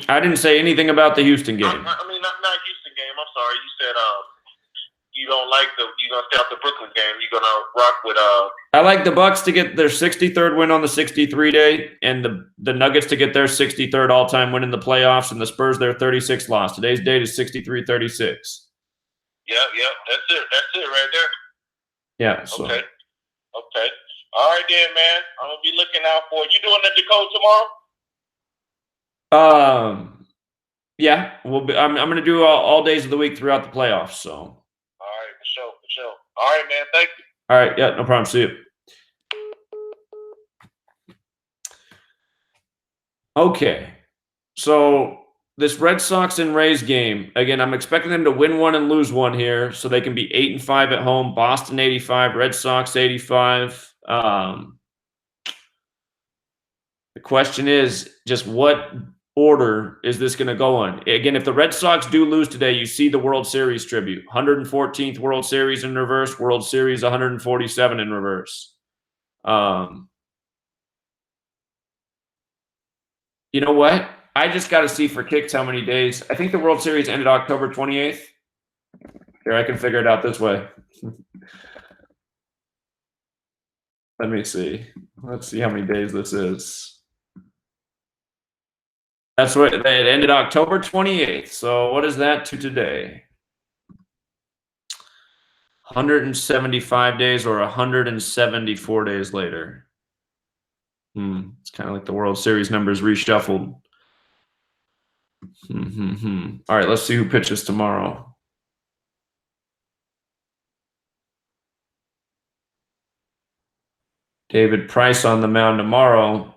I didn't say anything about the Houston game. I mean not Houston game. I'm sorry. You said you don't like you're gonna stay off the Brooklyn game. You're gonna rock with I like the Bucks to get their 63rd win on the 63 day, and the Nuggets to get their 63rd all-time win in the playoffs, and the Spurs their 36th loss. Today's date is 63-36. Yeah, that's it right there. Yeah. So. Okay. All right then, man. I'm gonna be looking out for it. You doing the Decode tomorrow? Yeah. I'm gonna do all days of the week throughout the playoffs. So. All right, for sure. All right, man. Thank you. All right. Yeah. No problem. See you. Okay. So this Red Sox and Rays game, again, I'm expecting them to win 1 and lose 1 here, so they can be 8-5 at home. Boston 85, Red Sox 85. The question is just what order is this going to go on? Again, if the Red Sox do lose today, you see the World Series tribute. 114th World Series in reverse, World Series 147 in reverse. You know what? I just got to see for kicks how many days. I think the World Series ended October 28th. Here, I can figure it out this way. Let me see. Let's see how many days this is. That's what it ended October 28th. So what is that to today? 175 days or 174 days later. It's kind of like the World Series numbers reshuffled. All right, let's see who pitches tomorrow. David Price on the mound tomorrow.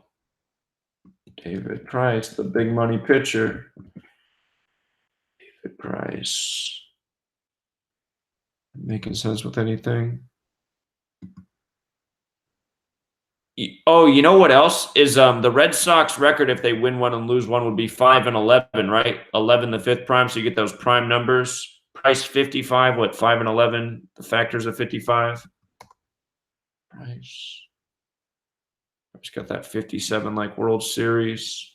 David Price, the big money pitcher. David Price. Making sense with anything? Oh, you know what else is the Red Sox record if they win one and lose one would be 5-11, right? 11 the fifth prime, so you get those prime numbers. Price 55, what 5-11? The factors of 55. Price. Just got that 57 like World Series.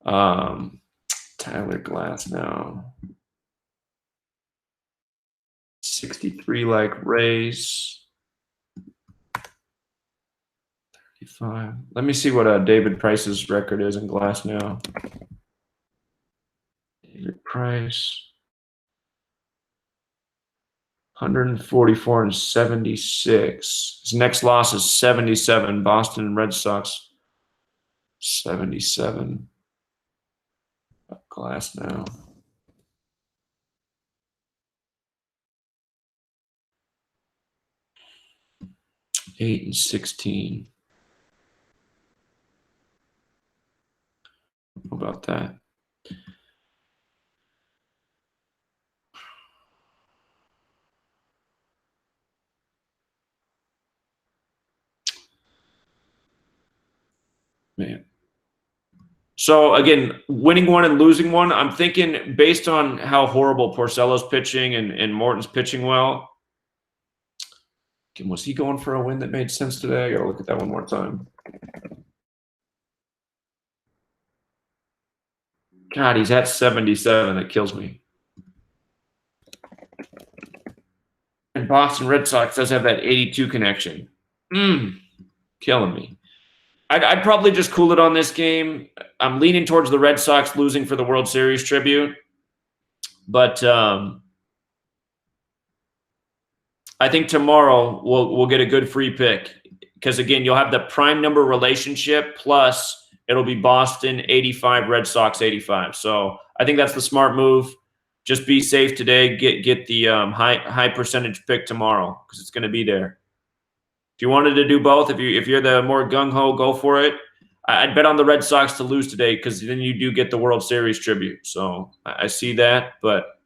Tyler Glass now. 63 like Rays. 35. Let me see what David Price's record is in Glass now. David Price. 144 and 76. His next loss is 77. Boston Red Sox. 77. Glass now. Eight and 16. How about that? Man. So again, winning one and losing one, I'm thinking based on how horrible Porcello's pitching and Morton's pitching well. Again, was he going for a win that made sense today? I gotta look at that one more time. God, he's at 77. That kills me. And Boston Red Sox does have that 82 connection. Killing me. I'd probably just cool it on this game. I'm leaning towards the Red Sox losing for the World Series tribute. But I think tomorrow we'll get a good free pick. Because, again, you'll have the prime number relationship plus it'll be Boston 85, Red Sox 85. So I think that's the smart move. Just be safe today. Get the high percentage pick tomorrow because it's going to be there. If you wanted to do both, if you're the more gung-ho, go for it. I'd bet on the Red Sox to lose today because then you do get the World Series tribute. So I see that, but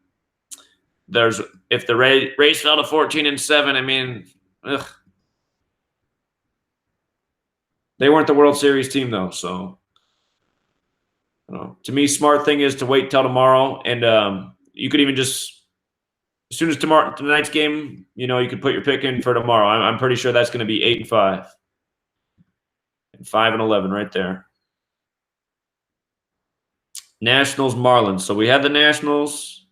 if the Rays fell to 14-7, I mean, ugh. They weren't the World Series team though, so to me, smart thing is to wait till tomorrow, and you could even just as soon as tonight's game, you could put your pick in for tomorrow. I'm pretty sure that's going to be 8-5 and 5-11 right there. Nationals, Marlins. So we had the Nationals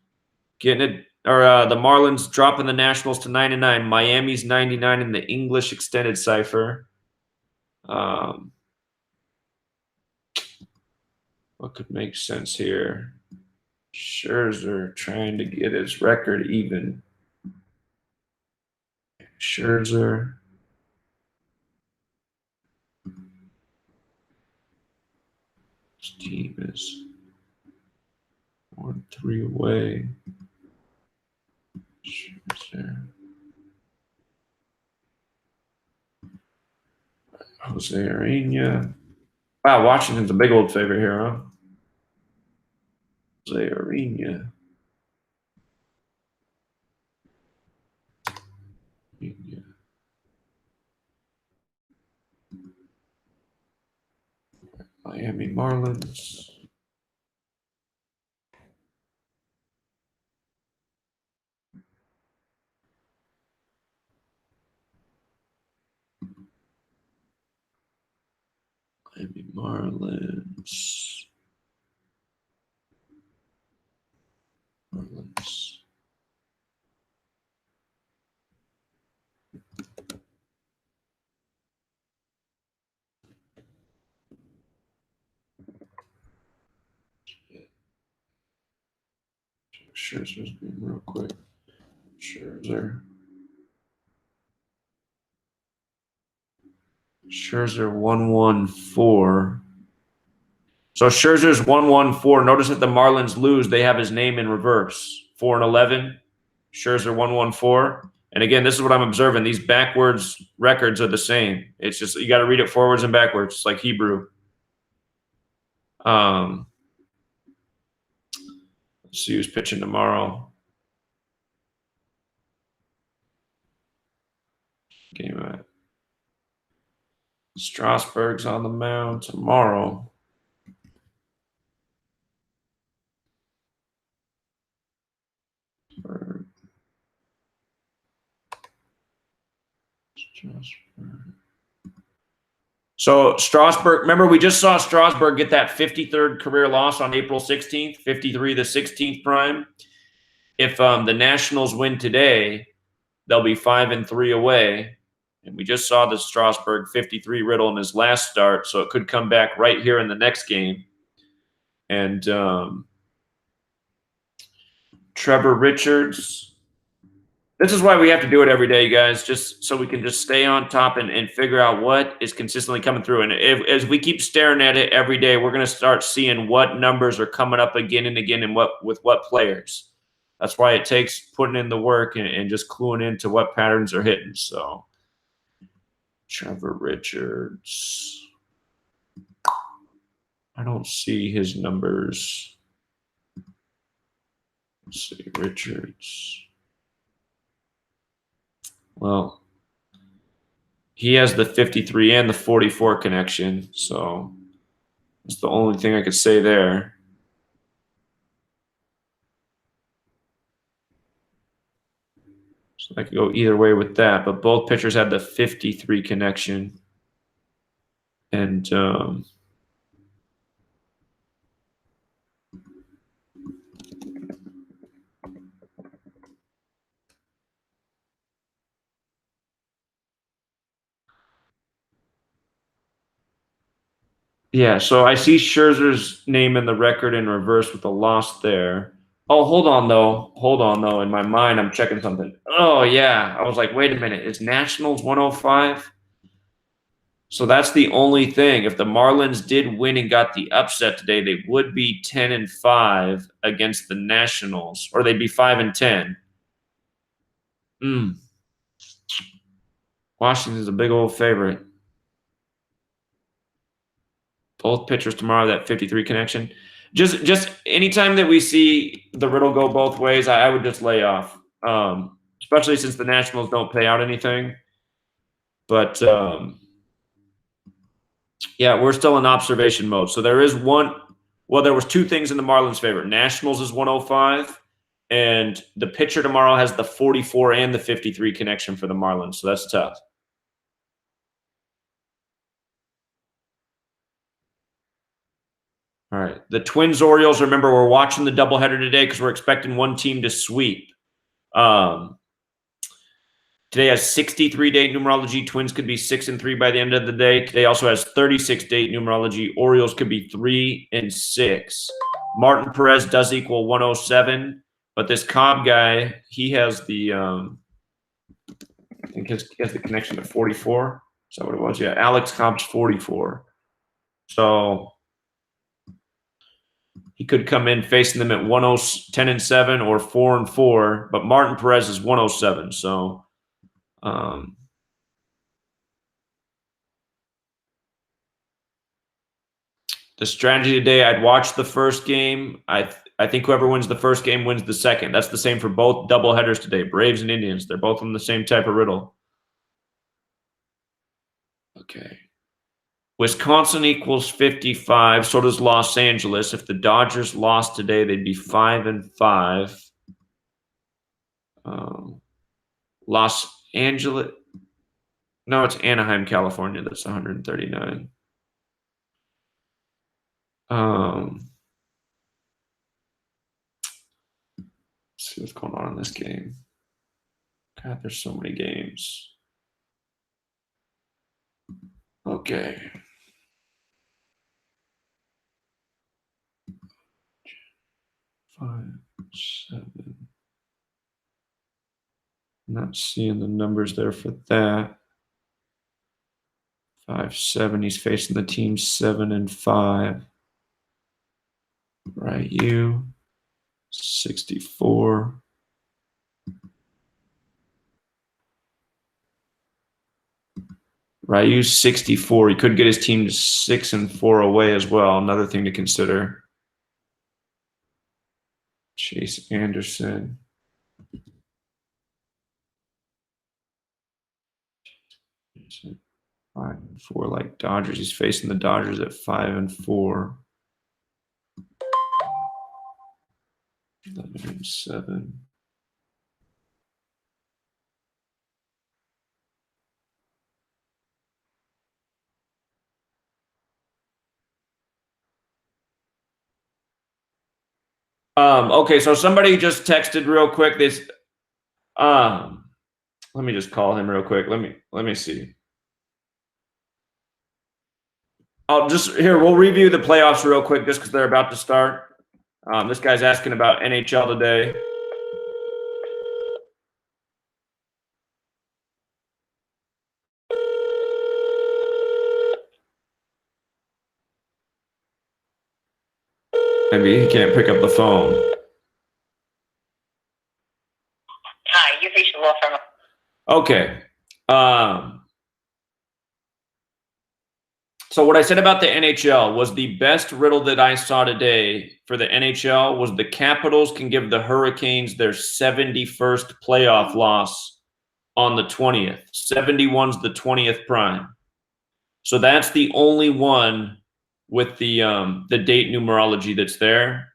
getting it, or the Marlins dropping the Nationals to 9-9. Miami's 99 in the English extended cipher. What could make sense here? Scherzer trying to get his record even. Scherzer. His team is 1-3 away. Scherzer. Jose Urena. Wow, Washington's a big old favorite here, huh? Jose Urena. Miami Miami Marlins. Miami Marlins. Marlins. Scherzer's being real quick. Scherzer 114. So Scherzer's 114. Notice that the Marlins lose. They have his name in reverse. 4-11. Scherzer 114. And again, this is what I'm observing. These backwards records are the same. It's just you got to read it forwards and backwards. It's like Hebrew. Let's see who's pitching tomorrow. Game at Strasburg's on the mound tomorrow. So Strasburg, remember we just saw Strasburg get that 53rd career loss on April 16th, 53 the 16th prime. If the Nationals win today, they'll be 5-3 away. And we just saw the Strasburg 53 riddle in his last start, so it could come back right here in the next game. And Trevor Richards. This is why we have to do it every day, guys, just so we can just stay on top and figure out what is consistently coming through. And as we keep staring at it every day, we're going to start seeing what numbers are coming up again and again and with what players. That's why it takes putting in the work and just cluing into what patterns are hitting. So Trevor Richards. I don't see his numbers. Let's see, Richards. Well, he has the 53 and the 44 connection, so that's the only thing I could say there. So I could go either way with that, but both pitchers had the 53 connection. And yeah, so I see Scherzer's name in the record in reverse with a loss there. Oh, hold on, though. In my mind, I'm checking something. Oh, yeah. I was like, wait a minute. Is Nationals 105? So that's the only thing. If the Marlins did win and got the upset today, they would be 10-5 against the Nationals, or they'd be 5-10. Washington's a big old favorite. Both pitchers tomorrow, that 53 connection. Just anytime that we see the riddle go both ways, I would just lay off, especially since the Nationals don't pay out anything. But, yeah, we're still in observation mode. So there is one – well, there was two things in the Marlins' favor. Nationals is 105, and the pitcher tomorrow has the 44 and the 53 connection for the Marlins. So that's tough. All right. The Twins-Orioles, remember, we're watching the doubleheader today because we're expecting one team to sweep. Today has 63-date numerology. Twins could be 6-3 by the end of the day. Today also has 36-date numerology. Orioles could be 3-6. Martin Perez does equal 107, but this Cobb guy, he has the I think he has the connection to 44. Is that what it was? Yeah, Alex Cobb's 44. So he could come in facing them at 10-7 or 4-4, but Martin Perez is 107. So the strategy today, I'd watch the first game. I think whoever wins the first game wins the second. That's the same for both doubleheaders today, Braves and Indians. They're both on the same type of riddle. Okay. Wisconsin equals 55. So does Los Angeles. If the Dodgers lost today, they'd be 5-5. Los Angeles. No, it's Anaheim, California. That's 139. Let's see what's going on in this game. God, there's so many games. Okay. Five, 7. Not seeing the numbers there for that. 5-7. He's facing the team 7-5. Ryu 64. Ryu 64. He could get his team to 6-4 away as well. Another thing to consider. Chase Anderson. Five and 4 like Dodgers. He's facing the Dodgers at 5-4. 11-7. Okay, so somebody just texted real quick. This let me just call him real quick. Let me see. I'll just here, we'll review the playoffs real quick just because they're about to start. This guy's asking about NHL today. Maybe he can't pick up the phone. Hi, you've reached the law firm. Okay. So what I said about the NHL was the best riddle that I saw today for the NHL was the Capitals can give the Hurricanes their 71st playoff loss on the 20th. 71's the 20th prime. So that's the only one with the date numerology that's there.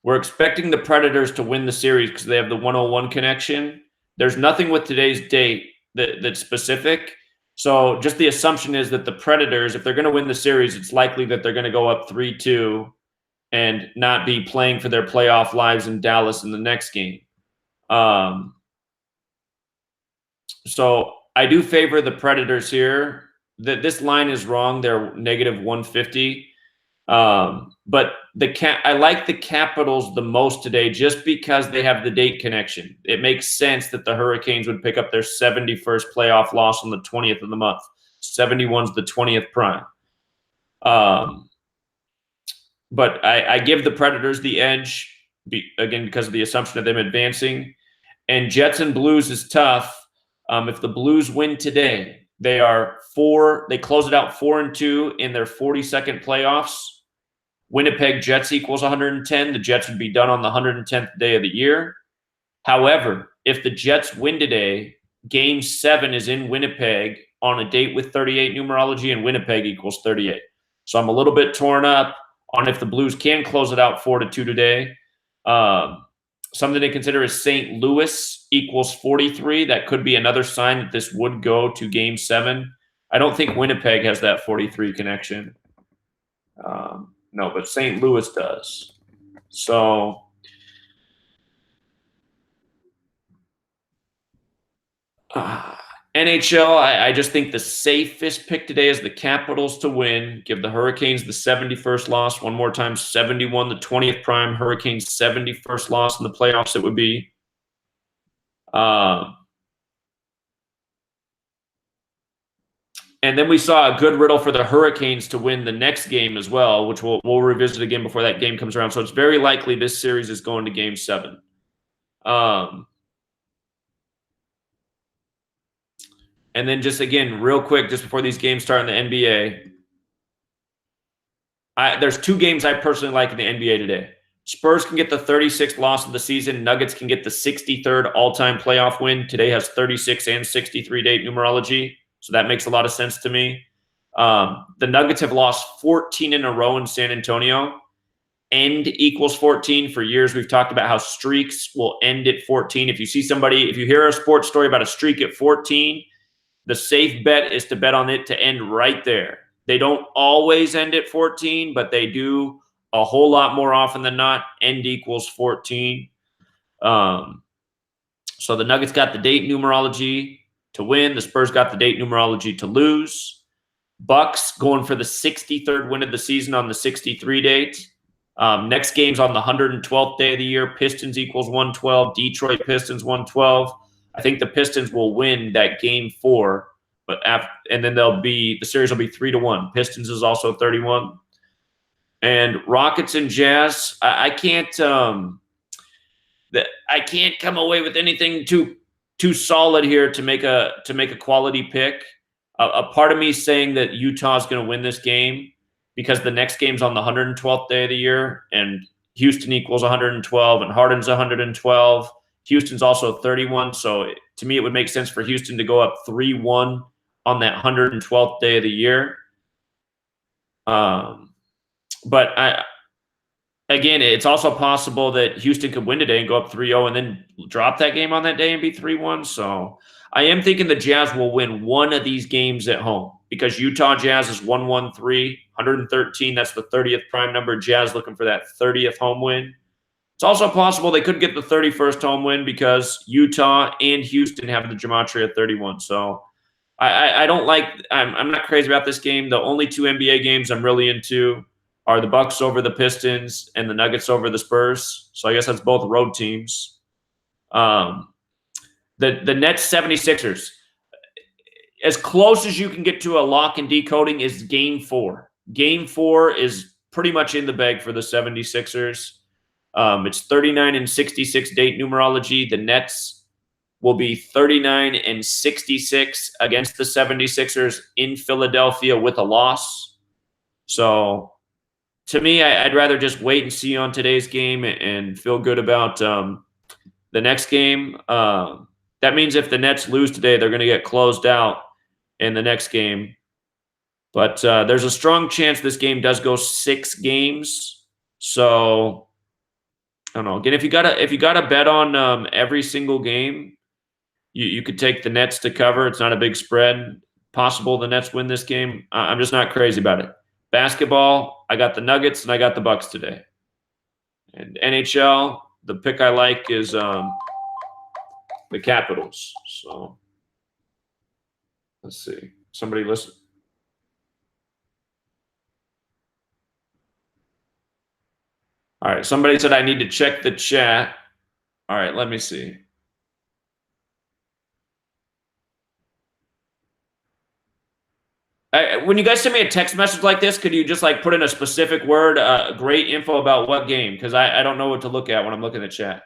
We're expecting the Predators to win the series because they have the 101 connection. There's nothing with today's date that's specific. So just the assumption is that the Predators, if they're going to win the series, it's likely that they're going to go up 3-2 and not be playing for their playoff lives in Dallas in the next game. So I do favor the Predators here. This line is wrong. They're -150. But I like the Capitals the most today just because they have the date connection. It makes sense that the Hurricanes would pick up their 71st playoff loss on the 20th of the month. 71's the 20th prime. But I give the Predators the edge, again, because of the assumption of them advancing. And Jets and Blues is tough. If the Blues win today, they close it out 4-2 in their 42nd playoffs. Winnipeg Jets equals 110. The Jets would be done on the 110th day of the year. However, if the Jets win today, Game 7 is in Winnipeg on a date with 38 numerology, and Winnipeg equals 38. So I'm a little bit torn up on if the Blues can close it out 4-2 today. Something to consider is St. Louis equals 43. That could be another sign that this would go to Game 7. I don't think Winnipeg has that 43 connection. No, but St. Louis does. So NHL, I just think the safest pick today is the Capitals to win. Give the Hurricanes the 71st loss. One more time, 71, the 20th prime. Hurricanes 71st loss in the playoffs it would be. And then we saw a good riddle for the Hurricanes to win the next game as well, which we'll revisit again before that game comes around. So it's very likely this series is going to Game 7. And then just, again, real quick, just before these games start in the NBA, there's two games I personally like in the NBA today. Spurs can get the 36th loss of the season. Nuggets can get the 63rd all-time playoff win. Today has 36 and 63 date numerology. So that makes a lot of sense to me. The Nuggets have lost 14 in a row in San Antonio. End equals 14. For years, we've talked about how streaks will end at 14. If you hear a sports story about a streak at 14, the safe bet is to bet on it to end right there. They don't always end at 14, but they do a whole lot more often than not. End equals 14. So the Nuggets got the date numerology to win. The Spurs got the date numerology to lose. Bucks going for the 63rd win of the season on the 63 date. Next game's on the 112th day of the year. Pistons equals 112. Detroit Pistons 112. I think the Pistons will win that game 4, and then the series will be 3-1. Pistons is also 31. And Rockets and Jazz, I can't come away with anything too solid here to make a quality pick. A part of me is saying that Utah is going to win this game because the next game's on the 112th day of the year, and Houston equals 112, and Harden's 112. Houston's also 31, so to me it would make sense for Houston to go up 3-1 on that 112th day of the year. But again, it's also possible that Houston could win today and go up 3-0 and then drop that game on that day and be 3-1. So I am thinking the Jazz will win one of these games at home because Utah Jazz is 113, 113. That's the 30th prime number. Jazz looking for that 30th home win. It's also possible they could get the 31st home win because Utah and Houston have the Gematria 31. So I don't like – I'm not crazy about this game. The only 2 NBA games I'm really into are the Bucks over the Pistons and the Nuggets over the Spurs. So I guess that's both road teams. The Nets 76ers. As close as you can get to a lock and decoding is game 4. Game 4 is pretty much in the bag for the 76ers. It's 39 and 66 date numerology. The Nets will be 39 and 66 against the 76ers in Philadelphia with a loss. So to me, I'd rather just wait and see on today's game and feel good about the next game. That means if the Nets lose today, they're going to get closed out in the next game. But there's a strong chance this game does go 6 games. So I don't know. Again, if you gotta bet on every single game, you could take the Nets to cover. It's not a big spread. Possible the Nets win this game. I'm just not crazy about it. Basketball, I got the Nuggets and I got the Bucks today. And NHL, the pick I like is the Capitals. So let's see. Somebody listen. All right. Somebody said I need to check the chat. All right. Let me see. When you guys send me a text message like this, could you just like put in a specific word, great info about what game? Because I don't know what to look at when I'm looking at the chat.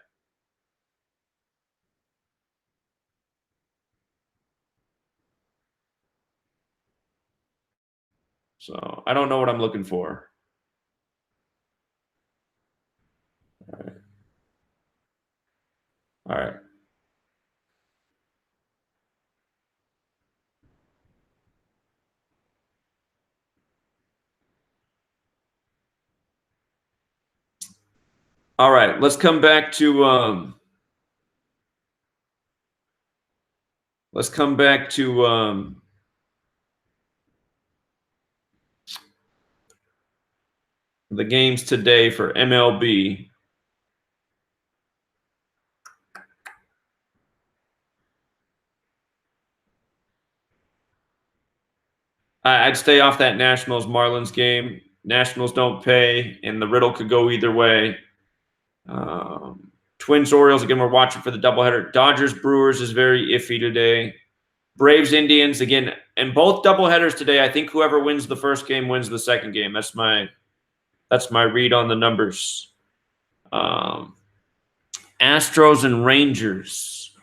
So I don't know what I'm looking for. All right. All right. All right, let's come back to the games today for MLB. I'd stay off that Nationals-Marlins game. Nationals don't pay, and the riddle could go either way. Twins-Orioles, again, we're watching for the doubleheader. Dodgers-Brewers is very iffy today. Braves-Indians, again, and both doubleheaders today. I think whoever wins the first game wins the second game. That's my read on the numbers. Astros and Rangers.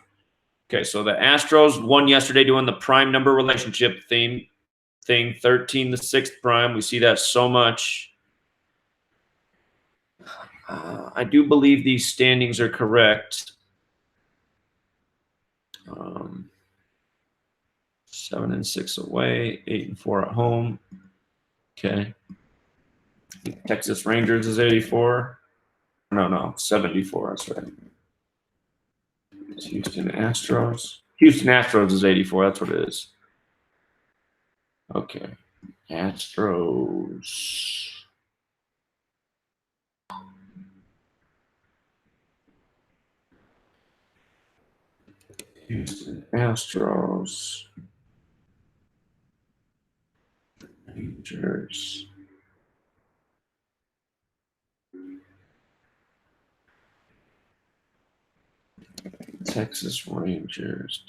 Okay, so the Astros won yesterday doing the prime number relationship thing, 13 the 6th prime. We see that so much. I do believe these standings are correct. 7 7-6 away, 8-4 at home. Okay. Texas Rangers is 84. No, 74. That's right. It's Houston Astros. Houston Astros is 84. That's what it is. Okay. Astros. Houston Astros. Rangers. Texas Rangers.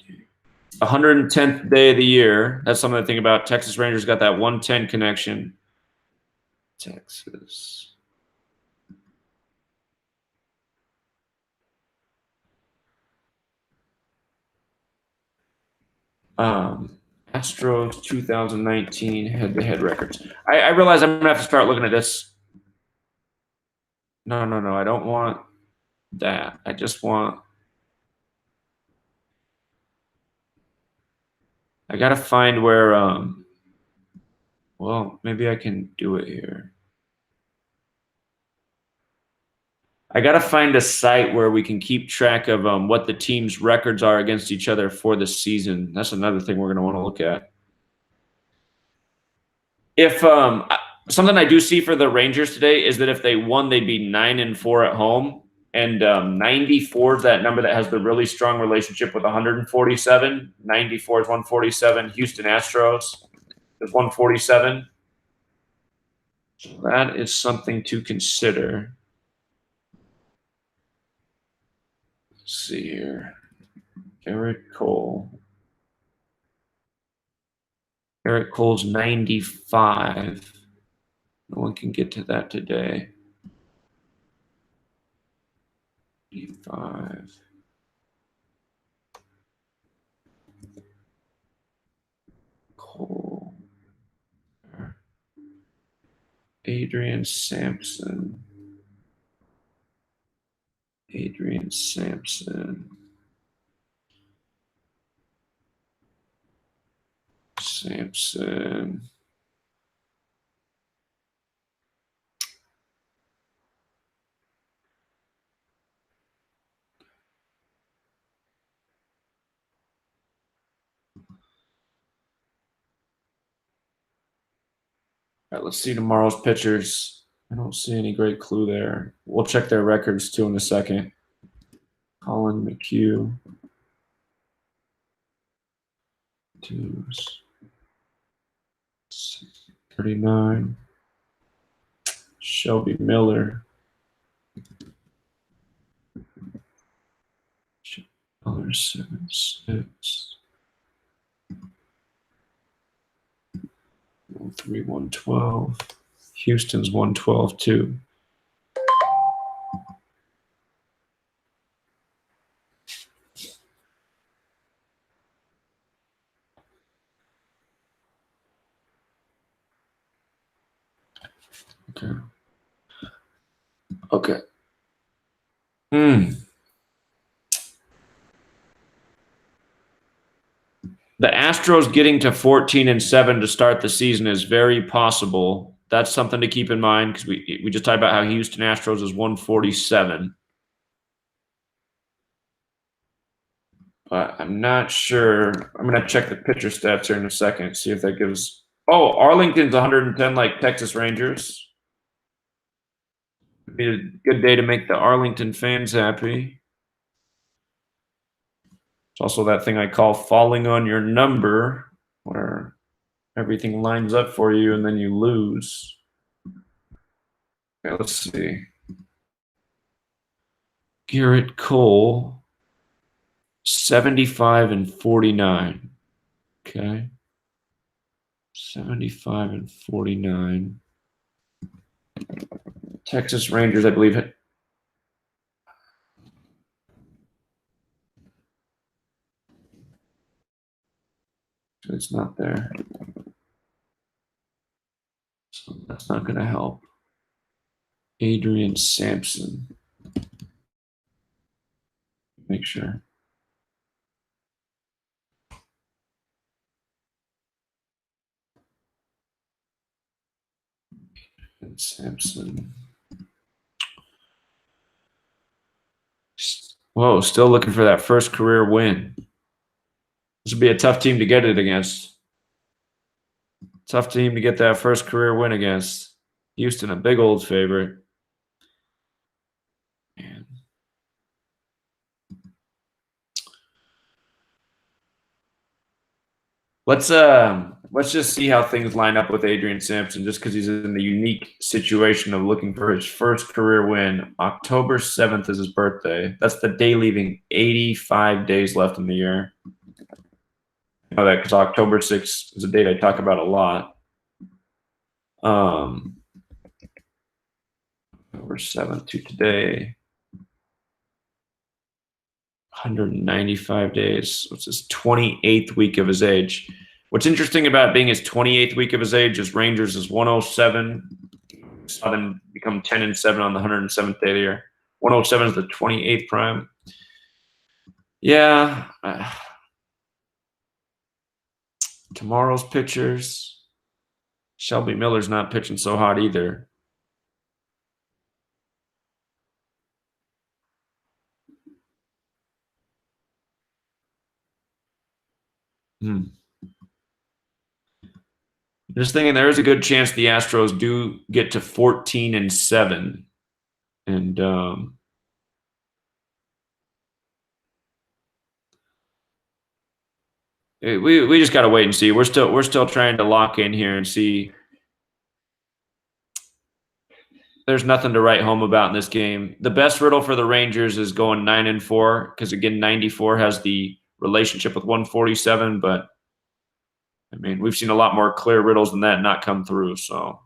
110th day of the year. That's something to think about. Texas Rangers got that 110 connection. Texas. Astros 2019 head-to-head records. I realize I'm gonna have to start looking at this. No. I don't want that. I just want. I gotta find where. Well, maybe I can do it here. I gotta find a site where we can keep track of what the team's records are against each other for the season. That's another thing we're gonna want to look at. If something I do see for the Rangers today is that if they won, they'd be 9-4 at home, and 94 is that number that has the really strong relationship with 147. 94 is 147. Houston Astros is 147. So that is something to consider. Let's see here. Garrett Cole. Garrett Cole's 95. No one can get to that today. 95. Cole. Adrian Sampson. Sampson. All right, let's see tomorrow's pitchers. I don't see any great clue there. We'll check their records too in a second. Colin McHugh. 39. Shelby Miller. 7-6. 112. Houston's 112 too. Okay. The Astros getting to 14-7 to start the season is very possible. That's something to keep in mind because we just talked about how Houston Astros is 147. But I'm not sure. I'm going to check the pitcher stats here in a second, see if that gives. Oh, Arlington's 110 like Texas Rangers. It'd be a good day to make the Arlington fans happy. It's also that thing I call falling on your number, where everything lines up for you and then you lose. Okay, let's see. Garrett Cole, 75-49. Okay. 75-49. Texas Rangers, I believe. It's not there. So that's not going to help. Adrian Sampson. Make sure. And Sampson. Whoa, still looking for that first career win. This would be a tough team to get it against. Tough team to get that first career win against. Houston, a big old favorite. Man. Let's just see how things line up with Adrian Sampson, just because he's in the unique situation of looking for his first career win. October 7th is his birthday. That's the day leaving 85 days left in the year. I know that because October 6th is a date I talk about a lot. October 7th to today. 195 days, which is 28th week of his age. What's interesting about being his 28th week of his age is Rangers is 107. Saw them become 10-7 on the 107th day of the year. 107 is the 28th prime. Yeah. Tomorrow's pitchers. Shelby Miller's not pitching so hot either. Just thinking there is a good chance the Astros do get to 14-7. And we just got to wait and see. We're still trying to lock in here and see. There's nothing to write home about in this game. The best riddle for the Rangers is going 9-4 because, again, 94 has the relationship with 147. But, I mean, we've seen a lot more clear riddles than that not come through. So,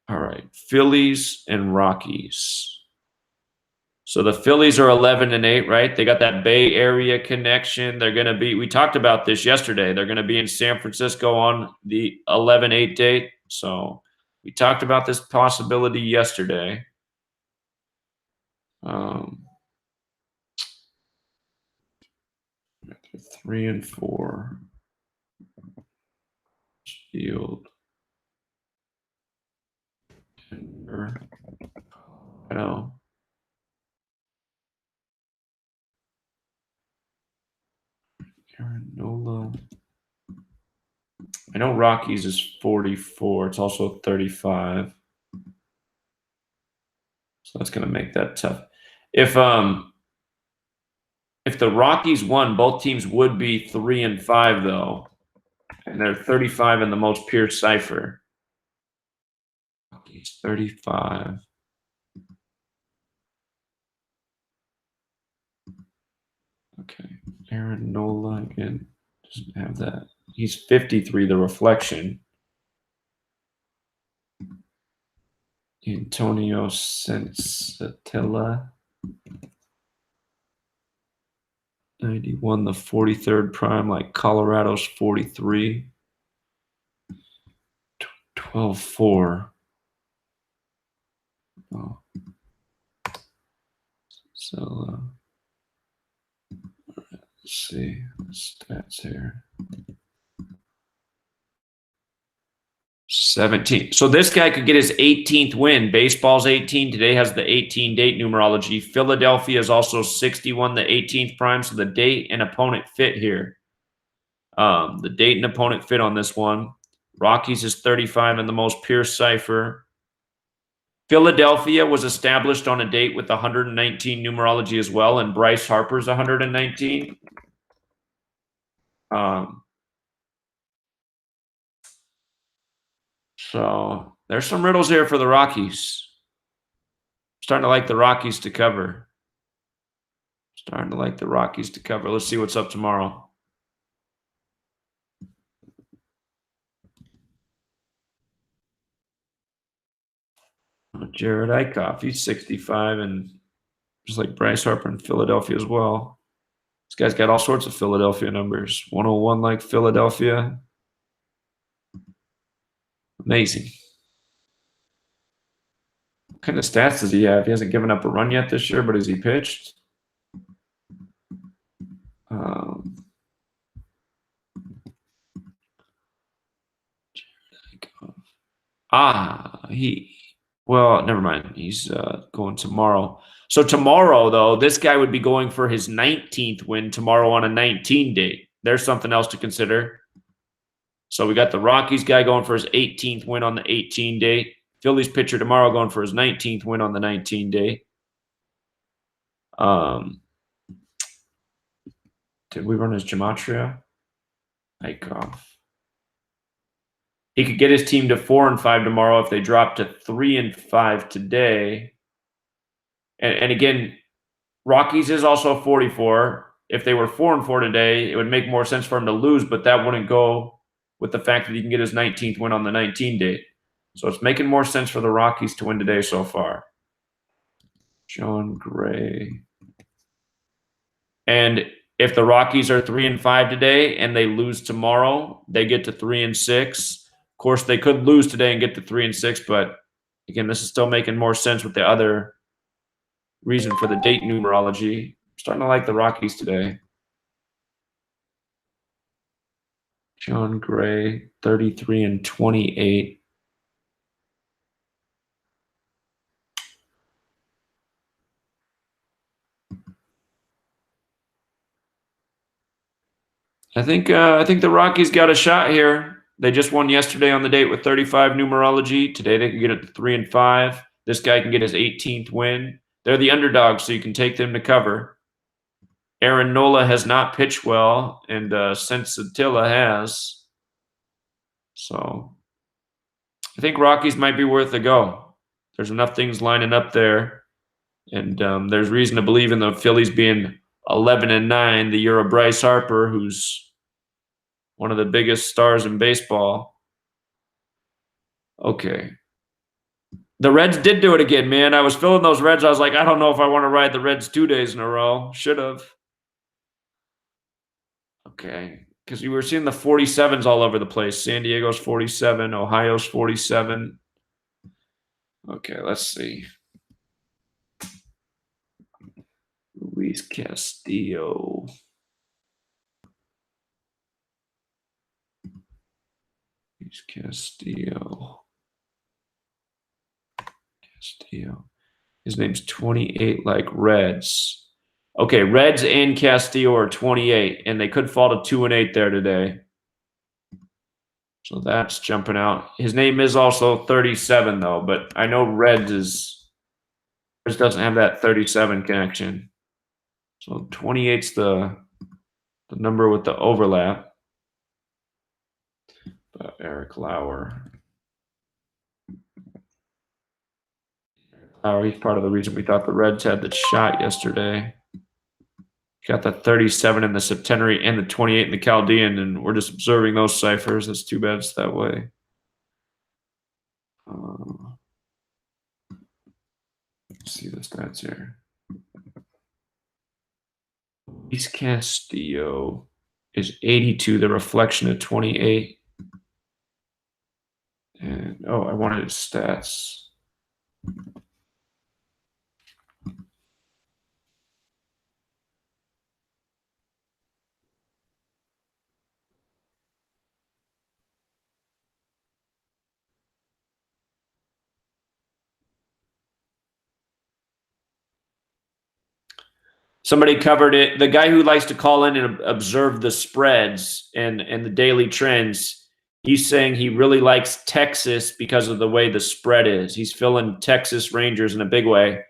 all right, Phillies and Rockies. So the Phillies are 11-8, right? They got that Bay Area connection. They're going to be, we talked about this yesterday. They're going to be in San Francisco on the 11-8 date. So we talked about this possibility yesterday. 3-4. Field. No. Nola. I know Rockies is 44. It's also 35. So that's going to make that tough. If the Rockies won, both teams would be 3-5 though, and they're 35 in the most pure cipher. Rockies 35. Okay, Aaron Nola again doesn't have that. He's 53. The reflection. Antonio Sensatella. 91, the 43rd prime, like Colorado's 43. 12-4. Oh. So, let's see stats here. 17. So this guy could get his 18th win. Baseball's 18. Today has the 18 date numerology. Philadelphia is also 61, the 18th prime. So the date and opponent fit here. The date and opponent fit on this one. Rockies is 35 in the most pure cipher. Philadelphia was established on a date with 119 numerology as well, and Bryce Harper's 119. So there's some riddles here for the Rockies. Starting to like the Rockies to cover. Let's see what's up tomorrow. Jared Eichhoff, he's 65, and just like Bryce Harper in Philadelphia as well. This guy's got all sorts of Philadelphia numbers. 101 like Philadelphia. Amazing. What kind of stats does he have? He hasn't given up a run yet this year, but has he pitched? Well, never mind. He's going tomorrow. So tomorrow, though, this guy would be going for his 19th win tomorrow on a 19 date. There's something else to consider. So we got the Rockies guy going for his 18th win on the 18 date. Phillies pitcher tomorrow going for his 19th win on the 19 date. Did we run his Gematria? Eichhoff. He could get his team to 4-5 tomorrow if they drop to 3-5 today. And again, Rockies is also 44. If they were 4-4 today, it would make more sense for him to lose, but that wouldn't go with the fact that he can get his 19th win on the 19 date. So it's making more sense for the Rockies to win today so far. John Gray. And if the Rockies are 3-5 today and they lose tomorrow, they get to 3-6. Of course, they could lose today and get to 3-6, but again, this is still making more sense with the other reason for the date numerology. I'm starting to like the Rockies today. John Gray, 33-28. I think the Rockies got a shot here. They just won yesterday on the date with 35 numerology. Today they can get it to 3-5. This guy can get his 18th win. They're the underdogs, so you can take them to cover. Aaron Nola has not pitched well, and Sensatilla has. So I think Rockies might be worth a go. There's enough things lining up there, and there's reason to believe in the Phillies being 11-9 the year of Bryce Harper, who's one of the biggest stars in baseball. Okay. The Reds did do it again, man. I was filling those Reds. I was like, I don't know if I want to ride the Reds 2 days in a row. Should have. Okay. Because you were seeing the 47s all over the place. San Diego's 47. Ohio's 47. Okay, let's see. Luis Castillo. Luis Castillo. His name's 28 like Reds. Okay, Reds and Castillo are 28, and they could fall to 2-8 there today. So that's jumping out. His name is also 37, though, but I know Reds doesn't have that 37 connection. So 28's the number with the overlap. But Eric Lauer. He's part of the reason we thought the Reds had the shot yesterday. Got the 37 in the septenary and the 28 in the Chaldean, and we're just observing those ciphers. It's too bad it's that way. Let's see the stats here. Luis Castillo is 82, the reflection of 28. And, I wanted his stats. Somebody covered it. The guy who likes to call in and observe the spreads and the daily trends, he's saying he really likes Texas because of the way the spread is. He's filling Texas Rangers in a big way.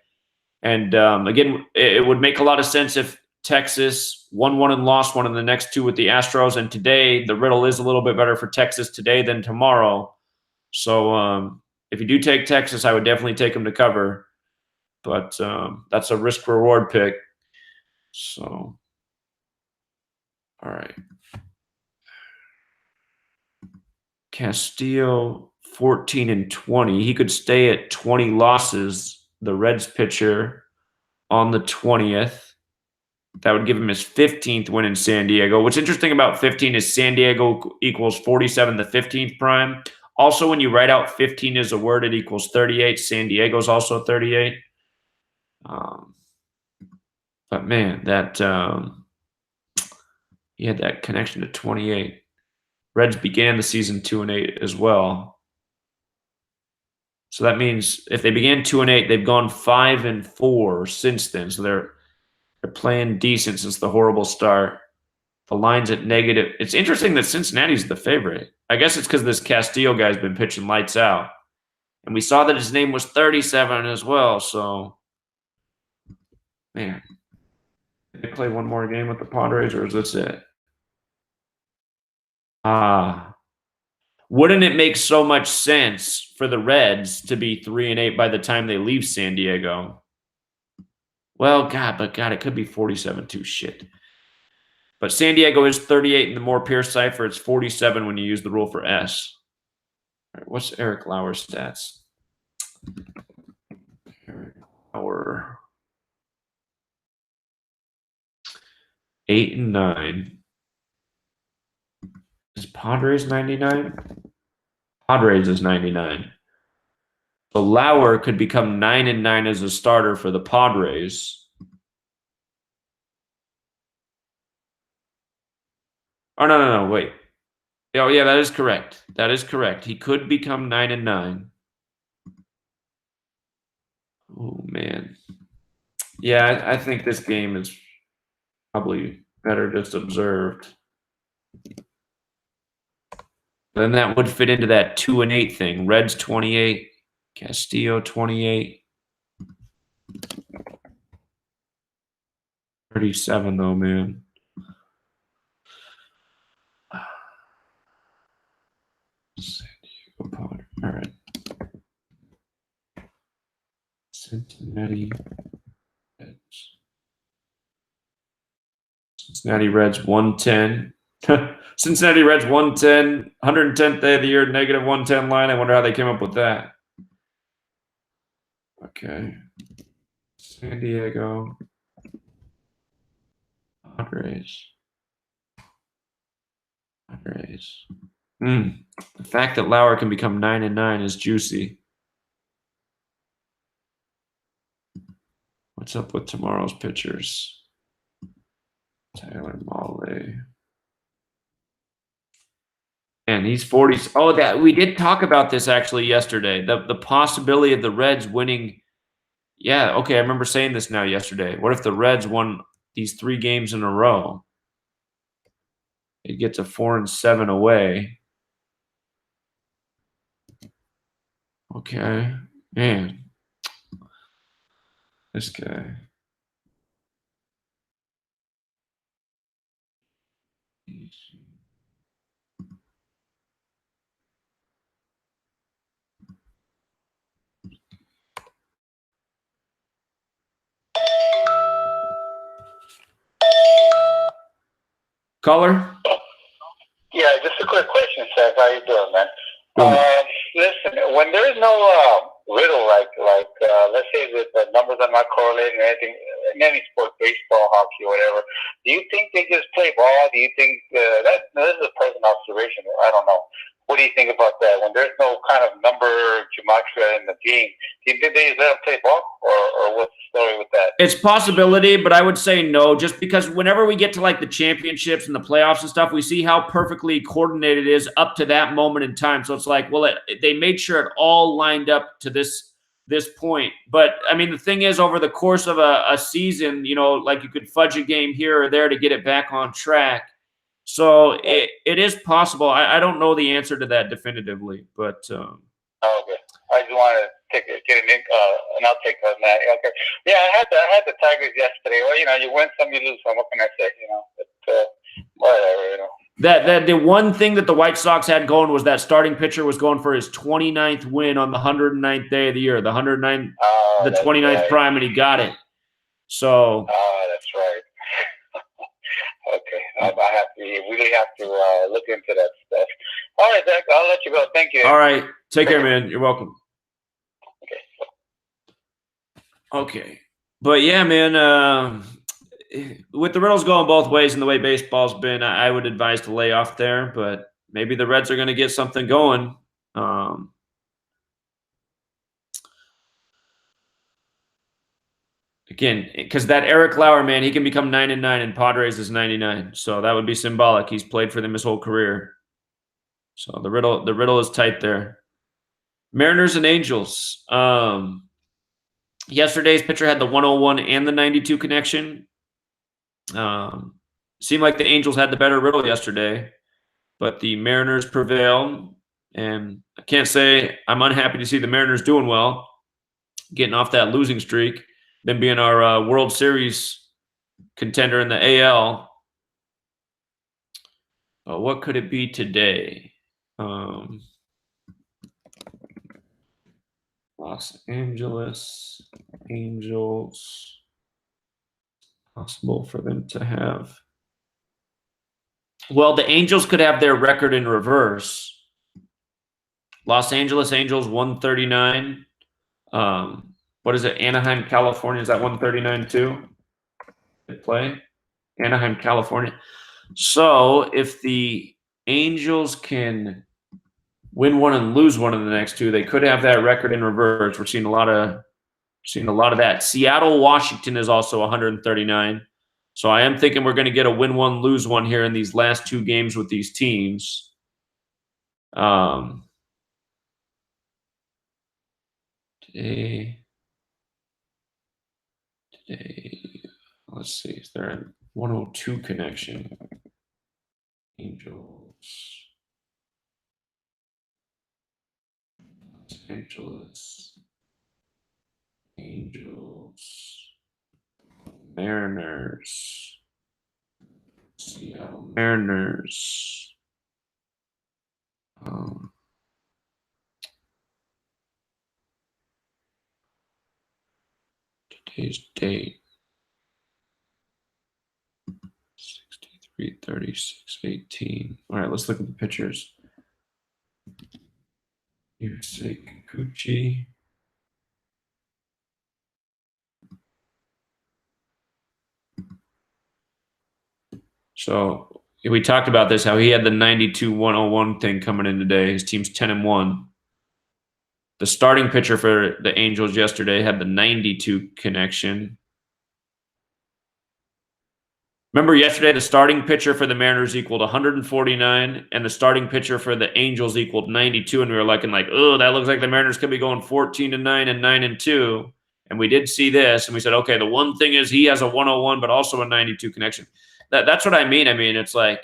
And again, it would make a lot of sense if Texas won one and lost one in the next two with the Astros. And today, the riddle is a little bit better for Texas today than tomorrow. So if you do take Texas, I would definitely take them to cover. But that's a risk-reward pick. So, all right. Castillo, 14-20. He could stay at 20 losses, the Reds pitcher, on the 20th. That would give him his 15th win in San Diego. What's interesting about 15 is San Diego equals 47, the 15th prime. Also, when you write out 15 as a word, it equals 38. San Diego's also 38. But man, that he had that connection to 28. Reds began the season 2-8 as well. So that means if they began 2-8, they've gone 5-4 since then. So they're playing decent since the horrible start. The line's at negative. It's interesting that Cincinnati's the favorite. I guess it's because this Castillo guy's been pitching lights out. And we saw that his name was 37 as well. So, man, did they play one more game with the Padres, or is this it? Wouldn't it make so much sense for the Reds to be 3-8 by the time they leave San Diego? Well, God, it could be 47 too. Shit. But San Diego is 38 in the more pure cipher. It's 47 when you use the rule for S. All right, what's Eric Lauer's stats? Eric Lauer. 8-9. Is Padres 99? Padres is 99. So Lauer could become 9-9 as a starter for the Padres. Oh, no, wait. Oh, yeah, that is correct. That is correct. He could become 9-9. Oh, man. Yeah, I think this game is probably better just observed. Then that would fit into that 2-8 thing. Reds 28, Castillo 28. 37 though, man. San Diego Padres. All right. Cincinnati Reds. Cincinnati Reds 110. Cincinnati Reds 110, 110th day of the year, negative 110 line. I wonder how they came up with that. Okay. San Diego Padres. The fact that Lauer can become 9-9 is juicy. What's up with tomorrow's pitchers? Tyler Mahle. And he's 40. Oh, that we did talk about this actually yesterday. The possibility of the Reds winning. Yeah, okay, I remember saying this now yesterday. What if the Reds won these 3 games in a row? It gets a 4-7 away. Okay, man. This guy. Caller? Yeah, just a quick question, Seth. How you doing, man? Listen, when there is no riddle, like let's say that the numbers are not correlating or anything in any sport, baseball, hockey, or whatever, do you think they just play ball? Do you think this is a personal observation? I don't know. What do you think about that? When there's no kind of number gematria in the game, do you think they just let them play ball, or what's the story with that? It's possibility, but I would say no, just because whenever we get to like the championships and the playoffs and stuff, we see how perfectly coordinated it is up to that moment in time. So it's like, well, they made sure it all lined up to this point. But I mean, the thing is, over the course of a season, you know, like you could fudge a game here or there to get it back on track. So it is possible. I don't know the answer to that definitively, but okay. I just want to get an outtake on that. Okay. Yeah, I had the Tigers yesterday. Well, you know, you win some, you lose some. What can I say? You know, but whatever. You know. That the one thing that the White Sox had going was that starting pitcher was going for his 29th win on the 109th day of the year, the 109th, the 29th right. Prime, and he got it. So. Oh, that's right. Okay, we really have to look into that stuff. All right, Zach, I'll let you go. Thank you. All right, take care, man. You're welcome. Okay, but yeah, man. With the riddles going both ways and the way baseball's been, I would advise to lay off there. But maybe the Reds are going to get something going. Again, because that Eric Lauer, man, he can become 9-9 and Padres is 99. So that would be symbolic. He's played for them his whole career. So the riddle is tight there. Mariners and Angels. Yesterday's pitcher had the 101 and the 92 connection. Seemed like the Angels had the better riddle yesterday, but the Mariners prevailed. And I can't say I'm unhappy to see the Mariners doing well, getting off that losing streak, them being our World Series contender in the AL. What could it be today? Los Angeles Angels. Possible for them to have. Well, the Angels could have their record in reverse. Los Angeles Angels 139. What is it? Anaheim, California. Is that 139 too? They play Anaheim, California. So if the Angels can win one and lose one of the next two, they could have that record in reverse. We're seeing a lot of that. Seattle, Washington is also 139. So I am thinking we're going to get a win one, lose one here in these last two games with these teams. Today, let's see, is there a 102 connection? Angels. Los Angeles. Angels. Mariners. Seattle Mariners. Today's date. 63, 36, 18. All right, let's look at the pitchers. Yusei Kikuchi. So we talked about this, how he had the 92-101 thing coming in today. His team's 10-1. The starting pitcher for the Angels yesterday had the 92 connection. Remember yesterday, the starting pitcher for the Mariners equaled 149, and the starting pitcher for the Angels equaled 92, and we were like, oh, that looks like the Mariners could be going 14-9 and 9-2. And we did see this, and we said, okay, the one thing is he has a 101, but also a 92 connection. That's what I mean. I mean, it's like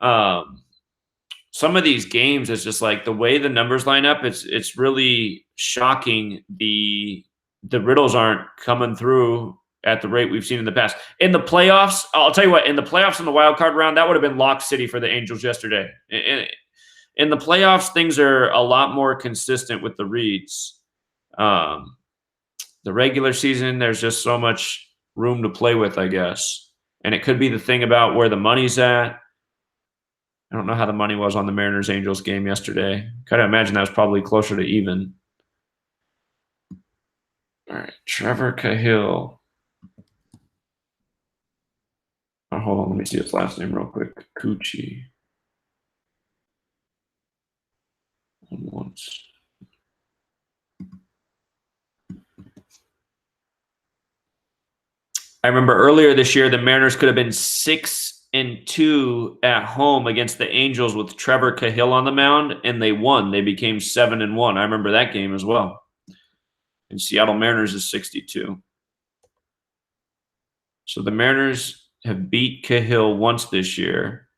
some of these games, it's just like the way the numbers line up, it's really shocking. The riddles aren't coming through at the rate we've seen in the past. In the playoffs, I'll tell you what, in the playoffs in the wild card round, that would have been lock city for the Angels yesterday. In the playoffs, things are a lot more consistent with the reads. The regular season, there's just so much room to play with, I guess. And it could be the thing about where the money's at. I don't know how the money was on the Mariners-Angels game yesterday. Kind of imagine that was probably closer to even. All right, Trevor Cahill. Oh, hold on, let me see his last name real quick. Kikuchi. Once. I remember earlier this year, the Mariners could have been 6-2 at home against the Angels with Trevor Cahill on the mound, and they won. They became 7-1. I remember that game as well. And Seattle Mariners is 62. So the Mariners have beat Cahill once this year.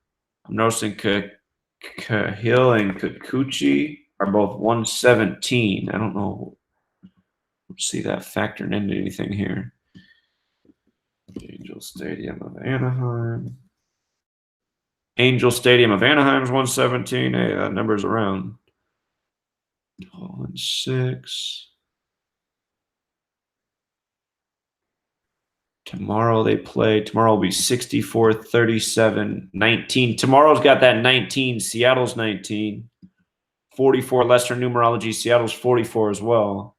I'm noticing Cahill and Kikuchi are both 117. I don't know. Let's see that factoring into anything here. Angel Stadium of Anaheim. Angel Stadium of Anaheim is 117. Hey, that number's around. 6. Tomorrow they play. Tomorrow will be 64, 37, 19. Tomorrow's got that 19. Seattle's 19. 44 lesser numerology. Seattle's 44 as well.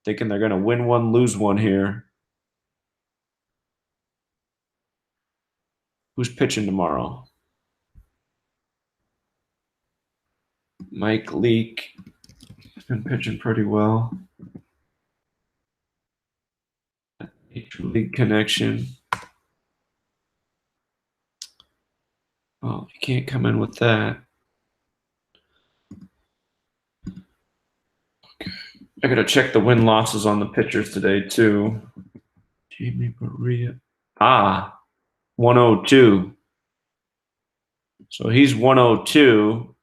Thinking they're going to win one, lose one here. Who's pitching tomorrow? Mike Leake. He's been pitching pretty well. Major League connection. Oh, you can't come in with that. I got to check the win losses on the pitchers today, too. Jamie Maria. 102. So he's 102.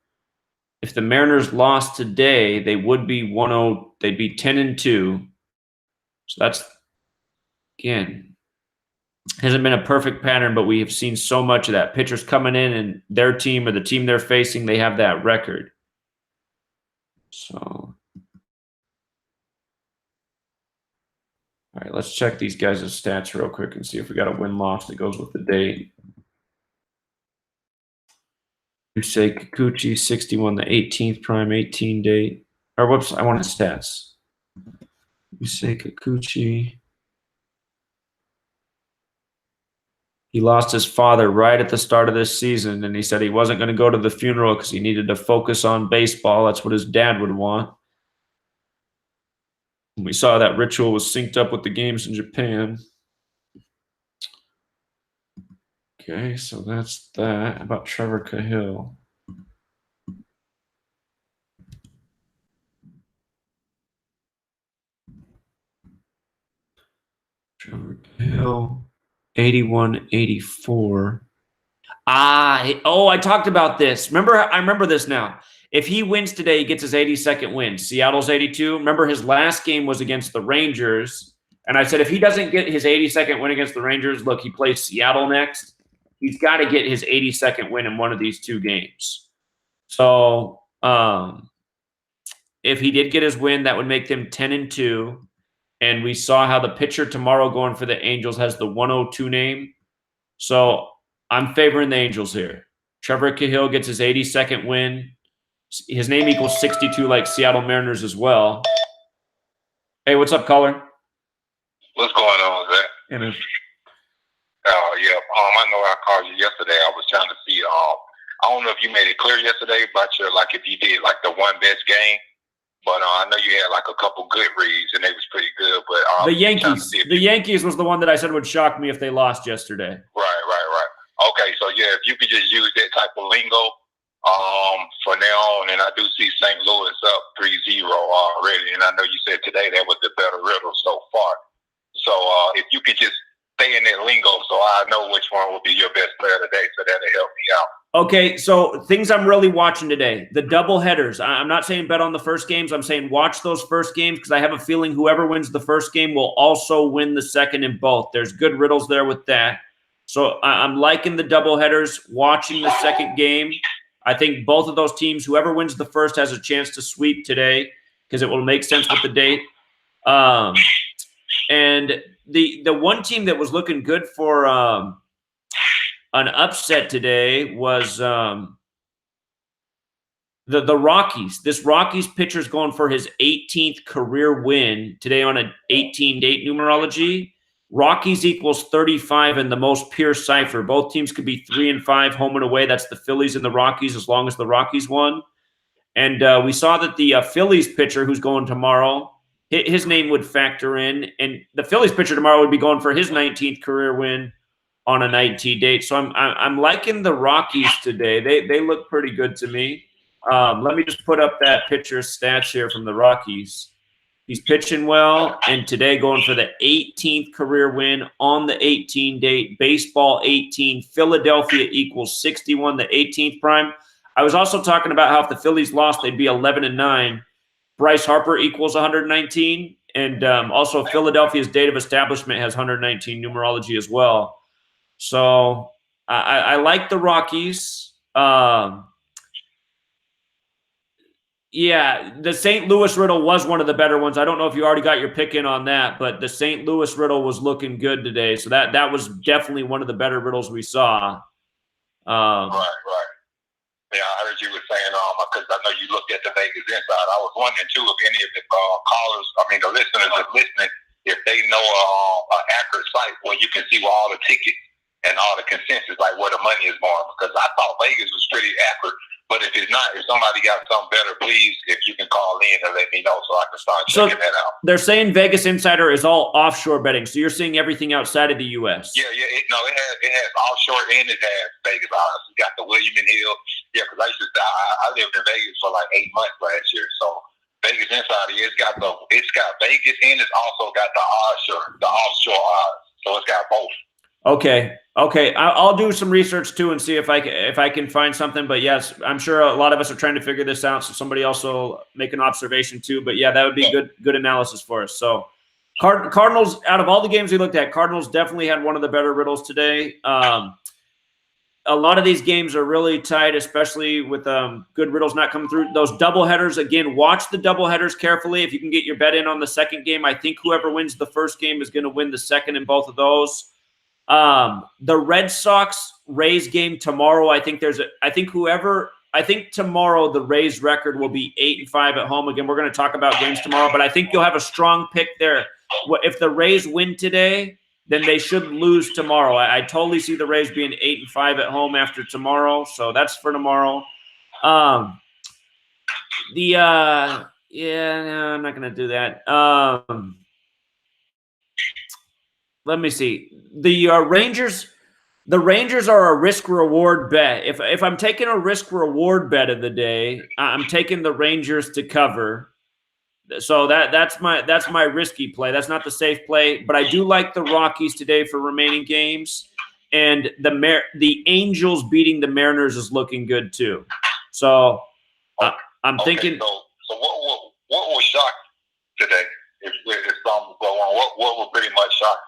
If the Mariners lost today, they would be 10. They'd be 10-2. So that's, again, hasn't been a perfect pattern, but we have seen so much of that. Pitchers coming in and their team or the team they're facing, they have that record. So, all right, let's check these guys' stats real quick and see if we got a win-loss that goes with the date. Yusei Kikuchi, 61, the 18th prime, 18 date. Or whoops, I wanted stats. Yusei Kikuchi. He lost his father right at the start of this season, and he said he wasn't going to go to the funeral because he needed to focus on baseball. That's what his dad would want. And we saw that ritual was synced up with the games in Japan. Okay, so that's that. How about Trevor Cahill? Trevor Cahill, 81-84. I talked about this. I remember this now. If he wins today, he gets his 82nd win. Seattle's 82. Remember, his last game was against the Rangers. And I said, if he doesn't get his 82nd win against the Rangers, look, he plays Seattle next. He's got to get his 82nd win in one of these two games. So if he did get his win, that would make them 10-2. And we saw how the pitcher tomorrow going for the Angels has the 102 name. So I'm favoring the Angels here. Trevor Cahill gets his 82nd win. His name equals 62 like Seattle Mariners as well. Hey, what's up, caller? What's going on, Zach? Hey, man. Yeah. I know I called you yesterday. I was trying to see. I don't know if you made it clear yesterday about your, like, if you did like the one best game. But I know you had like a couple good reads, and they was pretty good. But the Yankees was the one that I said would shock me if they lost yesterday. Right. Okay, so yeah, if you could just use that type of lingo for now on, and I do see St. Louis up 3-0 already, and I know you said today that was the better riddle so far. So if you could just stay in that lingo, so I know which one will be your best player today, so that'll help me out. Okay, so things I'm really watching today, the double headers. I'm not saying bet on the first games. I'm saying watch those first games because I have a feeling whoever wins the first game will also win the second in both. There's good riddles there with that. So I'm liking the double headers, watching the second game. I think both of those teams, whoever wins the first has a chance to sweep today because it will make sense with the date. And the one team that was looking good for an upset today was the Rockies. This Rockies pitcher is going for his 18th career win today on an 18-date numerology. Rockies equals 35 in the most pure cipher. Both teams could be 3-5 home and away. That's the Phillies and the Rockies as long as the Rockies won. And we saw that the Phillies pitcher who's going tomorrow, his name would factor in. And the Phillies pitcher tomorrow would be going for his 19th career win on a 19 date. So I'm liking the Rockies today. They look pretty good to me. Let me just put up that pitcher's stats here from the Rockies. He's pitching well, and today going for the 18th career win on the 18 date. Baseball 18. Philadelphia equals 61, the 18th prime. I was also talking about how if the Phillies lost, they'd be 11-9. Bryce Harper equals 119, and also Philadelphia's date of establishment has 119 numerology as well. So I like the Rockies. Yeah, the St. Louis riddle was one of the better ones. I don't know if you already got your pick in on that, but the St. Louis riddle was looking good today. So that was definitely one of the better riddles we saw. Right. Yeah, I heard you were saying, because I know you looked at the Vegas Inside. I was wondering, too, if any of the the listeners are listening, if they know an accurate site where you can see where all the tickets and all the consensus, like where the money is going. Because I thought Vegas was pretty accurate. But if it's not, if somebody got something better, please, if you can call in and let me know so I can start checking that out. They're saying Vegas Insider is all offshore betting, so you're seeing everything outside of the U.S. Yeah. It has offshore and it has Vegas. You got the William and Hill. Yeah, because I lived in Vegas for like 8 months last year. So Vegas Insider, it's got Vegas and it's also got the offshore odds. So it's got both. Okay. I'll do some research too and see if I can find something. But yes, I'm sure a lot of us are trying to figure this out. So somebody else will make an observation too. But yeah, that would be good analysis for us. So Cardinals, out of all the games we looked at, Cardinals definitely had one of the better riddles today. A lot of these games are really tight, especially with good riddles not coming through. Those doubleheaders, again, watch the doubleheaders carefully. If you can get your bet in on the second game, I think whoever wins the first game is going to win the second in both of those. The Red Sox-Rays game tomorrow, I think tomorrow the Rays record will be 8-5 at home. Again, we're going to talk about games tomorrow, but I think you'll have a strong pick there. If the Rays win today, then they should lose tomorrow. I totally see the Rays being 8-5 at home after tomorrow. So that's for tomorrow. No, I'm not going to do that. Let me see. The Rangers are a risk-reward bet. If I'm taking a risk-reward bet of the day, I'm taking the Rangers to cover. So that's my risky play. That's not the safe play, but I do like the Rockies today for remaining games, and the Angels beating the Mariners is looking good too. So I'm thinking. So what will shock today if something go on? What will pretty much shock?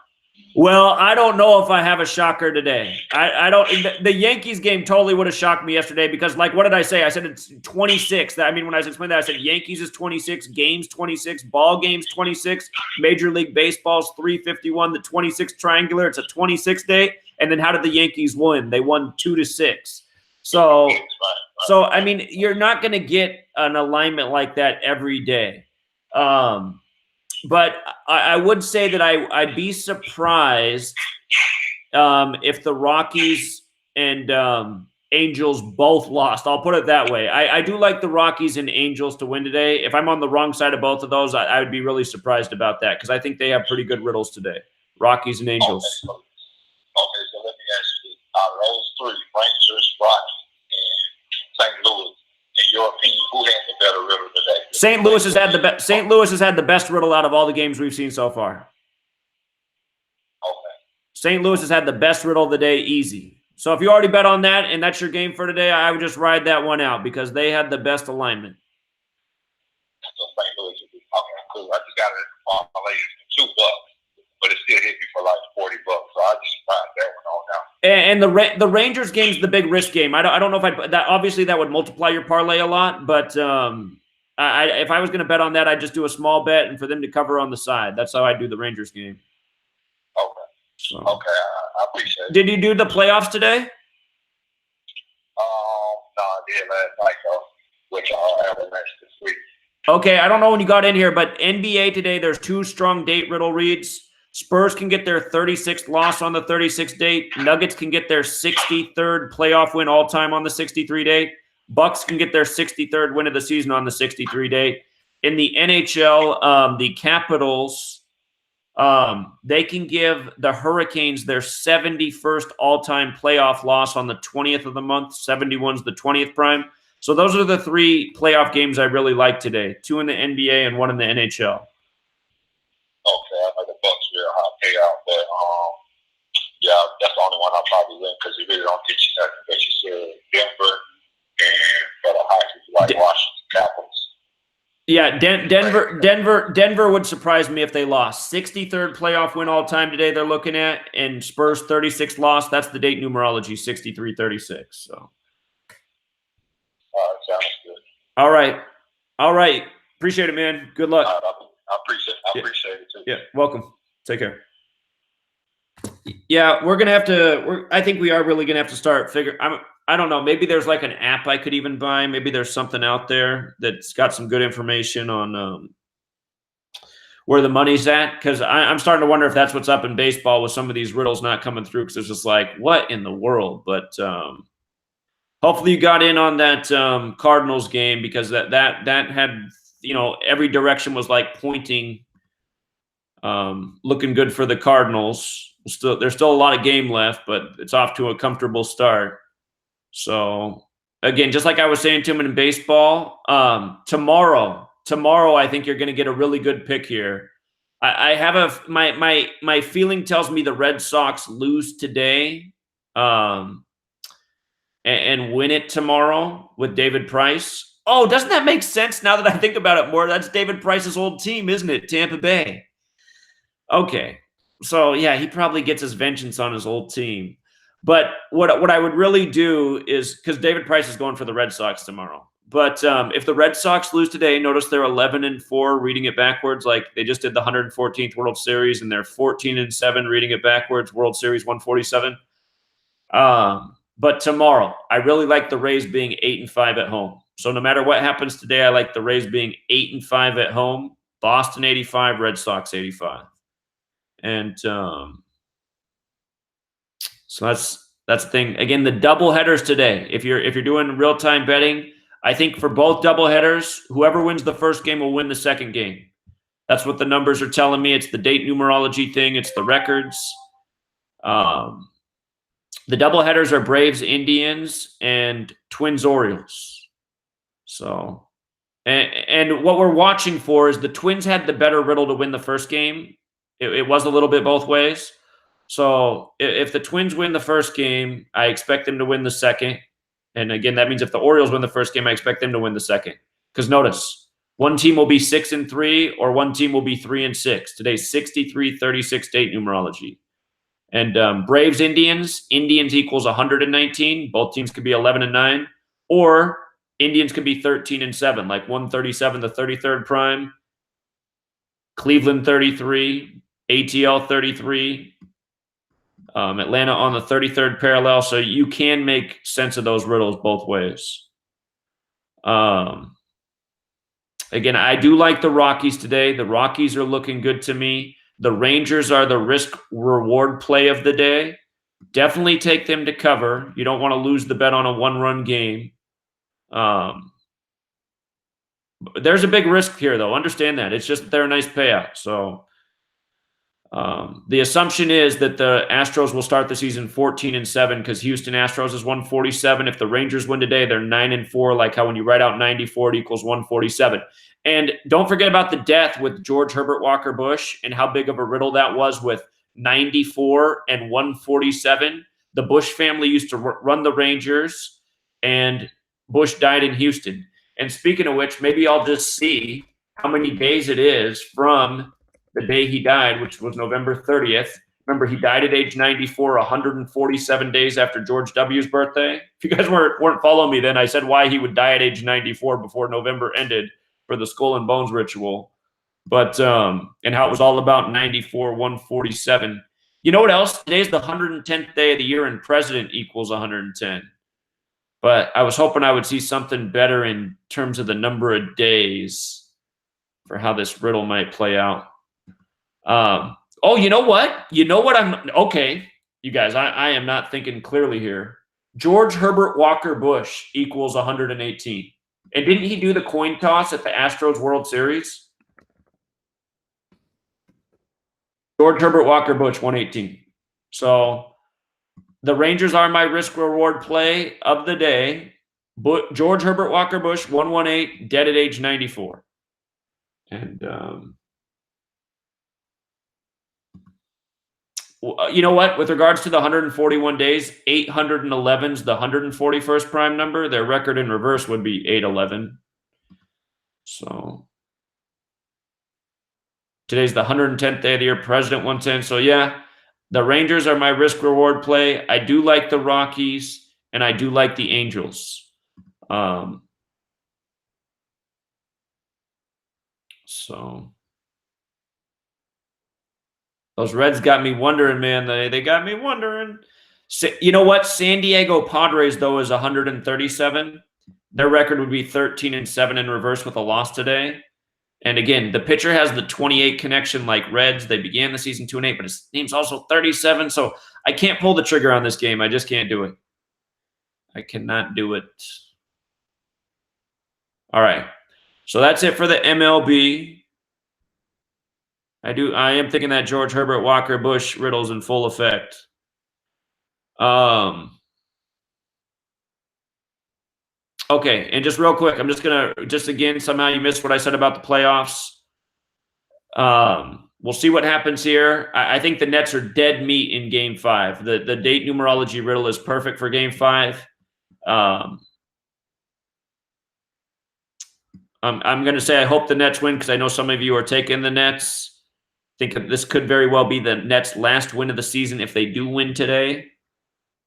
Well, I don't know if I have a shocker today. I don't. The Yankees game totally would have shocked me yesterday because, like, what did I say? I said it's 26. I mean, when I was explaining that, I said Yankees is 26, games 26, ball games 26, Major League Baseball's 351, the 26 triangular. It's a 26 day. And then how did the Yankees win? They won 2-6. So I mean, you're not going to get an alignment like that every day. But I would say that I'd be surprised if the Rockies and Angels both lost. I'll put it that way. I do like the Rockies and Angels to win today. If I'm on the wrong side of both of those, I would be really surprised about that because I think they have pretty good riddles today. Rockies and Angels. Okay, so let me ask you, out of those three, Rangers, Rockies, and St. Louis, in your opinion, who had the better riddle today? St. Louis has had the best riddle out of all the games we've seen so far. Okay. St. Louis has had the best riddle of the day, easy. So if you already bet on that and that's your game for today, I would just ride that one out because they had the best alignment. So St. Louis would be okay, cool. I just got it for $2, but it still hit me for like $40. So I just ride that one on now. And the Rangers game's the big risk game. I don't know if that obviously that would multiply your parlay a lot, but if I was going to bet on that, I'd just do a small bet and for them to cover on the side. That's how I do the Rangers game. Okay. So. Okay, I appreciate it. Did you do the playoffs today? No, I did last night though, which I'll have the next this week. Okay, I don't know when you got in here, but NBA today, there's 2 strong date riddle reads. Spurs can get their 36th loss on the 36th date. Nuggets can get their 63rd playoff win all time on the 63 date. Bucks can get their 63rd win of the season on the 63 date. In the NHL, the Capitals, they can give the Hurricanes their 71st all-time playoff loss on the 20th of the month. 71's the 20th prime. So those are the 3 playoff games I really like today. 2 in the NBA and 1 in the NHL. Okay, I know the Bucks real high payout, but yeah, that's the only one I'll probably win because you really don't get you nothing. But you said Denver and for the hockey, like Washington Capitals. Yeah, Denver would surprise me if they lost. 63rd playoff win all time today they're looking at, and Spurs 36th loss. That's the date numerology, 63-36. So. Sounds good. All right. Appreciate it, man. Good luck. I appreciate it too. Yeah, welcome. Take care. Yeah, we're gonna have to. I think we are really gonna have to start I don't know. Maybe there's like an app I could even buy. Maybe there's something out there that's got some good information on where the money's at. Because I'm starting to wonder if that's what's up in baseball with some of these riddles not coming through. Because it's just like, what in the world? But hopefully you got in on that Cardinals game because that had, every direction was like pointing, looking good for the Cardinals. There's still a lot of game left, but it's off to a comfortable start. So again, just like I was saying to him in baseball, tomorrow tomorrow, I think you're going to get a really good pick here. I have my feeling tells me the Red Sox lose today, and win it tomorrow with David Price. Oh, doesn't that make sense now that I think about it more? That's David Price's old team, isn't it? Tampa Bay. Okay. So, yeah, he probably gets his vengeance on his old team. But what I would really do is, because David Price is going for the Red Sox tomorrow. But if the Red Sox lose today, notice they're 11-4, reading it backwards. Like they just did the 114th World Series, and they're 14-7, reading it backwards. World Series 147. But tomorrow, I really like the Rays being 8-5 at home. So no matter what happens today, I like the Rays being 8-5 at home. Boston 85, Red Sox 85. And so that's the thing. Again, the double headers today. If you're doing real time betting, I think for both double headers, whoever wins the first game will win the second game. That's what the numbers are telling me. It's the date numerology thing. It's the records. The double headers are Braves Indians and Twins Orioles. So, and what we're watching for is the Twins had the better riddle to win the first game. It was a little bit both ways. So if the Twins win the first game, I expect them to win the second. And again, that means if the Orioles win the first game, I expect them to win the second. Because notice, one team will be 6-3 or one team will be 3-6. Today's 63-36 date numerology. And Braves Indians equals 119. Both teams could be 11-9. Or Indians could be 13-7, like 137, the 33rd prime. Cleveland 33, ATL 33, Atlanta on the 33rd parallel. So you can make sense of those riddles both ways. Again, I do like the Rockies today. The Rockies are looking good to me. The Rangers are the risk-reward play of the day. Definitely take them to cover. You don't want to lose the bet on a one-run game. There's a big risk here, though. Understand that. It's just they're a nice payout. So the assumption is that the Astros will start the season 14-7 because Houston Astros is 147. If the Rangers win today, they're 9-4, like how when you write out 94, it equals 147. And don't forget about the death with George Herbert Walker Bush and how big of a riddle that was with 94 and 147. The Bush family used to run the Rangers, and Bush died in Houston. And speaking of which, maybe I'll just see how many days it is from the day he died, which was November 30th. Remember, he died at age 94, 147 days after George W.'s birthday. If you guys weren't following me then, I said why he would die at age 94 before November ended for the Skull and Bones ritual. But, and how it was all about 94, 147. You know what else? Today's the 110th day of the year, and president equals 110. But I was hoping I would see something better in terms of the number of days for how this riddle might play out. Oh, you know what? Okay, you guys, I am not thinking clearly here. George Herbert Walker Bush equals 118. And didn't he do the coin toss at the Astros World Series? George Herbert Walker Bush, 118. So the Rangers are my risk-reward play of the day. George Herbert Walker Bush, 118, dead at age 94. And you know what? With regards to the 141 days, 811's the 141st prime number. Their record in reverse would be 811. So today's the 110th day of the year, President 110. So yeah, the Rangers are my risk-reward play. I do like the Rockies, and I do like the Angels. So those Reds got me wondering, man. They got me wondering. You know what? San Diego Padres, though, is 137. Their record would be 13-7 in reverse with a loss today. And again, the pitcher has the 28 connection like Reds. They began the season 2-8, but his name's also 37. So I can't pull the trigger on this game. I just can't do it. I cannot do it. All right. So that's it for the MLB. I am thinking that George Herbert Walker Bush riddle's in full effect. Okay, and just real quick, I'm just going to, just again, somehow you missed what I said about the playoffs. We'll see what happens here. I think the Nets are dead meat in Game 5. The date numerology riddle is perfect for Game 5. I'm going to say I hope the Nets win because I know some of you are taking the Nets. I think this could very well be the Nets' last win of the season if they do win today.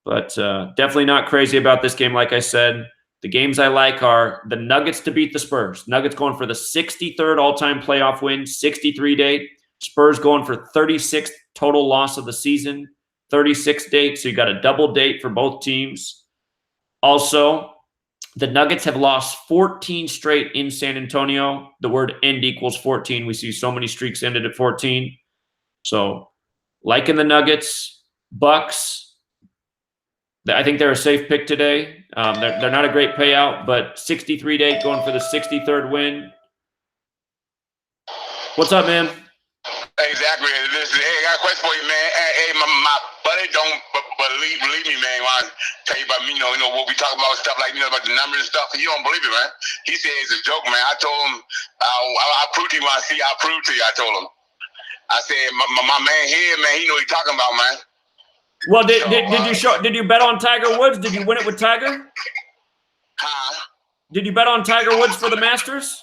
But definitely not crazy about this game, like I said. The games I like are the Nuggets to beat the Spurs. Nuggets going for the 63rd all-time playoff win, 63 date. Spurs going for 36th total loss of the season, 36 date. So you got a double date for both teams. Also, the Nuggets have lost 14 straight in San Antonio. The word end equals 14. We see so many streaks ended at 14. So liking the Nuggets, Bucks. I think they're a safe pick today. They're not a great payout, but 63 date going for the 63rd win. What's up, man? Exactly. Hey, I got a question for you, man. Hey, my buddy don't believe me, man. When I tell you about me, you know what we talk about, stuff like about the numbers and stuff. He don't believe it, man. He said it's a joke, man. I told him I'll prove to you when I see. I'll prove to you. I told him. I said my man here, man. He know what he talking about, man. Well, did you bet on Tiger Woods? Did you win it with Tiger? Huh? Did you bet on Tiger Woods for the Masters?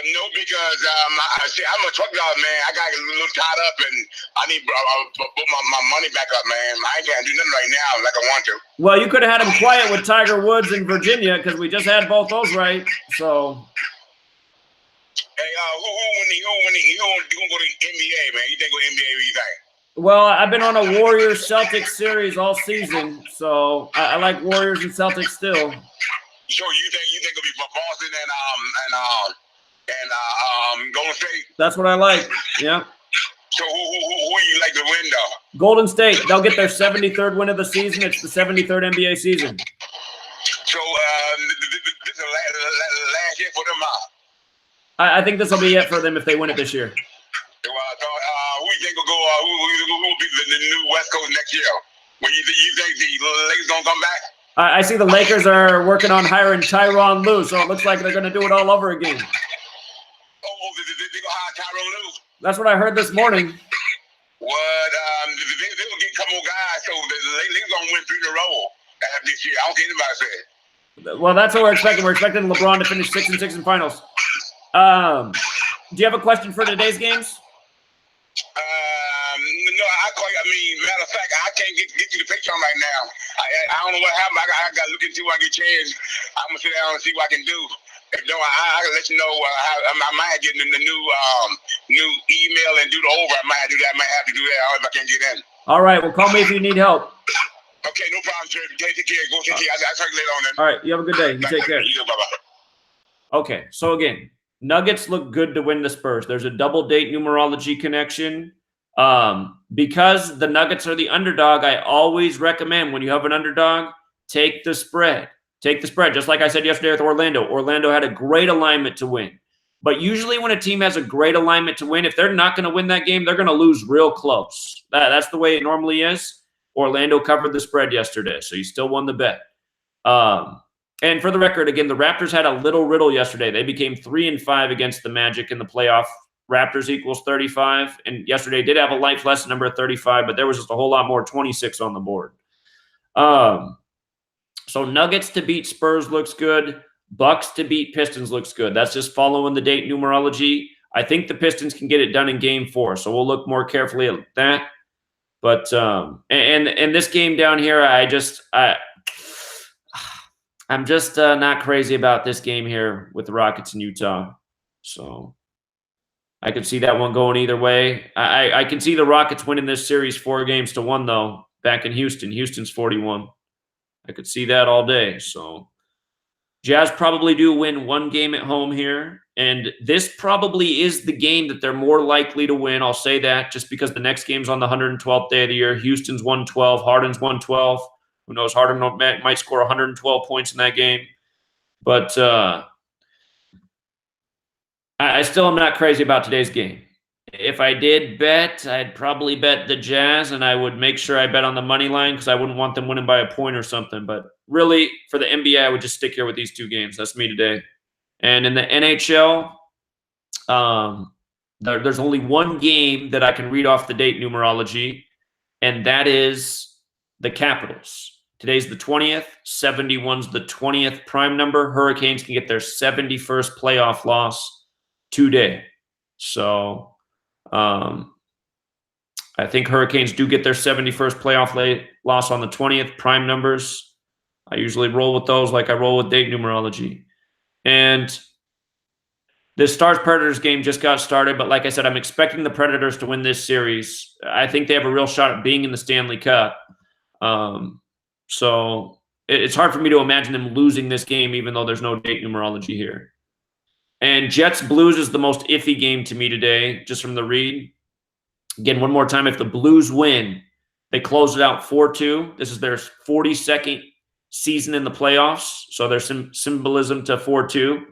No, because I'm a truck driver, man. I got a little tied up, and I need to put my money back up, man. I can't do nothing right now like I want to. Well, you could have had him quiet with Tiger Woods in Virginia because we just had both those right. So. Hey, who gonna go to the NBA, man? You think go to the NBA? What you think? Well, I've been on a Warriors-Celtics series all season, so I like Warriors and Celtics still. So you think it'll be Boston and Golden State? That's what I like. Yeah. So who you like to win though? Golden State. They'll get their 73rd win of the season. It's the 73rd NBA season. So this is the last year for them. I think this will be it for them if they win it this year. Well, I thought, who you think will go? Who will be the new West Coast next year? Well, you think the Lakers gonna come back? I see the Lakers are working on hiring Tyronn Lue, so it looks like they're going to do it all over again. Oh, they gonna hire Tyronn Lue? That's what I heard this morning. What? They gonna get a couple more guys, so the Lakers gonna win 3 in a row this year. I don't care anybody say it. Well, that's what we're expecting. We're expecting LeBron to finish 6-6 in finals. Do you have a question for today's games? No, matter of fact, I can't get you the picture on right now. I don't know what happened. I got to look into when I get changed. I'm going to sit down and see what I can do. If no, I can let you know. I might get the new email and do the over. I might do that. I might have to do that if I can't get in. All right. Well, call me if you need help. Okay, no problem, sir. Take care. Go take care. I'll talk to you later on then. All right. You have a good day. You take care. You too. Bye-bye. Okay. So, again, Nuggets look good to win the Spurs. There's a double date numerology connection. Because the Nuggets are the underdog, I always recommend when you have an underdog, take the spread. Take the spread. Just like I said yesterday with Orlando. Orlando had a great alignment to win. But usually when a team has a great alignment to win, if they're not going to win that game, they're going to lose real close. That's the way it normally is. Orlando covered the spread yesterday, so you still won the bet. And for the record, again, the Raptors had a little riddle yesterday. They became 3-5 against the Magic in the playoff. Raptors equals 35. And yesterday did have a life lesson number of 35, but there was just a whole lot more, 26 on the board. So Nuggets to beat Spurs looks good. Bucks to beat Pistons looks good. That's just following the date numerology. I think the Pistons can get it done in Game 4, so we'll look more carefully at that. But and this game down here, I'm just not crazy about this game here with the Rockets in Utah. So I could see that one going either way. I can see the Rockets winning this series 4-1 though. Back in Houston, Houston's 41. I could see that all day. So Jazz probably do win one game at home here. And this probably is the game that they're more likely to win. I'll say that just because the next game's on the 112th day of the year. Houston's 112. Harden's 112. Who knows? Harden might score 112 points in that game. But I still am not crazy about today's game. if I did bet, I'd probably bet the Jazz, and I would make sure I bet on the money line because I wouldn't want them winning by a point or something. But really, for the NBA, I would just stick here with these two games. That's me today. And in the NHL, there's only one game that I can read off the date numerology, and that is the Capitals. Today's the 20th. 71's the 20th prime number. Hurricanes can get their 71st playoff loss today. So I think Hurricanes do get their 71st playoff loss on the 20th. Prime numbers. I usually roll with those like I roll with date numerology. And this Stars-Predators game just got started, but like I said, I'm expecting the Predators to win this series. I think they have a real shot at being in the Stanley Cup. So it's hard for me to imagine them losing this game, even though there's no date numerology here. And Jets-Blues is the most iffy game to me today, just from the read. Again, one more time, if the Blues win, they close it out 4-2. This is their 42nd season in the playoffs, so there's some symbolism to 4-2.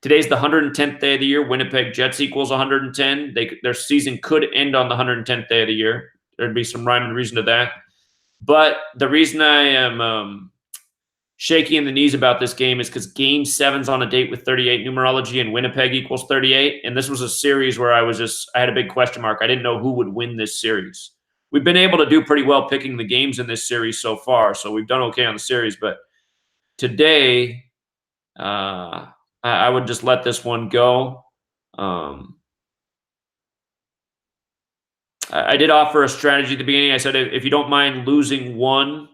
Today's the 110th day of the year. Winnipeg Jets equals 110. Their season could end on the 110th day of the year. There'd be some rhyme and reason to that. But the reason I am shaky in the knees about this game is because Game 7's on a date with 38 numerology and Winnipeg equals 38. And this was a series where I had a big question mark. I didn't know who would win this series. We've been able to do pretty well picking the games in this series so far, so we've done okay on the series. But today, I would just let this one go. I did offer a strategy at the beginning. I said, if you don't mind losing one,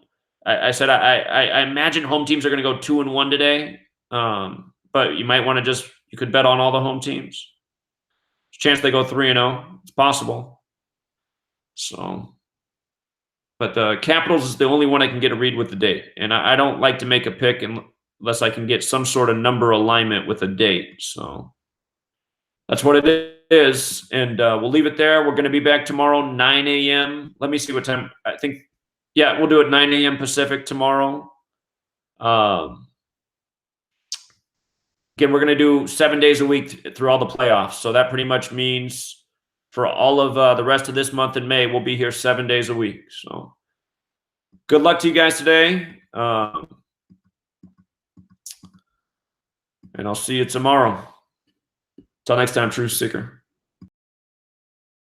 I said, I imagine home teams are going to go 2-1 today. But you might want to you could bet on all the home teams. There's a chance they go 3-0. It's possible. So, but the Capitals is the only one I can get a read with the date. And I don't like to make a pick unless I can get some sort of number alignment with a date. So that's what it is. And we'll leave it there. We're going to be back tomorrow, 9 a.m. Let me see what time. I think, yeah, we'll do it 9 a.m. Pacific tomorrow. Again, we're going to do 7 days a week through all the playoffs. So that pretty much means for all of the rest of this month in May, we'll be here 7 days a week. So good luck to you guys today. And I'll see you tomorrow. Until next time, Truth Seeker.